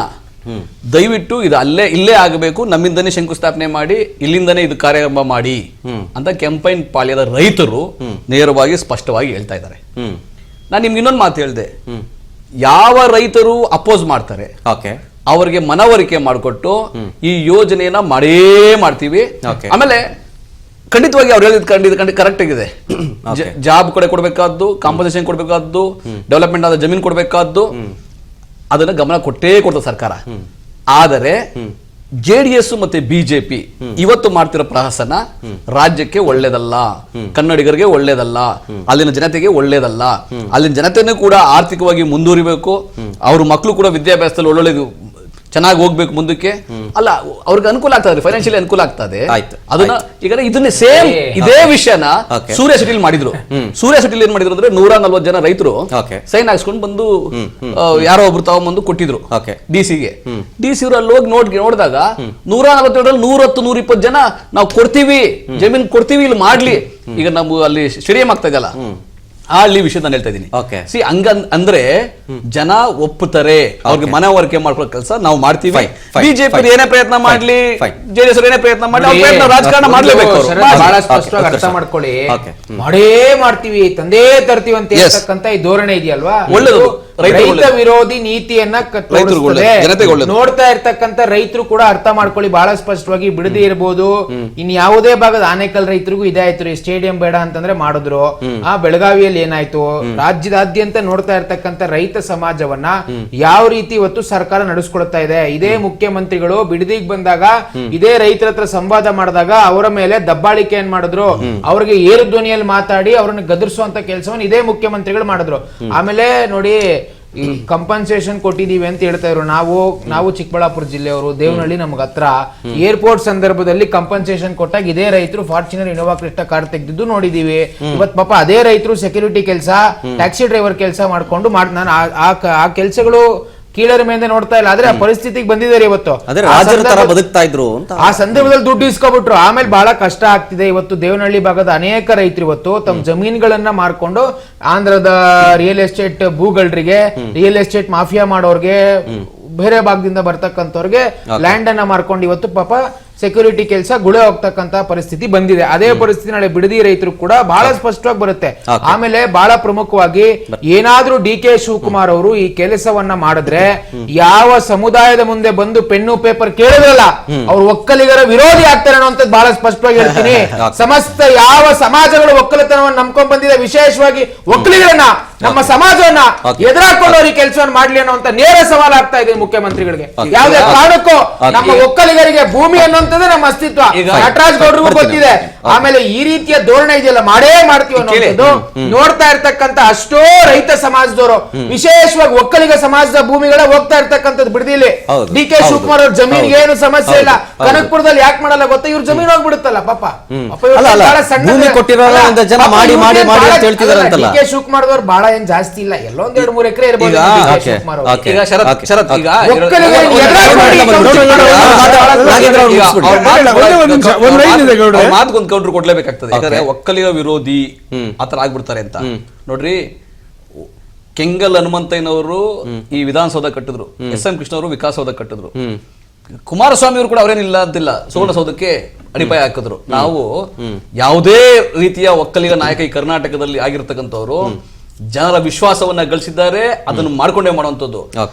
ದಯವಿಟ್ಟು ಇದು ಇಲ್ಲೇ ಆಗಬೇಕು, ನಮ್ಮಿಂದನೇ ಶಂಕುಸ್ಥಾಪನೆ ಮಾಡಿ, ಇಲ್ಲಿಂದನೇ ಇದು ಕಾರ್ಯಾರಂಭ ಮಾಡಿ ಅಂತ ಕೆಂಪೈನಪಾಳ್ಯದ ರೈತರು ನೇರವಾಗಿ ಸ್ಪಷ್ಟವಾಗಿ ಹೇಳ್ತಾ ಇದ್ದಾರೆ. ನಾನು ನಿಮ್ಗೆ ಇನ್ನೊಂದು ಮಾತು ಹೇಳಿದೆ, ಯಾವ ರೈತರು ಅಪೋಸ್ ಮಾಡ್ತಾರೆ ಅವರಿಗೆ ಮನವರಿಕೆ ಮಾಡಿಕೊಟ್ಟು ಈ ಯೋಜನೆಯನ್ನ ಮಾಡೇ ಮಾಡ್ತೀವಿ. ಆಮೇಲೆ ಖಂಡಿತವಾಗಿ ಅವ್ರು ಹೇಳಿದ ಕರೆಕ್ಟ್ ಆಗಿದೆ. ಜಾಬ್ ಕಡೆ ಕೊಡ್ಬೇಕಾದ್ದು, ಕಾಂಪನ್ಸೇಷನ್ ಕೊಡ್ಬೇಕಾದ್ದು, ಡೆವಲಪ್ಮೆಂಟ್ ಆದ ಜಮೀನು ಕೊಡ್ಬೇಕಾದ್ದು, ಅದನ್ನ ಗಮನ ಕೊಟ್ಟೇ ಕೊಡ್ತದೆ ಸರ್ಕಾರ. ಆದರೆ JDS ಮತ್ತೆ BJP ಇವತ್ತು ಮಾಡ್ತಿರೋ ಪ್ರಹಸನ ರಾಜ್ಯಕ್ಕೆ ಒಳ್ಳೇದಲ್ಲ, ಕನ್ನಡಿಗರಿಗೆ ಒಳ್ಳೇದಲ್ಲ, ಅಲ್ಲಿನ ಜನತೆಗೆ ಒಳ್ಳೇದಲ್ಲ. ಅಲ್ಲಿನ ಜನತೆನೂ ಕೂಡ ಆರ್ಥಿಕವಾಗಿ ಮುಂದುವರಿಬೇಕು, ಅವ್ರ ಮಕ್ಕಳು ಕೂಡ ವಿದ್ಯಾಭ್ಯಾಸದಲ್ಲಿ ಒಳ್ಳೊಳ್ಳೆ ಚೆನ್ನಾಗಿ ಹೋಗ್ಬೇಕು ಮುಂದಕ್ಕೆ. ಅಲ್ಲ, ಅವ್ರಿಗೆ ಅನುಕೂಲ ಆಗ್ತದೆ, ಫೈನಾನ್ಷಿಯಲಿ ಅನುಕೂಲ ಆಗ್ತದೆ. ಅದನ್ನ ಈಗ ಇದನ್ನೇ ಸೇಮ್ ಇದೇ ವಿಷಯನ ಸೂರ್ಯ ಸಿಟಿಲಿ ಮಾಡಿದ್ರು. ಸೂರ್ಯ ಸಿಟಿಲಿ ಏನ್ ಮಾಡಿದ್ರು ಅಂದ್ರೆ 140 ಜನ ರೈತರು ಸೈನ್ ಹಾಕ್ಸ್ಕೊಂಡು ಬಂದು ಯಾರೋ ಒಬ್ರು ತಗೊಂಡ್ಬಂದು ಕೊಟ್ಟಿದ್ರು DC-ಗೆ. DC ಅವರು ಅಲ್ಲಿ ಹೋಗಿ ನೋಡಿದಾಗ 147 110 120 ಜನ ನಾವು ಕೊಡ್ತೀವಿ, ಜಮೀನ್ ಕೊಡ್ತೀವಿ, ಇಲ್ಲಿ ಮಾಡ್ಲಿ. ಈಗ ನಾವು ಅಲ್ಲಿ ಸ್ಟೇಡಿಯಂ ಆಗ್ತಾ ಇದೆಯಲ್ಲ, ಅಲ್ಲಿ ವಿಷಯ ನಾನು ಹೇಳ್ತಾ ಇದ್ದೀನಿ. ಅಂದ್ರೆ ಜನ ಒಪ್ಪುತ್ತಾರೆ, ಅವ್ರಿಗೆ ಮನವರಿಕೆ ಮಾಡ್ಕೊಳ್ಳೋ ಕೆಲಸ ನಾವು ಮಾಡ್ತೀವಿ. ಬಿಜೆಪಿ ಏನೇ ಪ್ರಯತ್ನ ಮಾಡ್ಲಿ, JDS ಏನೇ ಪ್ರಯತ್ನ ಮಾಡ್ಲಿ, ರಾಜಕಾರಣ ಮಾಡ್ಲೇಬೇಕು. ಬಹಳ ಸ್ಪಷ್ಟವಾಗಿ ಅರ್ಥ ಮಾಡ್ಕೊಳ್ಳಿ, ಮಾಡೇ ಮಾಡ್ತೀವಿ, ತಂದೇ ತರ್ತೀವಿ ಅಂತ ಹೇಳ್ತಕ್ಕಂತ ಈ ಧೋರಣೆ ಇದೆಯಲ್ವಾ, ಒಳ್ಳೇದು. ರೈತ ವಿರೋಧಿ ನೀತಿಯನ್ನ ತೋರಿಸ್ತದೆ. ಜನತೆಗೆ ಒಳ್ಳೆದು. ನೋಡ್ತಾ ಇರ್ತಕ್ಕಂಥ ರೈತರು ಕೂಡ ಅರ್ಥ ಮಾಡ್ಕೊಳ್ಳಿ ಬಹಳ ಸ್ಪಷ್ಟವಾಗಿ. ಬಿಡದಿ ಇರ್ಬೋದು, ಇನ್ ಯಾವುದೇ ಭಾಗದ ಆನೇಕಲ್ ರೈತರಿಗೂ ಇದೇ ಆಯ್ತು. ಸ್ಟೇಡಿಯಂ ಬೇಡ ಅಂತಂದ್ರೆ ಮಾಡಿದ್ರು. ಬೆಳಗಾವಿಯಲ್ಲಿ ಏನಾಯ್ತು, ರಾಜ್ಯದಾದ್ಯಂತ ನೋಡ್ತಾ ಇರ್ತಕ್ಕಂಥ ರೈತ ಸಮಾಜವನ್ನ ಯಾವ ರೀತಿ ಇವತ್ತು ಸರ್ಕಾರ ನಡೆಸ್ಕೊಳ್ತಾ ಇದೆ. ಇದೇ ಮುಖ್ಯಮಂತ್ರಿಗಳು ಬಿಡದಿಗೆ ಬಂದಾಗ ಇದೇ ರೈತರ ಹತ್ರ ಸಂವಾದ ಮಾಡಿದಾಗ ಅವರ ಮೇಲೆ ದಬ್ಬಾಳಿಕೆ ಏನ್ ಮಾಡಿದ್ರು, ಅವ್ರಿಗೆ ಏರು ಧ್ವನಿಯಲ್ಲಿ ಮಾತಾಡಿ ಅವ್ರನ್ನ ಗದರಿಸುವಂತ ಕೆಲಸವನ್ನು ಇದೇ ಮುಖ್ಯಮಂತ್ರಿಗಳು ಮಾಡಿದ್ರು. ಆಮೇಲೆ ನೋಡಿ, ಈ ಕಂಪನ್ಸೇಷನ್ ಕೊಟ್ಟಿದೀವಿ ಅಂತ ಹೇಳ್ತಾ ಇದ್ರು. ನಾವು ಚಿಕ್ಕಬಳ್ಳಾಪುರ ಜಿಲ್ಲೆಯವರು, ದೇವನಹಳ್ಳಿ ನಮ್ಗೆ ಹತ್ರ. ಏರ್ಪೋರ್ಟ್ ಸಂದರ್ಭದಲ್ಲಿ ಕಂಪನ್ಸೇಷನ್ ಕೊಟ್ಟಾಗ ಇದೇ ರೈತರು ಫಾರ್ಚುನರ್ ಇನೋವಾ ಕ್ರಿಸ್ಟಾ ಕಾರ್ ತೆಗೆದಿದ್ದು ನೋಡಿದೀವಿ. ಇವತ್ ಪಾಪ ಅದೇ ರೈತರು ಸೆಕ್ಯೂರಿಟಿ ಕೆಲಸ, ಟ್ಯಾಕ್ಸಿ ಡ್ರೈವರ್ ಕೆಲಸ ಮಾಡ್ಕೊಂಡು ನಾನು ಆ ಕೆಲಸಗಳು ಕೀಳರ ಮೇಲೆ ನೋಡ್ತಾ ಇಲ್ಲ. ಆದ್ರೆ ಆ ಪರಿಸ್ಥಿತಿಗೆ ಬಂದಿದ್ದಾರೆ ಇವತ್ತು. ಬದುಕ್ತಾ ಇದ್ರು ಅಂತ ಆ ಸಂದರ್ಭದಲ್ಲಿ ದುಡ್ಡು ಇಸ್ಕೊಬಿಟ್ರು. ಆಮೇಲೆ ಬಹಳ ಕಷ್ಟ ಆಗ್ತಿದೆ. ಇವತ್ತು ದೇವನಹಳ್ಳಿ ಭಾಗದ ಅನೇಕ ರೈತರು ಇವತ್ತು ತಮ್ಮ ಜಮೀನುಗಳನ್ನ ಮಾರ್ಕೊಂಡು ಆಂಧ್ರದ ರಿಯಲ್ ಎಸ್ಟೇಟ್ ಭೂಗಳ್ರಿಗೆ, ರಿಯಲ್ ಎಸ್ಟೇಟ್ ಮಾಫಿಯಾ ಮಾಡೋರ್ಗೆ, ಬೇರೆ ಭಾಗದಿಂದ ಬರ್ತಕ್ಕಂಥವ್ರಿಗೆ ಲ್ಯಾಂಡ್ ಅನ್ನ ಮಾರ್ಕೊಂಡು ಇವತ್ತು ಪಾಪ ಸೆಕ್ಯೂರಿಟಿ ಕೆಲಸ ಗುಳೆ ಹೋಗ್ತಕ್ಕಂತ ಪರಿಸ್ಥಿತಿ ಬಂದಿದೆ. ಅದೇ ಪರಿಸ್ಥಿತಿ ನಾಳೆ ಬಿಡದಿ ರೈತರು ಕೂಡ ಬಹಳ ಸ್ಪಷ್ಟವಾಗಿ ಬರುತ್ತೆ. ಆಮೇಲೆ ಬಹಳ ಪ್ರಮುಖವಾಗಿ ಏನಾದ್ರೂ ಡಿ.ಕೆ. ಶಿವಕುಮಾರ್ ಅವರು ಈ ಕೆಲಸವನ್ನ ಮಾಡಿದ್ರೆ ಯಾವ ಸಮುದಾಯದ ಮುಂದೆ ಬಂದು ಪೆನ್ನು ಪೇಪರ್ ಕೇಳಿದ್ರಲ್ಲ ಅವ್ರು ಒಕ್ಕಲಿಗರ ವಿರೋಧಿ ಆಗ್ತಾರೆ ಅನ್ನೋಂಥದ್ದು ಬಹಳ ಸ್ಪಷ್ಟವಾಗಿ ಹೇಳ್ತೀನಿ. ಸಮಸ್ತ ಯಾವ ಸಮಾಜಗಳು ಒಕ್ಕಲತನವನ್ನು ನಂಬ್ಕೊಂಡ್ ಬಂದಿದೆ, ವಿಶೇಷವಾಗಿ ಒಕ್ಕಲಿಗರನ್ನ, ನಮ್ಮ ಸಮಾಜವನ್ನ ಎದುರಾಕೊಂಡು ಅವ್ರಿಗೆ ಕೆಲಸವನ್ನು ಮಾಡ್ಲಿ ಅನ್ನೋಂತ ನೇರ ಸವಾಲು ಆಗ್ತಾ ಇದೆ ಮುಖ್ಯಮಂತ್ರಿಗಳಿಗೆ. ಯಾವುದೇ ಕಾರಣಕ್ಕೂ ನಮ್ಮ ಒಕ್ಕಲಿಗರಿಗೆ ಭೂಮಿ ಅನ್ನುವಂಥದ್ದು ನಮ್ಮ ಅಸ್ತಿತ್ವ ನಟರಾಜ್ ಗೌಡ್ರಿಗೂ ಗೊತ್ತಿದೆ. ಆಮೇಲೆ ಈ ರೀತಿಯ ಧೋರಣೆ ಇದೆಯಲ್ಲ ಮಾಡೇ ಮಾಡ್ತೀವಿ ಅನ್ನೋದು ನೋಡ್ತಾ ಇರ್ತಕ್ಕಂಥ ಅಷ್ಟೋ ರೈತ ಸಮಾಜದವರು, ವಿಶೇಷವಾಗಿ ಒಕ್ಕಲಿಗ ಸಮಾಜದ ಭೂಮಿಗಳ ಹೋಗ್ತಾ ಇರ್ತಕ್ಕಂಥದ್ದು ಬಿಡದಿಲಿ. ಡಿ.ಕೆ. ಶಿವಕುಮಾರ್ ಅವ್ರ ಜಮೀನಿಗೆ ಏನು ಸಮಸ್ಯೆ ಇಲ್ಲ. ಕನಕಪುರದಲ್ಲಿ ಯಾಕೆ ಮಾಡಲ್ಲ ಗೊತ್ತಾ, ಇವ್ರ ಜಮೀನು ಹೋಗ್ಬಿಡುತ್ತಲ್ಲ ಪಾಪ. ಡಿ.ಕೆ. ಶಿವಕುಮಾರ್ ಅವ್ರು ಬಹಳ ಏನ್ ಜಾಸ್ತಿ ಇಲ್ಲ, ಎಲ್ಲೊಂದ್ 2-3 ಎಕರೆ ಇರ್ಬೋದು. ಮಾತುಗೊಂದು ಕೌಂಟರ್ ಕೊಡ್ಲೇಬೇಕಾಗ್ತದೆ. ಯಾಕಂದ್ರೆ ಒಕ್ಕಲಿಗ ವಿರೋಧಿ ಆತರ ಆಗ್ಬಿಡ್ತಾರೆ ಅಂತ ನೋಡ್ರಿ. ಕೆಂಗಲ್ ಹನುಮಂತಯ್ಯನವರು ಈ ವಿಧಾನಸೌಧ ಕಟ್ಟಿದ್ರು, ಎಸ್.ಎಂ. ಕೃಷ್ಣ ಅವರು ವಿಕಾಸಸೌಧ ಕಟ್ಟಿದ್ರು, ಕುಮಾರಸ್ವಾಮಿ ಅವರು ಕೂಡ ಅವರೇನಿಲ್ಲ ಅಂತಿಲ್ಲ, ಸುವರ್ಣಸೌಧಕ್ಕೆ ಅಡಿಪಾಯ ಹಾಕಿದ್ರು. ನಾವು ಯಾವುದೇ ರೀತಿಯ ಒಕ್ಕಲಿಗ ನಾಯಕ ಈ ಕರ್ನಾಟಕದಲ್ಲಿ ಆಗಿರ್ತಕ್ಕಂಥವ್ರು ಜನರ ವಿಶ್ವಾಸವನ್ನ ಗಳಿಸಿದ್ದಾರೆ, ಅದನ್ನು ಮಾಡ್ಕೊಂಡೇ ಮಾಡುವಂತದ್ದು.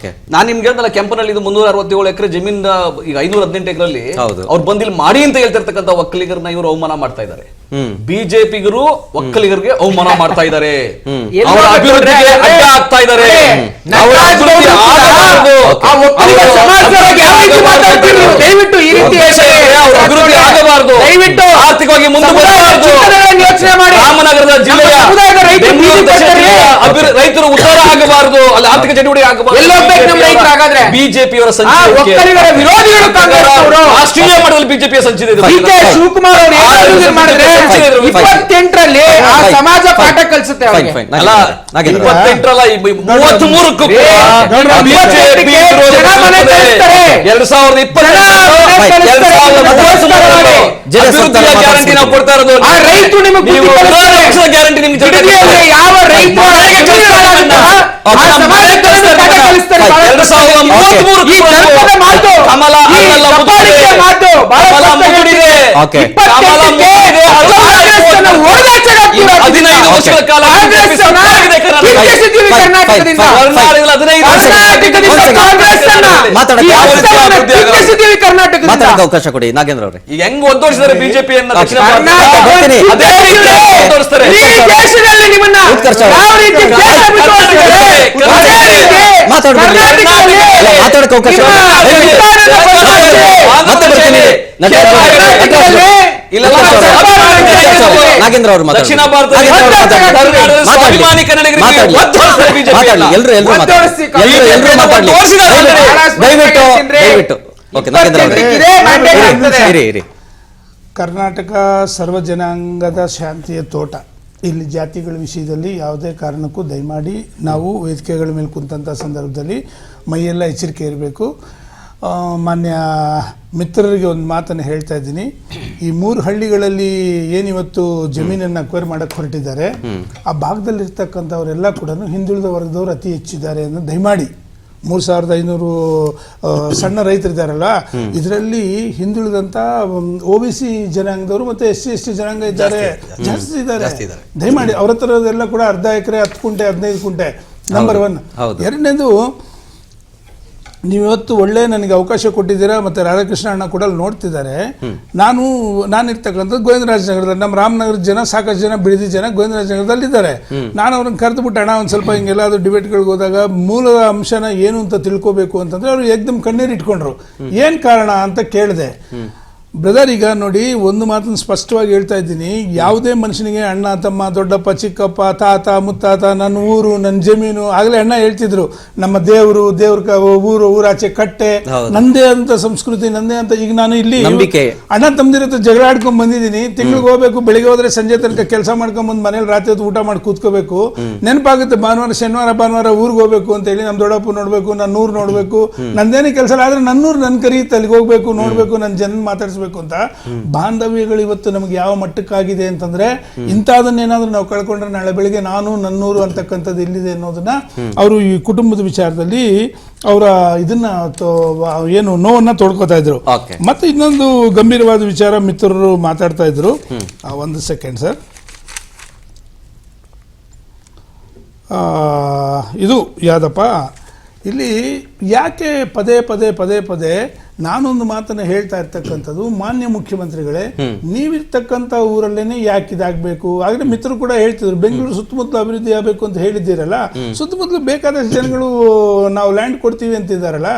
ನಾನ್ ನಿಮ್ಗೆ ಹೇಳ್ದಲ್ಲ, ಕೆಂಪನಲ್ಲಿ ಇದು 367 ಎಕರೆ ಜಮೀನ್ ಈಗ 518 ಎಕರೆಲ್ಲಿ ಅವ್ರು ಬಂದಿಲ್ಲಿ ಮಾಡಿ ಅಂತ ಹೇಳ್ತಿರ್ತಕ್ಕಂಥ ಒಕ್ಕಲಿಗರನ್ನ ಇವರು ಅವಮಾನ ಮಾಡ್ತಾ ಇದ್ದಾರೆ. ಬಿಜೆಪಿಗರು ಒಕ್ಕಲಿಗರಿಗೆ ಅವಮಾನ ಮಾಡ್ತಾ ಇದ್ದಾರೆ, ಅವರ ಅಭಿವೃದ್ಧಿಗೆ ಅಡ್ಡ ಆಗ್ತಾ ಇದ್ದಾರೆ. ಅಭಿವೃದ್ಧಿ ಆಗಬಾರದು, ಆರ್ಥಿಕವಾಗಿ ಮುಂದೆ ಬರಬಾರದು. ರಾಮನಗರದ ಜಿಲ್ಲೆಯ ರೈತರು ಉದ್ಧಾರ ಆಗಬಾರದು, ಅಲ್ಲಿ ಆರ್ಥಿಕ ಚಟುವಟಿಕೆ ಆಗಬಾರದು. ಬಿಜೆಪಿಯವರ ರಾಷ್ಟ್ರೀಯ ಮಟ್ಟದಲ್ಲಿ ಬಿಜೆಪಿಯ ಸಂಚಿದೆ. ಶಿವಕುಮಾರ್ ಅವರು 28ರಲ್ಲಿ ಆ ಸಮಾಜ ಪಾಠ ಕಲಿಸುತ್ತೆ. 28ರಲ್ಲ 33ಕ್ಕೂ 2020 ಗ್ಯಾರಂಟಿ ನಾವು ಕೊಡ್ತಾ ಇರೋದು. ರೈತ ನಿಮಗೆ ಗ್ಯಾರಂಟಿ ನಿಮ್ಗೆ ಯಾವ ರೈತ ಅವಕಾಶ ಕೊಡಿ ನಾಗೇಂದ್ರ ಅವರೇ. ಈಗ ಹೆಂಗ್ ಒದ್ದೋಡಿಸಿದ್ದಾರೆ ಬಿಜೆಪಿಯನ್ನ ದಕ್ಷಿಣ ನಾಗೇಂದ್ರ ಅವರು ದಕ್ಷಿಣ ಭಾರತ ಸ್ವಾಭಿಮಾನಿ ಕನ್ನಡಿಗರಿಗೆ ಕರ್ನಾಟಕ ಸರ್ವ ಜನಾಂಗದ ಶಾಂತಿಯ ತೋಟ. ಇಲ್ಲಿ ಜಾತಿಗಳ ವಿಷಯದಲ್ಲಿ ಯಾವುದೇ ಕಾರಣಕ್ಕೂ ದಯಮಾಡಿ ನಾವು ವೇದಿಕೆಗಳ ಮೇಲೆ ಕುಂತಂಥ ಸಂದರ್ಭದಲ್ಲಿ ಮೈಯೆಲ್ಲ ಎಚ್ಚರಿಕೆ ಇರಬೇಕು. ಮಾನ್ಯ ಮಿತ್ರರಿಗೆ ಒಂದು ಮಾತನ್ನು ಹೇಳ್ತಾ ಇದ್ದೀನಿ. ಈ 3 ಹಳ್ಳಿಗಳಲ್ಲಿ ಏನಿವತ್ತು ಜಮೀನನ್ನು ಅಕ್ವೈರ್ ಮಾಡಕ್ಕೆ ಹೊರಟಿದ್ದಾರೆ, ಆ ಭಾಗದಲ್ಲಿರ್ತಕ್ಕಂಥವರೆಲ್ಲ ಕೂಡ ಹಿಂದುಳಿದ ವರ್ಗದವರು ಅತಿ ಹೆಚ್ಚಿದ್ದಾರೆ ಅನ್ನೋ ದಯಮಾಡಿ. 3500 ಸಣ್ಣ ರೈತರಿದ್ದಾರಲ್ಲ, ಇದರಲ್ಲಿ ಹಿಂದುಳಿದಂಥ OBC ಜನಾಂಗದವರು ಮತ್ತು SC/ST ಜನಾಂಗ ಇದ್ದಾರೆ, ಜಾಸ್ತಿ ಇದ್ದಾರೆ. ದಯಮಾಡಿ ಅವ್ರ ಹತ್ರ ಎಲ್ಲ ಕೂಡ 10 ಎಕರೆ 10 ಕುಂಟೆ 15 ಕುಂಟೆ ನಂಬರ್ 1. ಹೌದು. ಎರಡನೇದು, ನೀವಿವತ್ತು ಒಳ್ಳೆ ನನಗೆ ಅವಕಾಶ ಕೊಟ್ಟಿದ್ದೀರಾ, ಮತ್ತೆ ರಾಧಾಕೃಷ್ಣ ಅಣ್ಣ ಕೂಡ ಅಲ್ಲಿ ನೋಡ್ತಿದ್ದಾರೆ. ನಾನಿರ್ತಕ್ಕಂಥದ್ದು ಗೋವಿಂದರಾಜನಗರದಲ್ಲಿ, ನಮ್ಮ ರಾಮನಗರದ ಜನ ಸಾಕಷ್ಟು ಜನ, ಬಿಡದಿ ಜನ ಗೋವಿಂದರಾಜನಗರದಲ್ಲಿ ಇದ್ದಾರೆ. ನಾನು ಅವ್ರನ್ನ ಕರೆದುಬಿಟ್ಟು, ಅಣ್ಣ ಒಂದು ಸ್ವಲ್ಪ ಹಿಂಗೆಲ್ಲಾದ್ರೂ ಡಿಬೇಟ್ಗಳಿಗೆ ಹೋದಾಗ ಮೂಲ ಅಂಶನ ಏನು ಅಂತ ತಿಳ್ಕೋಬೇಕು ಅಂತಂದ್ರೆ ಅವರು ಏಕ್ದಮ್ ಕಣ್ಣೀರು ಇಟ್ಕೊಂಡ್ರು. ಏನು ಕಾರಣ ಅಂತ ಕೇಳಿದೆ. ಬ್ರದರ್, ಈಗ ನೋಡಿ, ಒಂದು ಮಾತನ್ನು ಸ್ಪಷ್ಟವಾಗಿ ಹೇಳ್ತಾ ಇದ್ದೀನಿ, ಯಾವುದೇ ಮನುಷ್ಯನಿಗೆ ಅಣ್ಣ, ತಮ್ಮ, ದೊಡ್ಡಪ್ಪ, ಚಿಕ್ಕಪ್ಪ, ತಾತ, ಮುತ್ತಾತ, ನನ್ನ ಊರು, ನನ್ನ ಜಮೀನು, ಆಗಲೇ ಅಣ್ಣ ಹೇಳ್ತಿದ್ರು, ನಮ್ಮ ದೇವರು, ಊರಾಚೆ ಕಟ್ಟೆ, ನಂದೇ ಅಂತ ಸಂಸ್ಕೃತಿ, ನಂದೇ ಅಂತ. ಈಗ ನಾನು ಇಲ್ಲಿ ಅಣ್ಣ ತಮ್ಮದಿರ ಹತ್ರ ಜಗಳ ಆಡ್ಕೊಂಡ್ ಬಂದಿದ್ದೀನಿ. ತಿಂಗಳಿಗೆ ಹೋಗ್ಬೇಕು, ಬೆಳಿಗ್ಗೆ ಹೋದ್ರೆ ಸಂಜೆ ತನಕ ಕೆಲಸ ಮಾಡ್ಕೊಂಡ್ಬಂದು ಮನೇಲಿ ರಾತ್ರಿ ಹೊತ್ತು ಊಟ ಮಾಡಿ ಕೂತ್ಕೋಬೇಕು. ನೆನಪಾಗುತ್ತೆ ಭಾನುವಾರ, ಶನಿವಾರ, ಭಾನುವಾರ ಊರಿಗೆ ಹೋಗ್ಬೇಕು ಅಂತ ಹೇಳಿ, ನಮ್ಮ ದೊಡ್ಡಪ್ಪ ನೋಡ್ಬೇಕು, ನನ್ನ ಊರು ನೋಡ್ಬೇಕು, ನಂದೇನೇ ಕೆಲಸ ಆದ್ರೆ ನನ್ನೂರು ನನ್ನ ಕರೀತೆ, ಅಲ್ಲಿಗೆ ಹೋಗ್ಬೇಕು, ನೋಡ್ಬೇಕು, ನನ್ನ ಜನ ಮಾತಾಡ್ಸ್ಬೇಕು ಅಂತ. ಬಾಂಧವ್ಯಗಳು ಇವತ್ತು ನಮ್ಗೆ ಯಾವ ಮಟ್ಟಕ್ಕಾಗಿದೆ ಅಂತಂದ್ರೆ, ಇಂಥದನ್ನೇನಾದ್ರೂ ನಾವು ಕಳ್ಕೊಂಡ್ರೆ ನಾಳೆ ಬೆಳಿಗ್ಗೆ ನಾನು ನನ್ನೂರು ಅಂತಕ್ಕಂಥದ್ದು ಎಲ್ಲಿದೆ ಅನ್ನೋದನ್ನ ಅವರು ಈ ಕುಟುಂಬದ ವಿಚಾರದಲ್ಲಿ ಅವರ ಇದನ್ನ ಏನು ನೋವನ್ನ ತೋಡ್ಕೋತಾ ಇದ್ರು. ಮತ್ತೆ ಇನ್ನೊಂದು ಗಂಭೀರವಾದ ವಿಚಾರ ಮಿತ್ರರು ಮಾತಾಡ್ತಾ ಇದ್ರು. ಒಂದು ಸೆಕೆಂಡ್ ಸರ್, ಇದು ಯಾವ್ದಪ್ಪ, ಇಲ್ಲಿ ಯಾಕೆ ಪದೇ ಪದೇ ನಾನೊಂದು ಮಾತನ್ನ ಹೇಳ್ತಾ ಇರ್ತಕ್ಕಂಥದ್ದು, ಮಾನ್ಯ ಮುಖ್ಯಮಂತ್ರಿಗಳೇ, ನೀವಿರ್ತಕ್ಕಂಥ ಊರಲ್ಲೇನೆ ಯಾಕೆ ಇದಾಗಬೇಕು? ಆಗಲೇ ಮಿತ್ರರು ಕೂಡ ಹೇಳ್ತಿದ್ರು, ಬೆಂಗಳೂರು ಸುತ್ತಮುತ್ತಲು ಅಭಿವೃದ್ಧಿ ಆಗಬೇಕು ಅಂತ ಹೇಳಿದ್ದೀರಲ್ಲ, ಸುತ್ತಮುತ್ತಲು ಬೇಕಾದಷ್ಟು ಜನಗಳು ನಾವು ಲ್ಯಾಂಡ್ ಕೊಡ್ತೀವಿ ಅಂತಿದ್ದಾರಲ್ಲ,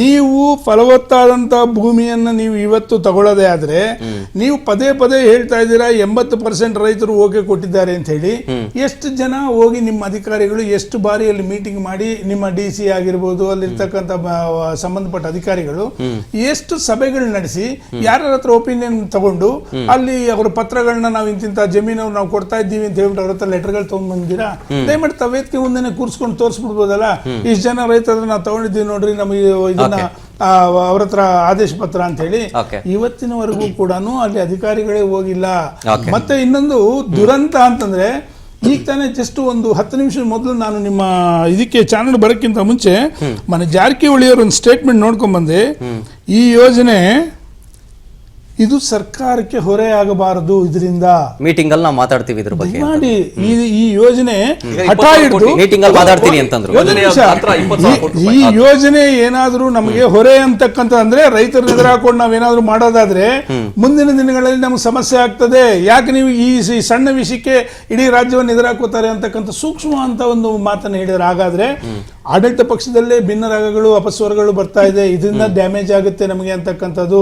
ನೀವು ಫಲವತ್ತಾದಂಥ ಭೂಮಿಯನ್ನು ನೀವು ಇವತ್ತು ತಗೊಳ್ಳೋದೇ ಆದ್ರೆ, ನೀವು ಪದೇ ಹೇಳ್ತಾ ಇದ್ದೀರಾ 80% ರೈತರು ಓಕೆ ಕೊಟ್ಟಿದ್ದಾರೆ ಅಂತ ಹೇಳಿ. ಎಷ್ಟು ಜನ ಹೋಗಿ ನಿಮ್ಮ ಅಧಿಕಾರಿಗಳು ಎಷ್ಟು ಬಾರಿ ಅಲ್ಲಿ ಮೀಟಿಂಗ್ ಮಾಡಿ, ನಿಮ್ಮ DC ಆಗಿರ್ಬೋದು, ಅಲ್ಲಿರ್ತಕ್ಕಂಥ ಸಂಬಂಧಪಟ್ಟ ಅಧಿಕಾರಿಗಳು ಎಷ್ಟು ಸಭೆಗಳು ನಡೆಸಿ, ಯಾರ ಹತ್ರ ಒಪಿನಿಯನ್ ತಗೊಂಡು ಅಲ್ಲಿ ಅವರ ಪತ್ರಗಳನ್ನ ನಾವು ಇಂತಿಂತ ಜಮೀನು ನಾವು ಕೊಡ್ತಾ ಇದ್ದೀವಿ ಅಂತ ಹೇಳ್ಬಿಟ್ಟು ಅವ್ರ ಹತ್ರ ಲೆಟರ್ಗಳು ತಗೊಂಡ್ ಬಂದಿರಾ? ದಯಮಾಡಿ ತವೇತ್ಗೆ ಮುಂದೆ ಕೂರ್ಸ್ಕೊಂಡು ತೋರಿಸ್ಬಿಡ್ಬೋದಲ್ಲ, ಇಷ್ಟು ಜನ ರೈತರ ನಾವು ತಗೊಂಡಿದ್ದೀವಿ ನೋಡ್ರಿ, ನಮಗೆ ಇದನ್ನ ಅವ್ರ ಹತ್ರ ಆದೇಶ ಪತ್ರ ಅಂತ ಹೇಳಿ. ಇವತ್ತಿನವರೆಗೂ ಕೂಡ ಅಲ್ಲಿ ಅಧಿಕಾರಿಗಳೇ ಹೋಗಿಲ್ಲ. ಮತ್ತೆ ಇನ್ನೊಂದು ದುರಂತ ಅಂತಂದ್ರೆ, ಈಗ ತಾನೇ ಜಸ್ಟ್ ಒಂದು 10 ನಿಮಿಷ ಮೊದಲು ನಾನು ನಿಮ್ಮ ಇದಕ್ಕೆ ಚಾನಲ್ ಬರೋಕ್ಕಿಂತ ಮುಂಚೆ ಮನೆ ಜಾರಕಿಹೊಳಿಯವರು ಒಂದು ಸ್ಟೇಟ್ಮೆಂಟ್ ನೋಡ್ಕೊಂಡ್ ಬಂದೆ. ಈ ಯೋಜನೆ ಇದು ಸರ್ಕಾರಕ್ಕೆ ಹೊರೆ ಆಗಬಾರದು, ಇದರಿಂದ ಮೀಟಿಂಗ್ ಅಲ್ಲಿ ನಾವು ಮಾತಾಡ್ತೀವಿ ಇದ್ರ ಬಗ್ಗೆ ಮಾಡಿ. ಈ ಯೋಜನೆ ಹಠ ಹಿಡಿದು ಮೀಟಿಂಗ್ ಅಲ್ಲಿ ಮಾತಾಡ್ತೀನಿ ಅಂತಂದ್ರು. ಈ ಯೋಜನೆ ಏನಾದ್ರೂ ನಮಗೆ ಹೊರೆ ಅಂತಕ್ಕಂಥ ಅಂದ್ರೆ, ರೈತರನ್ನ ಎದುರಾಕೊಂಡು ನಾವೇನಾದ್ರೂ ಮಾಡೋದಾದ್ರೆ ಮುಂದಿನ ದಿನಗಳಲ್ಲಿ ನಮ್ಗೆ ಸಮಸ್ಯೆ ಆಗ್ತದೆ. ಯಾಕೆ ನೀವು ಈ ಸಣ್ಣ ವಿಷಯಕ್ಕೆ ಇಡೀ ರಾಜ್ಯವನ್ನು ಎದುರಾಕೋತಾರೆ ಅಂತಕ್ಕಂಥ ಸೂಕ್ಷ್ಮ ಅಂತ ಒಂದು ಮಾತನ್ನು ಹೇಳಿದ್ರೆ, ಹಾಗಾದ್ರೆ ಆಡಳಿತ ಪಕ್ಷದಲ್ಲೇ ಭಿನ್ನ ರಾಗಗಳು, ಅಪಸ್ವರಗಳು ಬರ್ತಾ ಇದೆ, ಇದರಿಂದ ಡ್ಯಾಮೇಜ್ ಆಗುತ್ತೆ ನಮಗೆ ಅಂತಕ್ಕಂಥದ್ದು.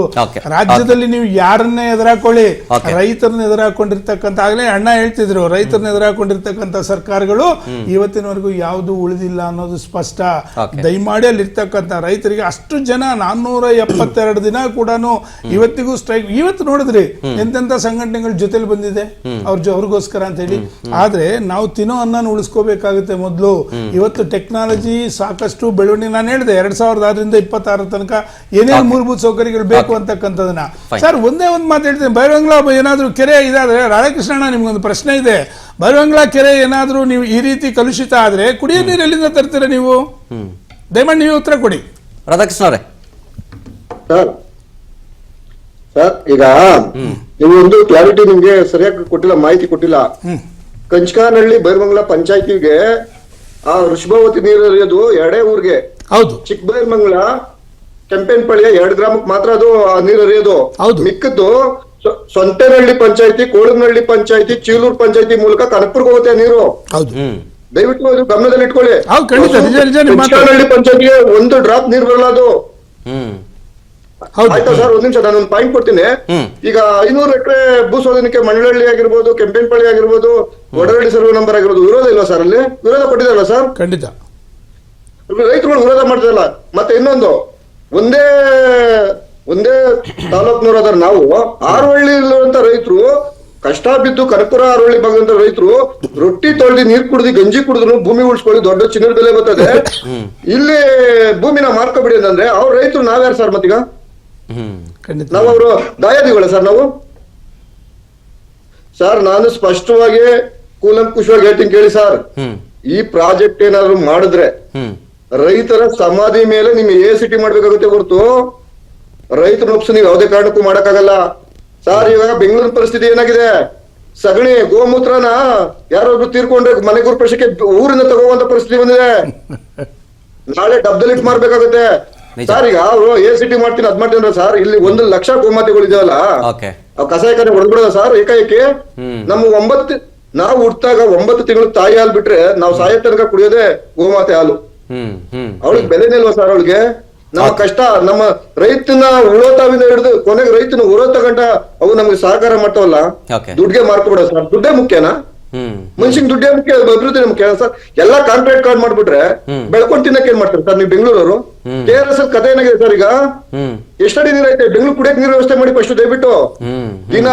ರಾಜ್ಯದಲ್ಲಿ ನೀವು ಯಾರನ್ನೇ ಎದುರಾಕೊಳ್ಳಿ, ರೈತರನ್ನ ಎದುರಾಕೊಂಡಿರ್ತಕ್ಕಂಥ, ಆಗ್ಲೇ ಅಣ್ಣ ಹೇಳ್ತಿದ್ರು, ರೈತರನ್ನ ಎದುರಾಕೊಂಡಿರ್ತಕ್ಕಂಥ ಸರ್ಕಾರಗಳು ಇವತ್ತಿನವರೆಗೂ ಯಾವುದು ಉಳಿದಿಲ್ಲ ಅನ್ನೋದು ಸ್ಪಷ್ಟ. ದಯಮಾಡಿ ಅಲ್ಲಿರ್ತಕ್ಕಂಥ ರೈತರಿಗೆ ಅಷ್ಟು ಜನ 472 ದಿನ ಕೂಡ ಇವತ್ತಿಗೂ ಸ್ಟ್ರೈಕ್. ಇವತ್ತು ನೋಡಿದ್ರಿ ಎಂತೆಂತ ಸಂಘಟನೆಗಳ ಜೊತೆಲಿ ಬಂದಿದೆ ಅವ್ರಿಗೋಸ್ಕರ ಅಂತ ಹೇಳಿ. ಆದ್ರೆ ನಾವು ತಿನ್ನೋ ಅನ್ನ ಉಳಿಸ್ಕೋಬೇಕಾಗುತ್ತೆ ಮೊದಲು. ಇವತ್ತು ಟೆಕ್ನಾಲಜಿ ಸಾಕಷ್ಟು ಬೆಳವಣಿಗೆ, ನಾನು ಹೇಳಿದೆ 2006ರಿಂದ 2026 ತನಕ ಏನೇನು ಮೂಲಭೂತ ಸೌಕರ್ಯಗಳು ಬೇಕು ಅಂತಕ್ಕಂಥದನ್ನ. ಸರ್, ಒಂದೇ ಒಂದು ಮಾತು ಹೇಳ್ತೀನಿ, ಭೈರವಂಗ್ಲ ಏನಾದ್ರೂ ಕೆರೆ ಇದಾದ್ರೆ, ರಾಧಾಕೃಷ್ಣಣ್ಣ ನಿಮ್ಗೊಂದು ಪ್ರಶ್ನೆ ಇದೆ, ಭೈರವಂಗ್ಲ ಕೆರೆ ಏನಾದ್ರೂ ನೀವು ಈ ರೀತಿ ಕಲುಷಿತ ಆದ್ರೆ ಕುಡಿಯೋ ನೀರು ಎಲ್ಲಿಂದ ತರ್ತೀರಾ ನೀವು? ದಯಮಾಡಿ ನೀವು ಉತ್ತರ ಕೊಡಿ. ರಾಧಾಕೃಷ್ಣ ಅವರೇ. ಸರ್, ಈಗ ನೀವು ಒಂದು ಕ್ಲಾರಿಟಿ ನಿಮ್ಗೆ ಸರಿಯಾಗಿ ಕೊಟ್ಟಿಲ್ಲ, ಮಾಹಿತಿ ಕೊಟ್ಟಿಲ್ಲ. ಕಂಚಕಾನಹಳ್ಳಿ ಭೈರವಂಗ್ಲ ಪಂಚಾಯತಿಗೆ ಆ ಋಷಭಾವತಿ ನೀರು ಹರಿಯೋದು 2 ಊರಿಗೆ. ಹೌದು. ಚಿಕ್ಕಬೈರಮಂಗ್ಲ, ಕೆಂಪೇನಪಳ್ಳಿಯ 2 ಗ್ರಾಮಕ್ಕೆ ಮಾತ್ರ ಅದು ನೀರು ಹರಿಯೋದು. ಮಿಕ್ಕದ್ದು ಸೊಂಟೇನಹಳ್ಳಿ ಪಂಚಾಯತಿ, ಕೋಳನಹಳ್ಳಿ ಪಂಚಾಯತಿ, ಚೀಲೂರು ಪಂಚಾಯತಿ ಮೂಲಕ ಕನಕಪುರಕ್ಕೆ ಹೋಗುತ್ತೆ ನೀರು. ದಯವಿಟ್ಟು ಅದು ಗಮನದಲ್ಲಿ ಇಟ್ಕೊಳ್ಳಿ. ಕಂಚಕಾನಹಳ್ಳಿ ಪಂಚಾಯತಿಗೆ 1 ಡ್ರಾಪ್ ನೀರು ಬರಲ್ಲ ಅದು. ಆಯ್ತಾ ಸರ್? ಒಂದ್ ನಿಮಿಷ, ನಾನೊಂದು ಪಾಯಿಂಟ್ ಕೊಡ್ತೀನಿ. ಈಗ 500 ಎಕರೆ ಭೂಸ್ವಾಧೀನಕ್ಕೆ ಮಣ್ಣಳ್ಳಿ ಆಗಿರ್ಬೋದು, ಕೆಂಪೇನಪಳ್ಳಿ ಆಗಿರ್ಬೋದು, ವಡರಳ್ಳಿ ಸರ್ವೆ ನಂಬರ್ ಆಗಿರ್ಬೋದು, ವಿರೋಧ ಇಲ್ಲ ಸರ್? ಅಲ್ಲಿ ವಿರೋಧ ಕೊಟ್ಟಿದಲ್ಲ ಸರ್? ಖಂಡಿತ ರೈತರುಗಳು ವಿರೋಧ ಮಾಡ್ತಿಲ್ಲ. ಮತ್ತೆ ಇನ್ನೊಂದು, ಒಂದೇ ತಾಲೂಕ್ನವರಾದ್ರೆ ನಾವು ಆರವಳ್ಳಿ ಇರುವಂತ ರೈತರು ಕಷ್ಟ ಬಿದ್ದು, ಕನಕಪುರ ಆರವಳ್ಳಿ ಭಾಗದಂತ ರೈತರು ರೊಟ್ಟಿ ತೊಳೆದು, ನೀರ್ ಕುಡಿದು, ಗಂಜಿ ಕುಡಿದ್ರು ಭೂಮಿ ಉಳಿಸ್ಕೊಳ್ಳಿ, ದೊಡ್ಡ ಚಿನ್ನದ ಬೆಲೆ ಬರ್ತದೆ. ಇಲ್ಲಿ ಭೂಮಿನ ಮಾರ್ಕೊಬಿಡಿ ಅಂತಂದ್ರೆ ಅವ್ರ ರೈತರು ನಾವ್ಯಾರು ಸರ್? ಮತ್ತೀಗ ನಾವು ಅವರು ದಾಯಾದಿಗಳ ಸರ್ ನಾವು? ಸರ್, ನಾನು ಸ್ಪಷ್ಟವಾಗಿ ಕೂಲಂಕುಷವಾಗಿ ಹೇಳ್ತೀನಿ ಕೇಳಿ ಸರ್. ಈ ಪ್ರಾಜೆಕ್ಟ್ ಏನಾದ್ರು ಮಾಡಿದ್ರೆ ರೈತರ ಸಮಾಧಿ ಮೇಲೆ ನಿಮ್ಗೆ ACT ಮಾಡ್ಬೇಕಾಗುತ್ತೆ ಹೊರತು ರೈತರ ಒಪ್ಸು ನೀವು ಯಾವುದೇ ಕಾರಣಕ್ಕೂ ಮಾಡಕ್ಕಾಗಲ್ಲ ಸರ್. ಇವಾಗ ಬೆಂಗಳೂರು ಪರಿಸ್ಥಿತಿ ಏನಾಗಿದೆ, ಸಗಣಿ ಗೋಮೂತ್ರನ ಯಾರೊಬ್ರು ತೀರ್ಕೊಂಡ್ರೆ ಮನೆ ಗುರುಪ್ರವೇಶಕ್ಕೆ ಊರಿಂದ ತಗೋವಂತ ಪರಿಸ್ಥಿತಿ ಬಂದಿದೆ. ನಾಳೆ ಡಬ್ದಲ್ಲಿ ಇಟ್ಟು ಮಾರ್ಬೇಕಾಗುತ್ತೆ ಸರ್. ಈಗ ಅವರು ACT ಮಾಡ್ತೀನಿ ಅದ್ ಮಾಡ್ತೀನಿ ಸರ್, ಇಲ್ಲಿ 1 ಲಕ್ಷ ಗೋಮಾತೆಗಳಿದಾವಲ್ಲ, ಕಸಾಯಖಾನೆ ಹೊಡೆದ್ಬಿಡೋದ ಸರ್ ಏಕಾಏಕಿ. ನಾವು ಹುಟ್ಟಾಗ 9 ತಿಂಗಳು ತಾಯಿ ಹಾಲು ಬಿಟ್ರೆ ನಾವು ಸಾಯೋ ತನಕ ಕುಡಿಯೋದೇ ಗೋಮಾತೆ ಹಾಲು. ಅವಳಿಗೆ ಬೆಲೆನೇ ಇಲ್ವಾ ಸರ್? ಅವಳಿಗೆ ನಮ್ಮ ಕಷ್ಟ, ನಮ್ಮ ರೈತನ ಉಳೋತಾವಿಂದ ಹಿಡಿದು ಕೊನೆಗೆ ರೈತನ ಉರೋತ ಗಂಟ ಅವು ನಮ್ಗೆ ಸಹಕಾರ ಮಾಡ್ತಾವಲ್ಲ, ದುಡ್ಗೆ ಮಾರ್ಕೊಬಿಡ ಸರ್. ದುಡ್ಡೇ ಮುಖ್ಯನಾ? ಮನುಷ್ಯನ್ ದುಡ್ಡೇ ಮುಖ್ಯ, ಅಭಿವೃದ್ಧಿ ಮುಖ್ಯ ಸರ್. ಎಲ್ಲಾ ಕಾಂಟ್ರಾಕ್ಟ್ ಕಾರ್ಡ್ ಮಾಡ್ಬಿಟ್ರೆ ಬೆಳ್ಕೊಂಡ್ ತಿನ್ನಕ್ ಏನ್ ಮಾಡ್ತಾರೆ ಸರ್ ನೀವು ಬೆಂಗಳೂರವರು? KRS ಕಥೆ ಏನಾಗಿದೆ ಸರ್? ಈಗ ಎಷ್ಟಡಿ ನೀರ್ ಐತೆ ಬೆಂಗಳೂರು ಕುಡಿಯಕ್ ನೀರು ವ್ಯವಸ್ಥೆ ಮಾಡಿ ಫಸ್ಟ್ ದಯವಿಟ್ಟು. ದಿನ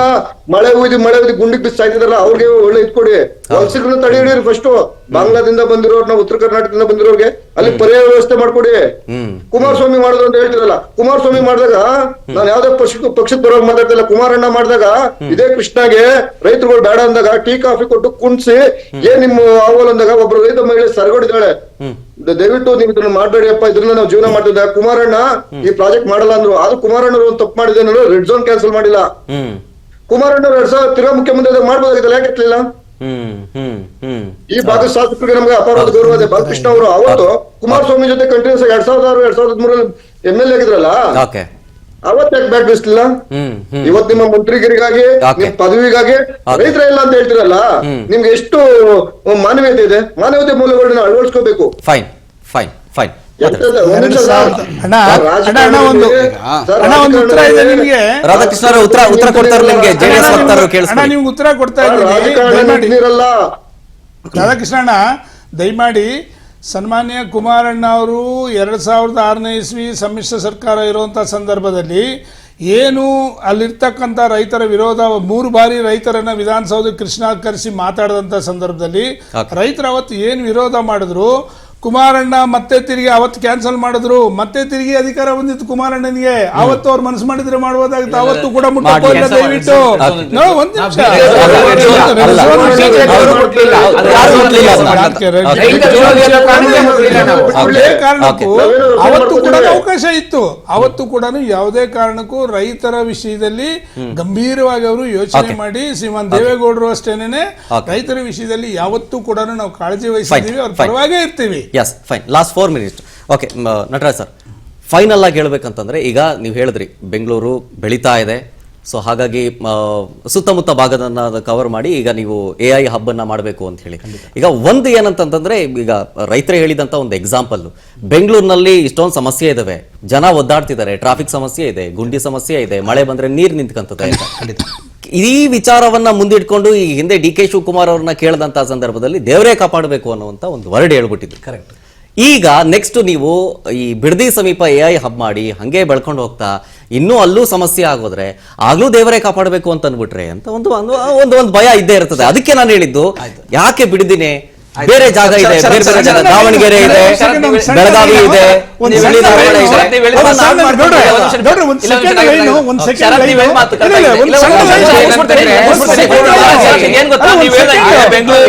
ಮಳೆ ಉಯ್ದು ಗುಂಡಿಗೆ ಬಿಸಿ ಸಾಯ್ತಿದಾರಲ್ಲ ಅವ್ರಿಗೆ ಒಳ್ಳೆ ಇದ್ಕೊಡಿ. ವಲಸಿಗರನ್ನ ತಡೆ ಹಿಡಿಯೋರು ಫಸ್ಟ್. ಬಾಂಗ್ಲಾದಿಂದ ಬಂದಿರೋರು, ನಾವು ಉತ್ತರ ಕರ್ನಾಟಕದಿಂದ ಬಂದಿರೋರ್ಗೆ ಅಲ್ಲಿ ಪರ್ಯಾಯ ವ್ಯವಸ್ಥೆ ಮಾಡ್ಕೊಡಿ. ಕುಮಾರಸ್ವಾಮಿ ಮಾಡಿದ್ರು ಅಂತ ಹೇಳ್ತಿರಲ್ಲ, ಕುಮಾರಸ್ವಾಮಿ ಮಾಡಿದಾಗ ನಾನು ಯಾವ್ದೇ ಪಕ್ಷದ ಪರವಾಗಿ ಮಾತಾಡ್ತಿಲ್ಲ. ಕುಮಾರಣ್ಣ ಮಾಡಿದಾಗ ಇದೇ ಕೃಷ್ಣಾಗೆ ರೈತರುಗಳು ಬೇಡ ಅಂದಾಗ ಟೀ ಕಾಫಿ ಕೊಟ್ಟು ಕುಣ್ಸಿ ಏನ್ ನಿಮ್ಮ ಆವಲ್ ಅಂದಾಗ ಒಬ್ರು ರೈತ ಮಹಿಳೆ ಸರಗಡಿದ್ದಾಳೆ. ದಯವಿಟ್ಟು ನೀವು ಇದನ್ನ ಮಾಡ್ಬೇಡಿಯಪ್ಪ, ಇದ್ರಿಂದ ನಾವು ಜೀವನ ಮಾಡ್ತಿದ್ದ. ಕುಮಾರಣ್ಣ ಈ ಪ್ರಾಜೆಕ್ಟ್ ಮಾಡಲ್ಲ ಅಂದ್ರು, ಆದ್ರೂ ಕುಮಾರಣ್ಣ ಒಂದು ತಪ್ಪು ಮಾಡಿದೆ, ರೆಡ್ ಝೋನ್ ಕ್ಯಾನ್ಸಲ್ ಮಾಡಿಲ್ಲ. ಕುಮಾರಣ್ಣ 2000 ತಿರ್ಗಾ ಮುಖ್ಯಮಂತ್ರಿ ಮಾಡ್ಬೋದಾಗಿತ್ತಲ್ಲ, ಯಾಕೆ ಎತ್ತಲಿಲ್ಲ? ಈ ಭಾಗದ ಶಾಸಕರಿಗೆ ನಮ್ಗೆ ಅಪಾರವಾದ ಗೌರವ ಇದೆ. ಬಾಲಕೃಷ್ಣ ಅವರು ಅವತ್ತು ಕುಮಾರಸ್ವಾಮಿ ಜೊತೆ ಕಂಟಿನ್ಯೂಸ್ 2006 2013 MLA ಆಗಿದ್ರಲ್ಲ, ಅವತ್ತು ಯಾಕೆ ಬ್ಯಾಕ್ ಬೀಸ್ಲಿಲ್ಲ? ಇವತ್ತು ನಿಮ್ಮ ಮಂತ್ರಿಗಿರಿಗಾಗಿ ನಿಮ್ ಪದವಿಗಾಗಿ ರೈತರ ಇಲ್ಲ ಅಂತ ಹೇಳ್ತಿರಲ್ಲ, ನಿಮ್ಗೆ ಎಷ್ಟು ಮಾನವೀಯತೆ ಇದೆ? ಮಾನವೀಯತೆ ಮೌಲ್ಯಗಳನ್ನ ಅಳವಡಿಸ್ಕೋಬೇಕು. Fine fine fine. ರಾಧಾಕೃಷ್ಣ ಉತ್ತರ ಕೊಡ್ತಾರೆ ನಿಮ್ಗೆ, JDS ವಕ್ತಾರರು ಕೇಳಿಸ್ಕೊಳ್ಳಿ. ನಿಮ್ಗೆ ಉತ್ತರ ಕೊಡ್ತಾ ಇದ್ದೀನಿ ರಾಧಾಕೃಷ್ಣ. ದಯಮಾಡಿ ಸನ್ಮಾನ್ಯ ಕುಮಾರಣ್ಣ ಅವರು 2006ನೇ ಇಸ್ವಿ ಸಮ್ಮಿಶ್ರ ಸರ್ಕಾರ ಇರುವಂತ ಸಂದರ್ಭದಲ್ಲಿ ಏನು ಅಲ್ಲಿರ್ತಕ್ಕಂಥ ರೈತರ ವಿರೋಧ 3 ಬಾರಿ ರೈತರನ್ನ ವಿಧಾನಸೌಧ ಕೃಷ್ಣ ಕರೆಸಿ ಮಾತಾಡಿದಂತ ಸಂದರ್ಭದಲ್ಲಿ ರೈತರು ಅವತ್ತು ಏನು ವಿರೋಧ ಮಾಡಿದ್ರು, ಕುಮಾರಣ್ಣ ಮತ್ತೆ ತಿರುಗಿ ಅವತ್ತು ಕ್ಯಾನ್ಸಲ್ ಮಾಡಿದ್ರು, ಮತ್ತೆ ತಿರುಗಿ ಅಧಿಕಾರ ಬಂದಿತ್ತು ಕುಮಾರಣ್ಣನಿಗೆ. ಅವತ್ತು ಅವ್ರು ಮನಸ್ಸು ಮಾಡಿದ್ರೆ ಮಾಡಬಹುದಾಗಿತ್ತು, ಅವತ್ತು ಕೂಡ ಮುಟ್ಟಲ್ಲ. ದಯವಿಟ್ಟು ಕಾರಣಕ್ಕೂ ಅವತ್ತು ಕೂಡ ಅವಕಾಶ ಇತ್ತು. ಅವತ್ತು ಕೂಡ ಯಾವುದೇ ಕಾರಣಕ್ಕೂ ರೈತರ ವಿಷಯದಲ್ಲಿ ಗಂಭೀರವಾಗಿ ಅವರು ಯೋಚನೆ ಮಾಡಿ, ಶ್ರೀಮಾನ್ ದೇವೇಗೌಡರು ಅಷ್ಟೇನೆ ರೈತರ ವಿಷಯದಲ್ಲಿ ಯಾವತ್ತೂ ಕೂಡ ನಾವು ಕಾಳಜಿ ವಹಿಸಿದ್ದೀವಿ, ಅವ್ರ ಪರವಾಗೇ ಇರ್ತೀವಿ. S fine. Last 4 minutes. Okay Nataraj sir, final ಆಗಿ ಹೇಳ್ಬೇಕಂತಂದ್ರೆ, ಈಗ ನೀವು ಹೇಳಿದ್ರಿ ಬೆಂಗಳೂರು ಬೆಳೀತಾ ಇದೆ, ಸೊ ಹಾಗಾಗಿ ಸುತ್ತಮುತ್ತ ಭಾಗದನ್ನ ಕವರ್ ಮಾಡಿ ಈಗ ನೀವು AI ಹಬ್ ಅನ್ನ ಮಾಡಬೇಕು ಅಂತ ಹೇಳಿ. ಈಗ ಒಂದು ಏನಂತಂದ್ರೆ, ಈಗ ರೈತರೇ ಹೇಳಿದಂತ ಒಂದು ಎಕ್ಸಾಂಪಲ್, ಬೆಂಗಳೂರಿನಲ್ಲಿ ಇಷ್ಟೊಂದು ಸಮಸ್ಯೆ ಇದಾವೆ, ಜನ ಒದ್ದಾಡ್ತಿದ್ದಾರೆ, ಟ್ರಾಫಿಕ್ ಸಮಸ್ಯೆ ಇದೆ, ಗುಂಡಿ ಸಮಸ್ಯೆ ಇದೆ, ಮಳೆ ಬಂದ್ರೆ ನೀರು ನಿಂತ್ಕಂತದೆ. ಈ ವಿಚಾರವನ್ನ ಮುಂದಿಟ್ಕೊಂಡು ಈ ಹಿಂದೆ DK ಶಿವಕುಮಾರ್ ಅವ್ರನ್ನ ಕೇಳದಂತ ಸಂದರ್ಭದಲ್ಲಿ ದೇವರೇ ಕಾಪಾಡಬೇಕು ಅನ್ನುವಂತ ಒಂದು ವರ್ಡ್ ಹೇಳ್ಬಿಟ್ಟಿದ್ರು. ಕರೆಕ್ಟ್. ಈಗ ನೆಕ್ಸ್ಟ್ ನೀವು ಈ ಬಿಡದಿ ಸಮೀಪ AI ಹಬ್ ಮಾಡಿ ಹಂಗೆ ಬೆಳ್ಕೊಂಡು ಹೋಗ್ತಾ ಇನ್ನೂ ಅಲ್ಲೂ ಸಮಸ್ಯೆ ಆಗೋದ್ರೆ ಆಗ್ಲೂ ದೇವರೇ ಕಾಪಾಡಬೇಕು ಅಂತ ಅನ್ಬಿಟ್ರೆ ಅಂತ ಒಂದು ಭಯ ಇದ್ದೇ ಇರ್ತದೆ. ಅದಕ್ಕೆ ನಾನು ಹೇಳಿದ್ದು, ಯಾಕೆ ಬಿಡದಿನೇ ಬೇರೆ ಜಾಗ ಇದೆ, ಬೇರೆ ಬೇರೆ ಜಾಗ, ದಾವಣಗೆರೆ ಇದೆ, ಬೆಳಗಾವಿ ಇದೆ, ಬೆಂಗಳೂರು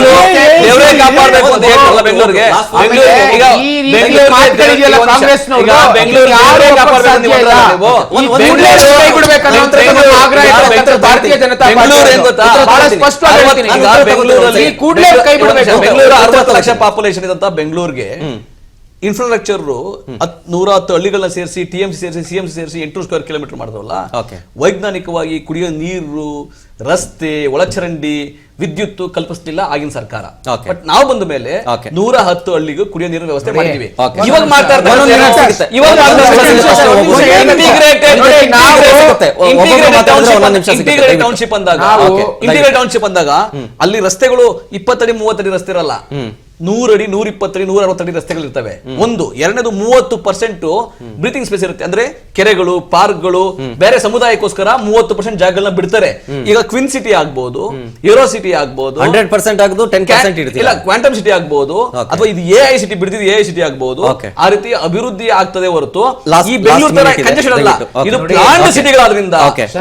60 ಲಕ್ಷ ಪಾಪ್ಯುಲೇಷನ್ ಇದ್ದಂತ ಬೆಂಗಳೂರಿಗೆ ಇನ್ಫ್ರಾಸ್ಟ್ರಕ್ಚರ್ 110 ಹಳ್ಳಿಗಳನ್ನ ಸೇರಿಸಿ TMC ಸೇರಿಸಿ CMC ಸೇರಿಸಿ 800 ಸ್ಕ್ವೇರ್ ಕಿಲೋಮೀಟರ್ ಮಾಡಿದ್ರಲ್ಲ, ವೈಜ್ಞಾನಿಕವಾಗಿ ಕುಡಿಯೋ ನೀರು, ರಸ್ತೆ, ಒಳಚರಂಡಿ, ವಿದ್ಯುತ್ ಕಲ್ಪಿಸಲಿಲ್ಲ ಆಗಿನ ಸರ್ಕಾರ. ಬಟ್ ನಾವು ಬಂದ ಮೇಲೆ 110 ಹಳ್ಳಿಗೂ ಕುಡಿಯೋ ನೀರಿನ ವ್ಯವಸ್ಥೆ ಮಾಡಿದೀವಿ. ಇವಾಗ ಇಂಟಿಗ್ರೇಟೆಡ್ ಟೌನ್ಶಿಪ್ ಅಂದಾಗ ಅಲ್ಲಿ ರಸ್ತೆಗಳು 20 ಅಡಿ 30 ಅಡಿ ರಸ್ತೆ ಇರಲ್ಲ, 100 ಅಡಿ 120 ಅಡಿ 160 ಅಡಿ ರಸ್ತೆಗಳು ಇರ್ತವೆ. ಎರಡನೇದು 30% ಬ್ರೀತಿಂಗ್ ಸ್ಪೇಸ್ ಇರುತ್ತೆ. ಅಂದ್ರೆ ಕೆರೆಗಳು, ಪಾರ್ಕ್ಗಳು, ಬೇರೆ ಸಮುದಾಯಕ್ಕೋಸ್ಕರ 30% ಜಾಗಗಳನ್ನ ಬಿಡ್ತಾರೆ. ಈಗ ಕ್ವಿನ್ ಸಿಟಿ ಆಗ್ಬಹುದು, ಏರೋ ಸಿಟಿ ಆಗ್ಬಹುದು, 100% ಆಗದು 10% ಇಲ್ಲ ಕ್ವಾಂಟಮ್ ಸಿಟಿ ಆಗ್ಬಹುದು, ಅಥವಾ ಇದು AI ಸಿಟಿ ಬಿಡ್ತಿದ್ದು AI ಸಿಟಿ ಆಗ್ಬಹುದು. ಆ ರೀತಿ ಅಭಿವೃದ್ಧಿ ಆಗ್ತದೆ ಹೊರತು ಈ ಬೆಂಗಳೂರು ತರ ಕಂಜೆಷನ್ ಅಲ್ಲ. ಇದು ಪ್ಲಾನ್ಡ್ ಸಿಟಿಗಳಾದ್ರಿಂದ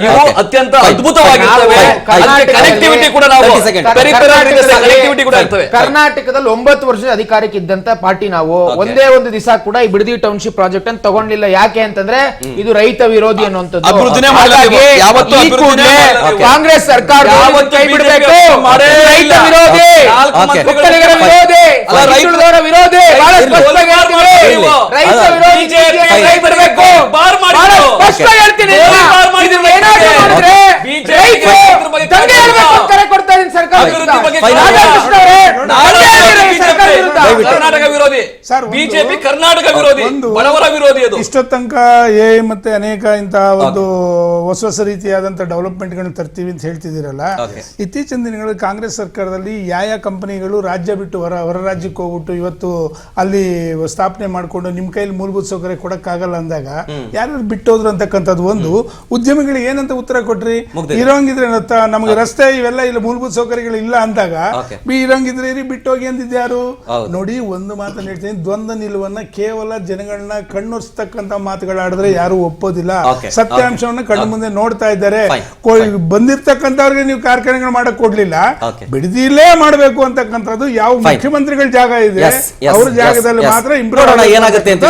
ಇವು ಅತ್ಯಂತ ಅದ್ಭುತವಾಗಿರ್ತವೆ. ಕನೆಕ್ಟಿವಿಟಿ ಕೂಡ ನಾವು ಕನೆಕ್ಟಿವಿಟಿ ಕೂಡ ಆಗ್ತವೆ. ಕರ್ನಾಟಕದಲ್ಲಿ 9 ವರ್ಷದ ಅಧಿಕಾರಕ್ಕೆ ಇದ್ದಂತ ಪಾರ್ಟಿ ನಾವು ಒಂದೇ ಒಂದು ದಿವಸ ಕೂಡ ಈ ಬಿಡದಿ ಟೌನ್ಶಿಪ್ ಪ್ರಾಜೆಕ್ಟ್ ಅನ್ನು ತಗೊಂಡಿಲ್ಲ. ಯಾಕೆ ಅಂತಂದ್ರೆ ಇದು ರೈತ ವಿರೋಧಿ ಅನ್ನುವಂಥದ್ದು. ಅಭಿವೃದ್ಧಿನೇ ಮಾಡಿಲ್ಲ ನೀವು. ಹಾಗಾಗಿ ಯಾವತ್ತೂ ಈ ಅಭಿವೃದ್ಧಿನೇ ಕೂಡಲೇ ಮಾಡಿಲ್ಲ. ಕಾಂಗ್ರೆಸ್ ಸರ್ಕಾರ ಕೈ ಬಿಡಬೇಕು. ರೈತ ವಿರೋಧಿ, ಒಕ್ಕಲಿಗರ ವಿರೋಧಿ, ಹಿಂದುಳಿದವರ ವಿರೋಧಿ, ಬಹಳ ಸ್ಪಷ್ಟವಾಗಿ ಹೇಳ್ತೀವಿ. ರೈತ ವಿರೋಧಿ ಕೈ ಬಿಡಬೇಕು. ಬಹಳ ಸ್ಪಷ್ಟ ಹೇಳ್ತೀನಿ. ಇದನ್ನ ಏನಾದ್ರು ಮಾಡಿದ್ರೆ ರೈತರು ದಂಗೆ ಏಳ್ಬೇಕು ಅಂತ ಕರೆ ಕೊಡ್ತಾ ಇದ್ದೀನಿ ಸರ್ಕಾರ ವಿರುದ್ಧ. ರಾಧಾಕೃಷ್ಣ ಅವರೇ, ದಂಗೆ ಏಳ್ರಿ ಸರ್ಕಾರ ವಿರುದ್ಧ. ಕರ್ನಾಟಕ ವಿರೋಧಿ, ಸರ್, ಒಂದು- ಬಿಜೆಪಿ ಕರ್ನಾಟಕ ವಿರೋಧಿ, ಒಂದು- ಬಡವರ ವಿರೋಧಿ. ಅದು ಇಷ್ಟ ತನಕ ಮತ್ತೆ ಅನೇಕ ಇಂತಹ ಒಂದು ಹೊಸ ರೀತಿಯಾದಂತ ಡೆವಲಪ್ಮೆಂಟ್ಗಳನ್ನ ತರ್ತೀವಿ ಅಂತ ಹೇಳ್ತಿದ್ದೀರಲ್ಲ, ಇತ್ತೀಚಿನ ದಿನಗಳಲ್ಲಿ ಕಾಂಗ್ರೆಸ್ ಸರ್ಕಾರದಲ್ಲಿ ಯಾವ ಕಂಪನಿಗಳು ರಾಜ್ಯ ಬಿಟ್ಟು ಹೊರ ರಾಜ್ಯಕ್ಕೆ ಹೋಗ್ಬಿಟ್ಟು ಇವತ್ತು ಅಲ್ಲಿ ಸ್ಥಾಪನೆ ಮಾಡ್ಕೊಂಡು ನಿಮ್ ಕೈಲಿ ಮೂಲಭೂತ ಸೌಕರ್ಯ ಕೊಡಕ್ಕಾಗಲ್ಲ ಅಂದಾಗ ಯಾರು ಬಿಟ್ಟೋದ್ರು ಅಂತಕ್ಕಂಥದ್ದು ಒಂದು. ಉದ್ಯಮಿಗಳಿಗೆ ಏನಂತ ಉತ್ತರ ಕೊಟ್ರಿ? ಇರೋಂಗಿದ್ರೆ ನಮಗೆ ರಸ್ತೆ ಇವೆಲ್ಲ ಇಲ್ಲ, ಮೂಲಭೂತ ಸೌಕರ್ಯಗಳು ಇಲ್ಲ ಅಂದಾಗ ಇರೋಂಗಿದ್ರೆ ಇರಿ, ಬಿಟ್ಟೋಗಿ ಅಂದಿದ್ಯಾರು? ನೋಡಿ, ಒಂದು ಮಾತನ್ನ ಹೇಳ್ತೀನಿ, ದ್ವಂದ್ವ ನಿಲುವನ್ನ ಕೇವಲ ಜನಗಳನ್ನ ಕಣ್ಣೊರ್ಸ್ತಕ್ಕಂತ ಮಾತುಗಳಾಡಿದ್ರೆ ಯಾರು ಒಪ್ಪೋದಿಲ್ಲ. ಸತ್ಯಾಂಶವನ್ನ ಕಣ್ಣು ಮುಂದೆ ನೋಡ್ತಾ ಇದ್ದಾರೆ. ಬಂದಿರ್ತಕ್ಕಂಥವ್ರಿಗೆ ನೀವು ಕಾರ್ಖಾನೆಗಳು ಮಾಡಕ್ ಕೊಡ್ಲಿಲ್ಲ, ಬಿಡದಿಲೇ ಮಾಡಬೇಕು ಅಂತಕ್ಕಂಥದ್ದು ಯಾವ ಮುಖ್ಯಮಂತ್ರಿಗಳ ಜಾಗ ಇದೆ ಅವ್ರ ಜಾಗದಲ್ಲಿ ಮಾತ್ರ ನೋಡೋಣ ಏನಾಗುತ್ತೆ ಅಂತ.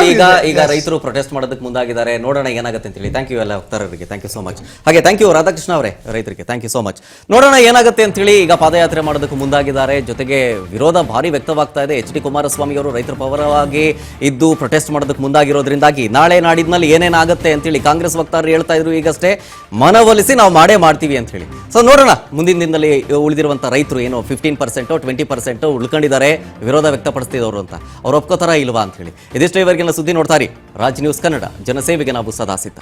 ಈಗ ರೈತರು ಪ್ರೊಟೆಸ್ಟ್ ಮಾಡೋದಕ್ಕೆ ಮುಂದಾಗಿದ್ದಾರೆ, ನೋಡೋಣ ಏನಾಗುತ್ತೆ ಅಂತ ಹೇಳಿ. ಥ್ಯಾಂಕ್ ಯು ಎಲ್ಲ ವಕ್ತಾರರಿಗೆ, ಥ್ಯಾಂಕ್ ಯು ಸೋ ಮಚ್. ಹಾಗೆ ಥ್ಯಾಂಕ್ ಯು ರಾಧಾಕೃಷ್ಣ ಅವರೇ, ರೈತರಿಗೆ ಥ್ಯಾಂಕ್ ಯು ಸೋ ಮಚ್. ನೋಡೋಣ ಏನಾಗುತ್ತೆ ಅಂತ ಹೇಳಿ. ಈಗ ಪಾದಯಾತ್ರೆ ಮಾಡೋದಕ್ಕೆ ಮುಂದಾಗಿದ್ದಾರೆ, ಜೊತೆಗೆ ವಿರೋಧ ಭಾರಿ ವ್ಯಕ್ತವಾಗ್ತಾ ಇದೆ. ಎಚ್ ಡಿ ಕುಮಾರಸ್ವಾಮಿ ಅವರು ರೈತರ ಪರವಾಗಿ ಇದ್ದು ಪ್ರೊಟೆಸ್ಟ್ ಮಾಡೋದಕ್ಕೆ ಮುಂದಾಗಿರೋದ್ರಿಂದಾಗಿ ನಾಳೆ ನಾಡಿದ್ನಲ್ಲಿ ಏನೇನಾಗುತ್ತೆ ಅಂತೇಳಿ ಕಾಂಗ್ರೆಸ್ ವಕ್ತಾರರು ಹೇಳ್ತಾ ಇದ್ರು ಈಗಷ್ಟೇ. ಮನವೊಲಿಸಿ ನಾವು ಮಾಡೇ ಮಾಡ್ತೀವಿ ಅಂತ ಹೇಳಿ. ಸೊ ನೋಡೋಣ ಮುಂದಿನ ದಿನದಲ್ಲಿ ಉಳಿದಿರುವಂತ ರೈತರು ಏನು 15% 20% ಉಳ್ಕೊಂಡಿದ್ದಾರೆ ವಿರೋಧ ವ್ಯಕ್ತಪಡಿಸ್ತಿದವರು ಅಂತ, ಅವ್ರು ಒಪ್ಕೋತಾರ ಇಲ್ವಾ ಅಂತ ಹೇಳಿ. ಇದಿಷ್ಟು ಇವರೆಗಿನ ಸುದ್ದಿ ನೋಡ್ತಾರೆ ರಾಜ್ ನ್ಯೂಸ್ ಕನ್ನಡ, ಜನಸೇವೆಗೆ ನಾವು ಸದಾ ಸಿದ್ಧ.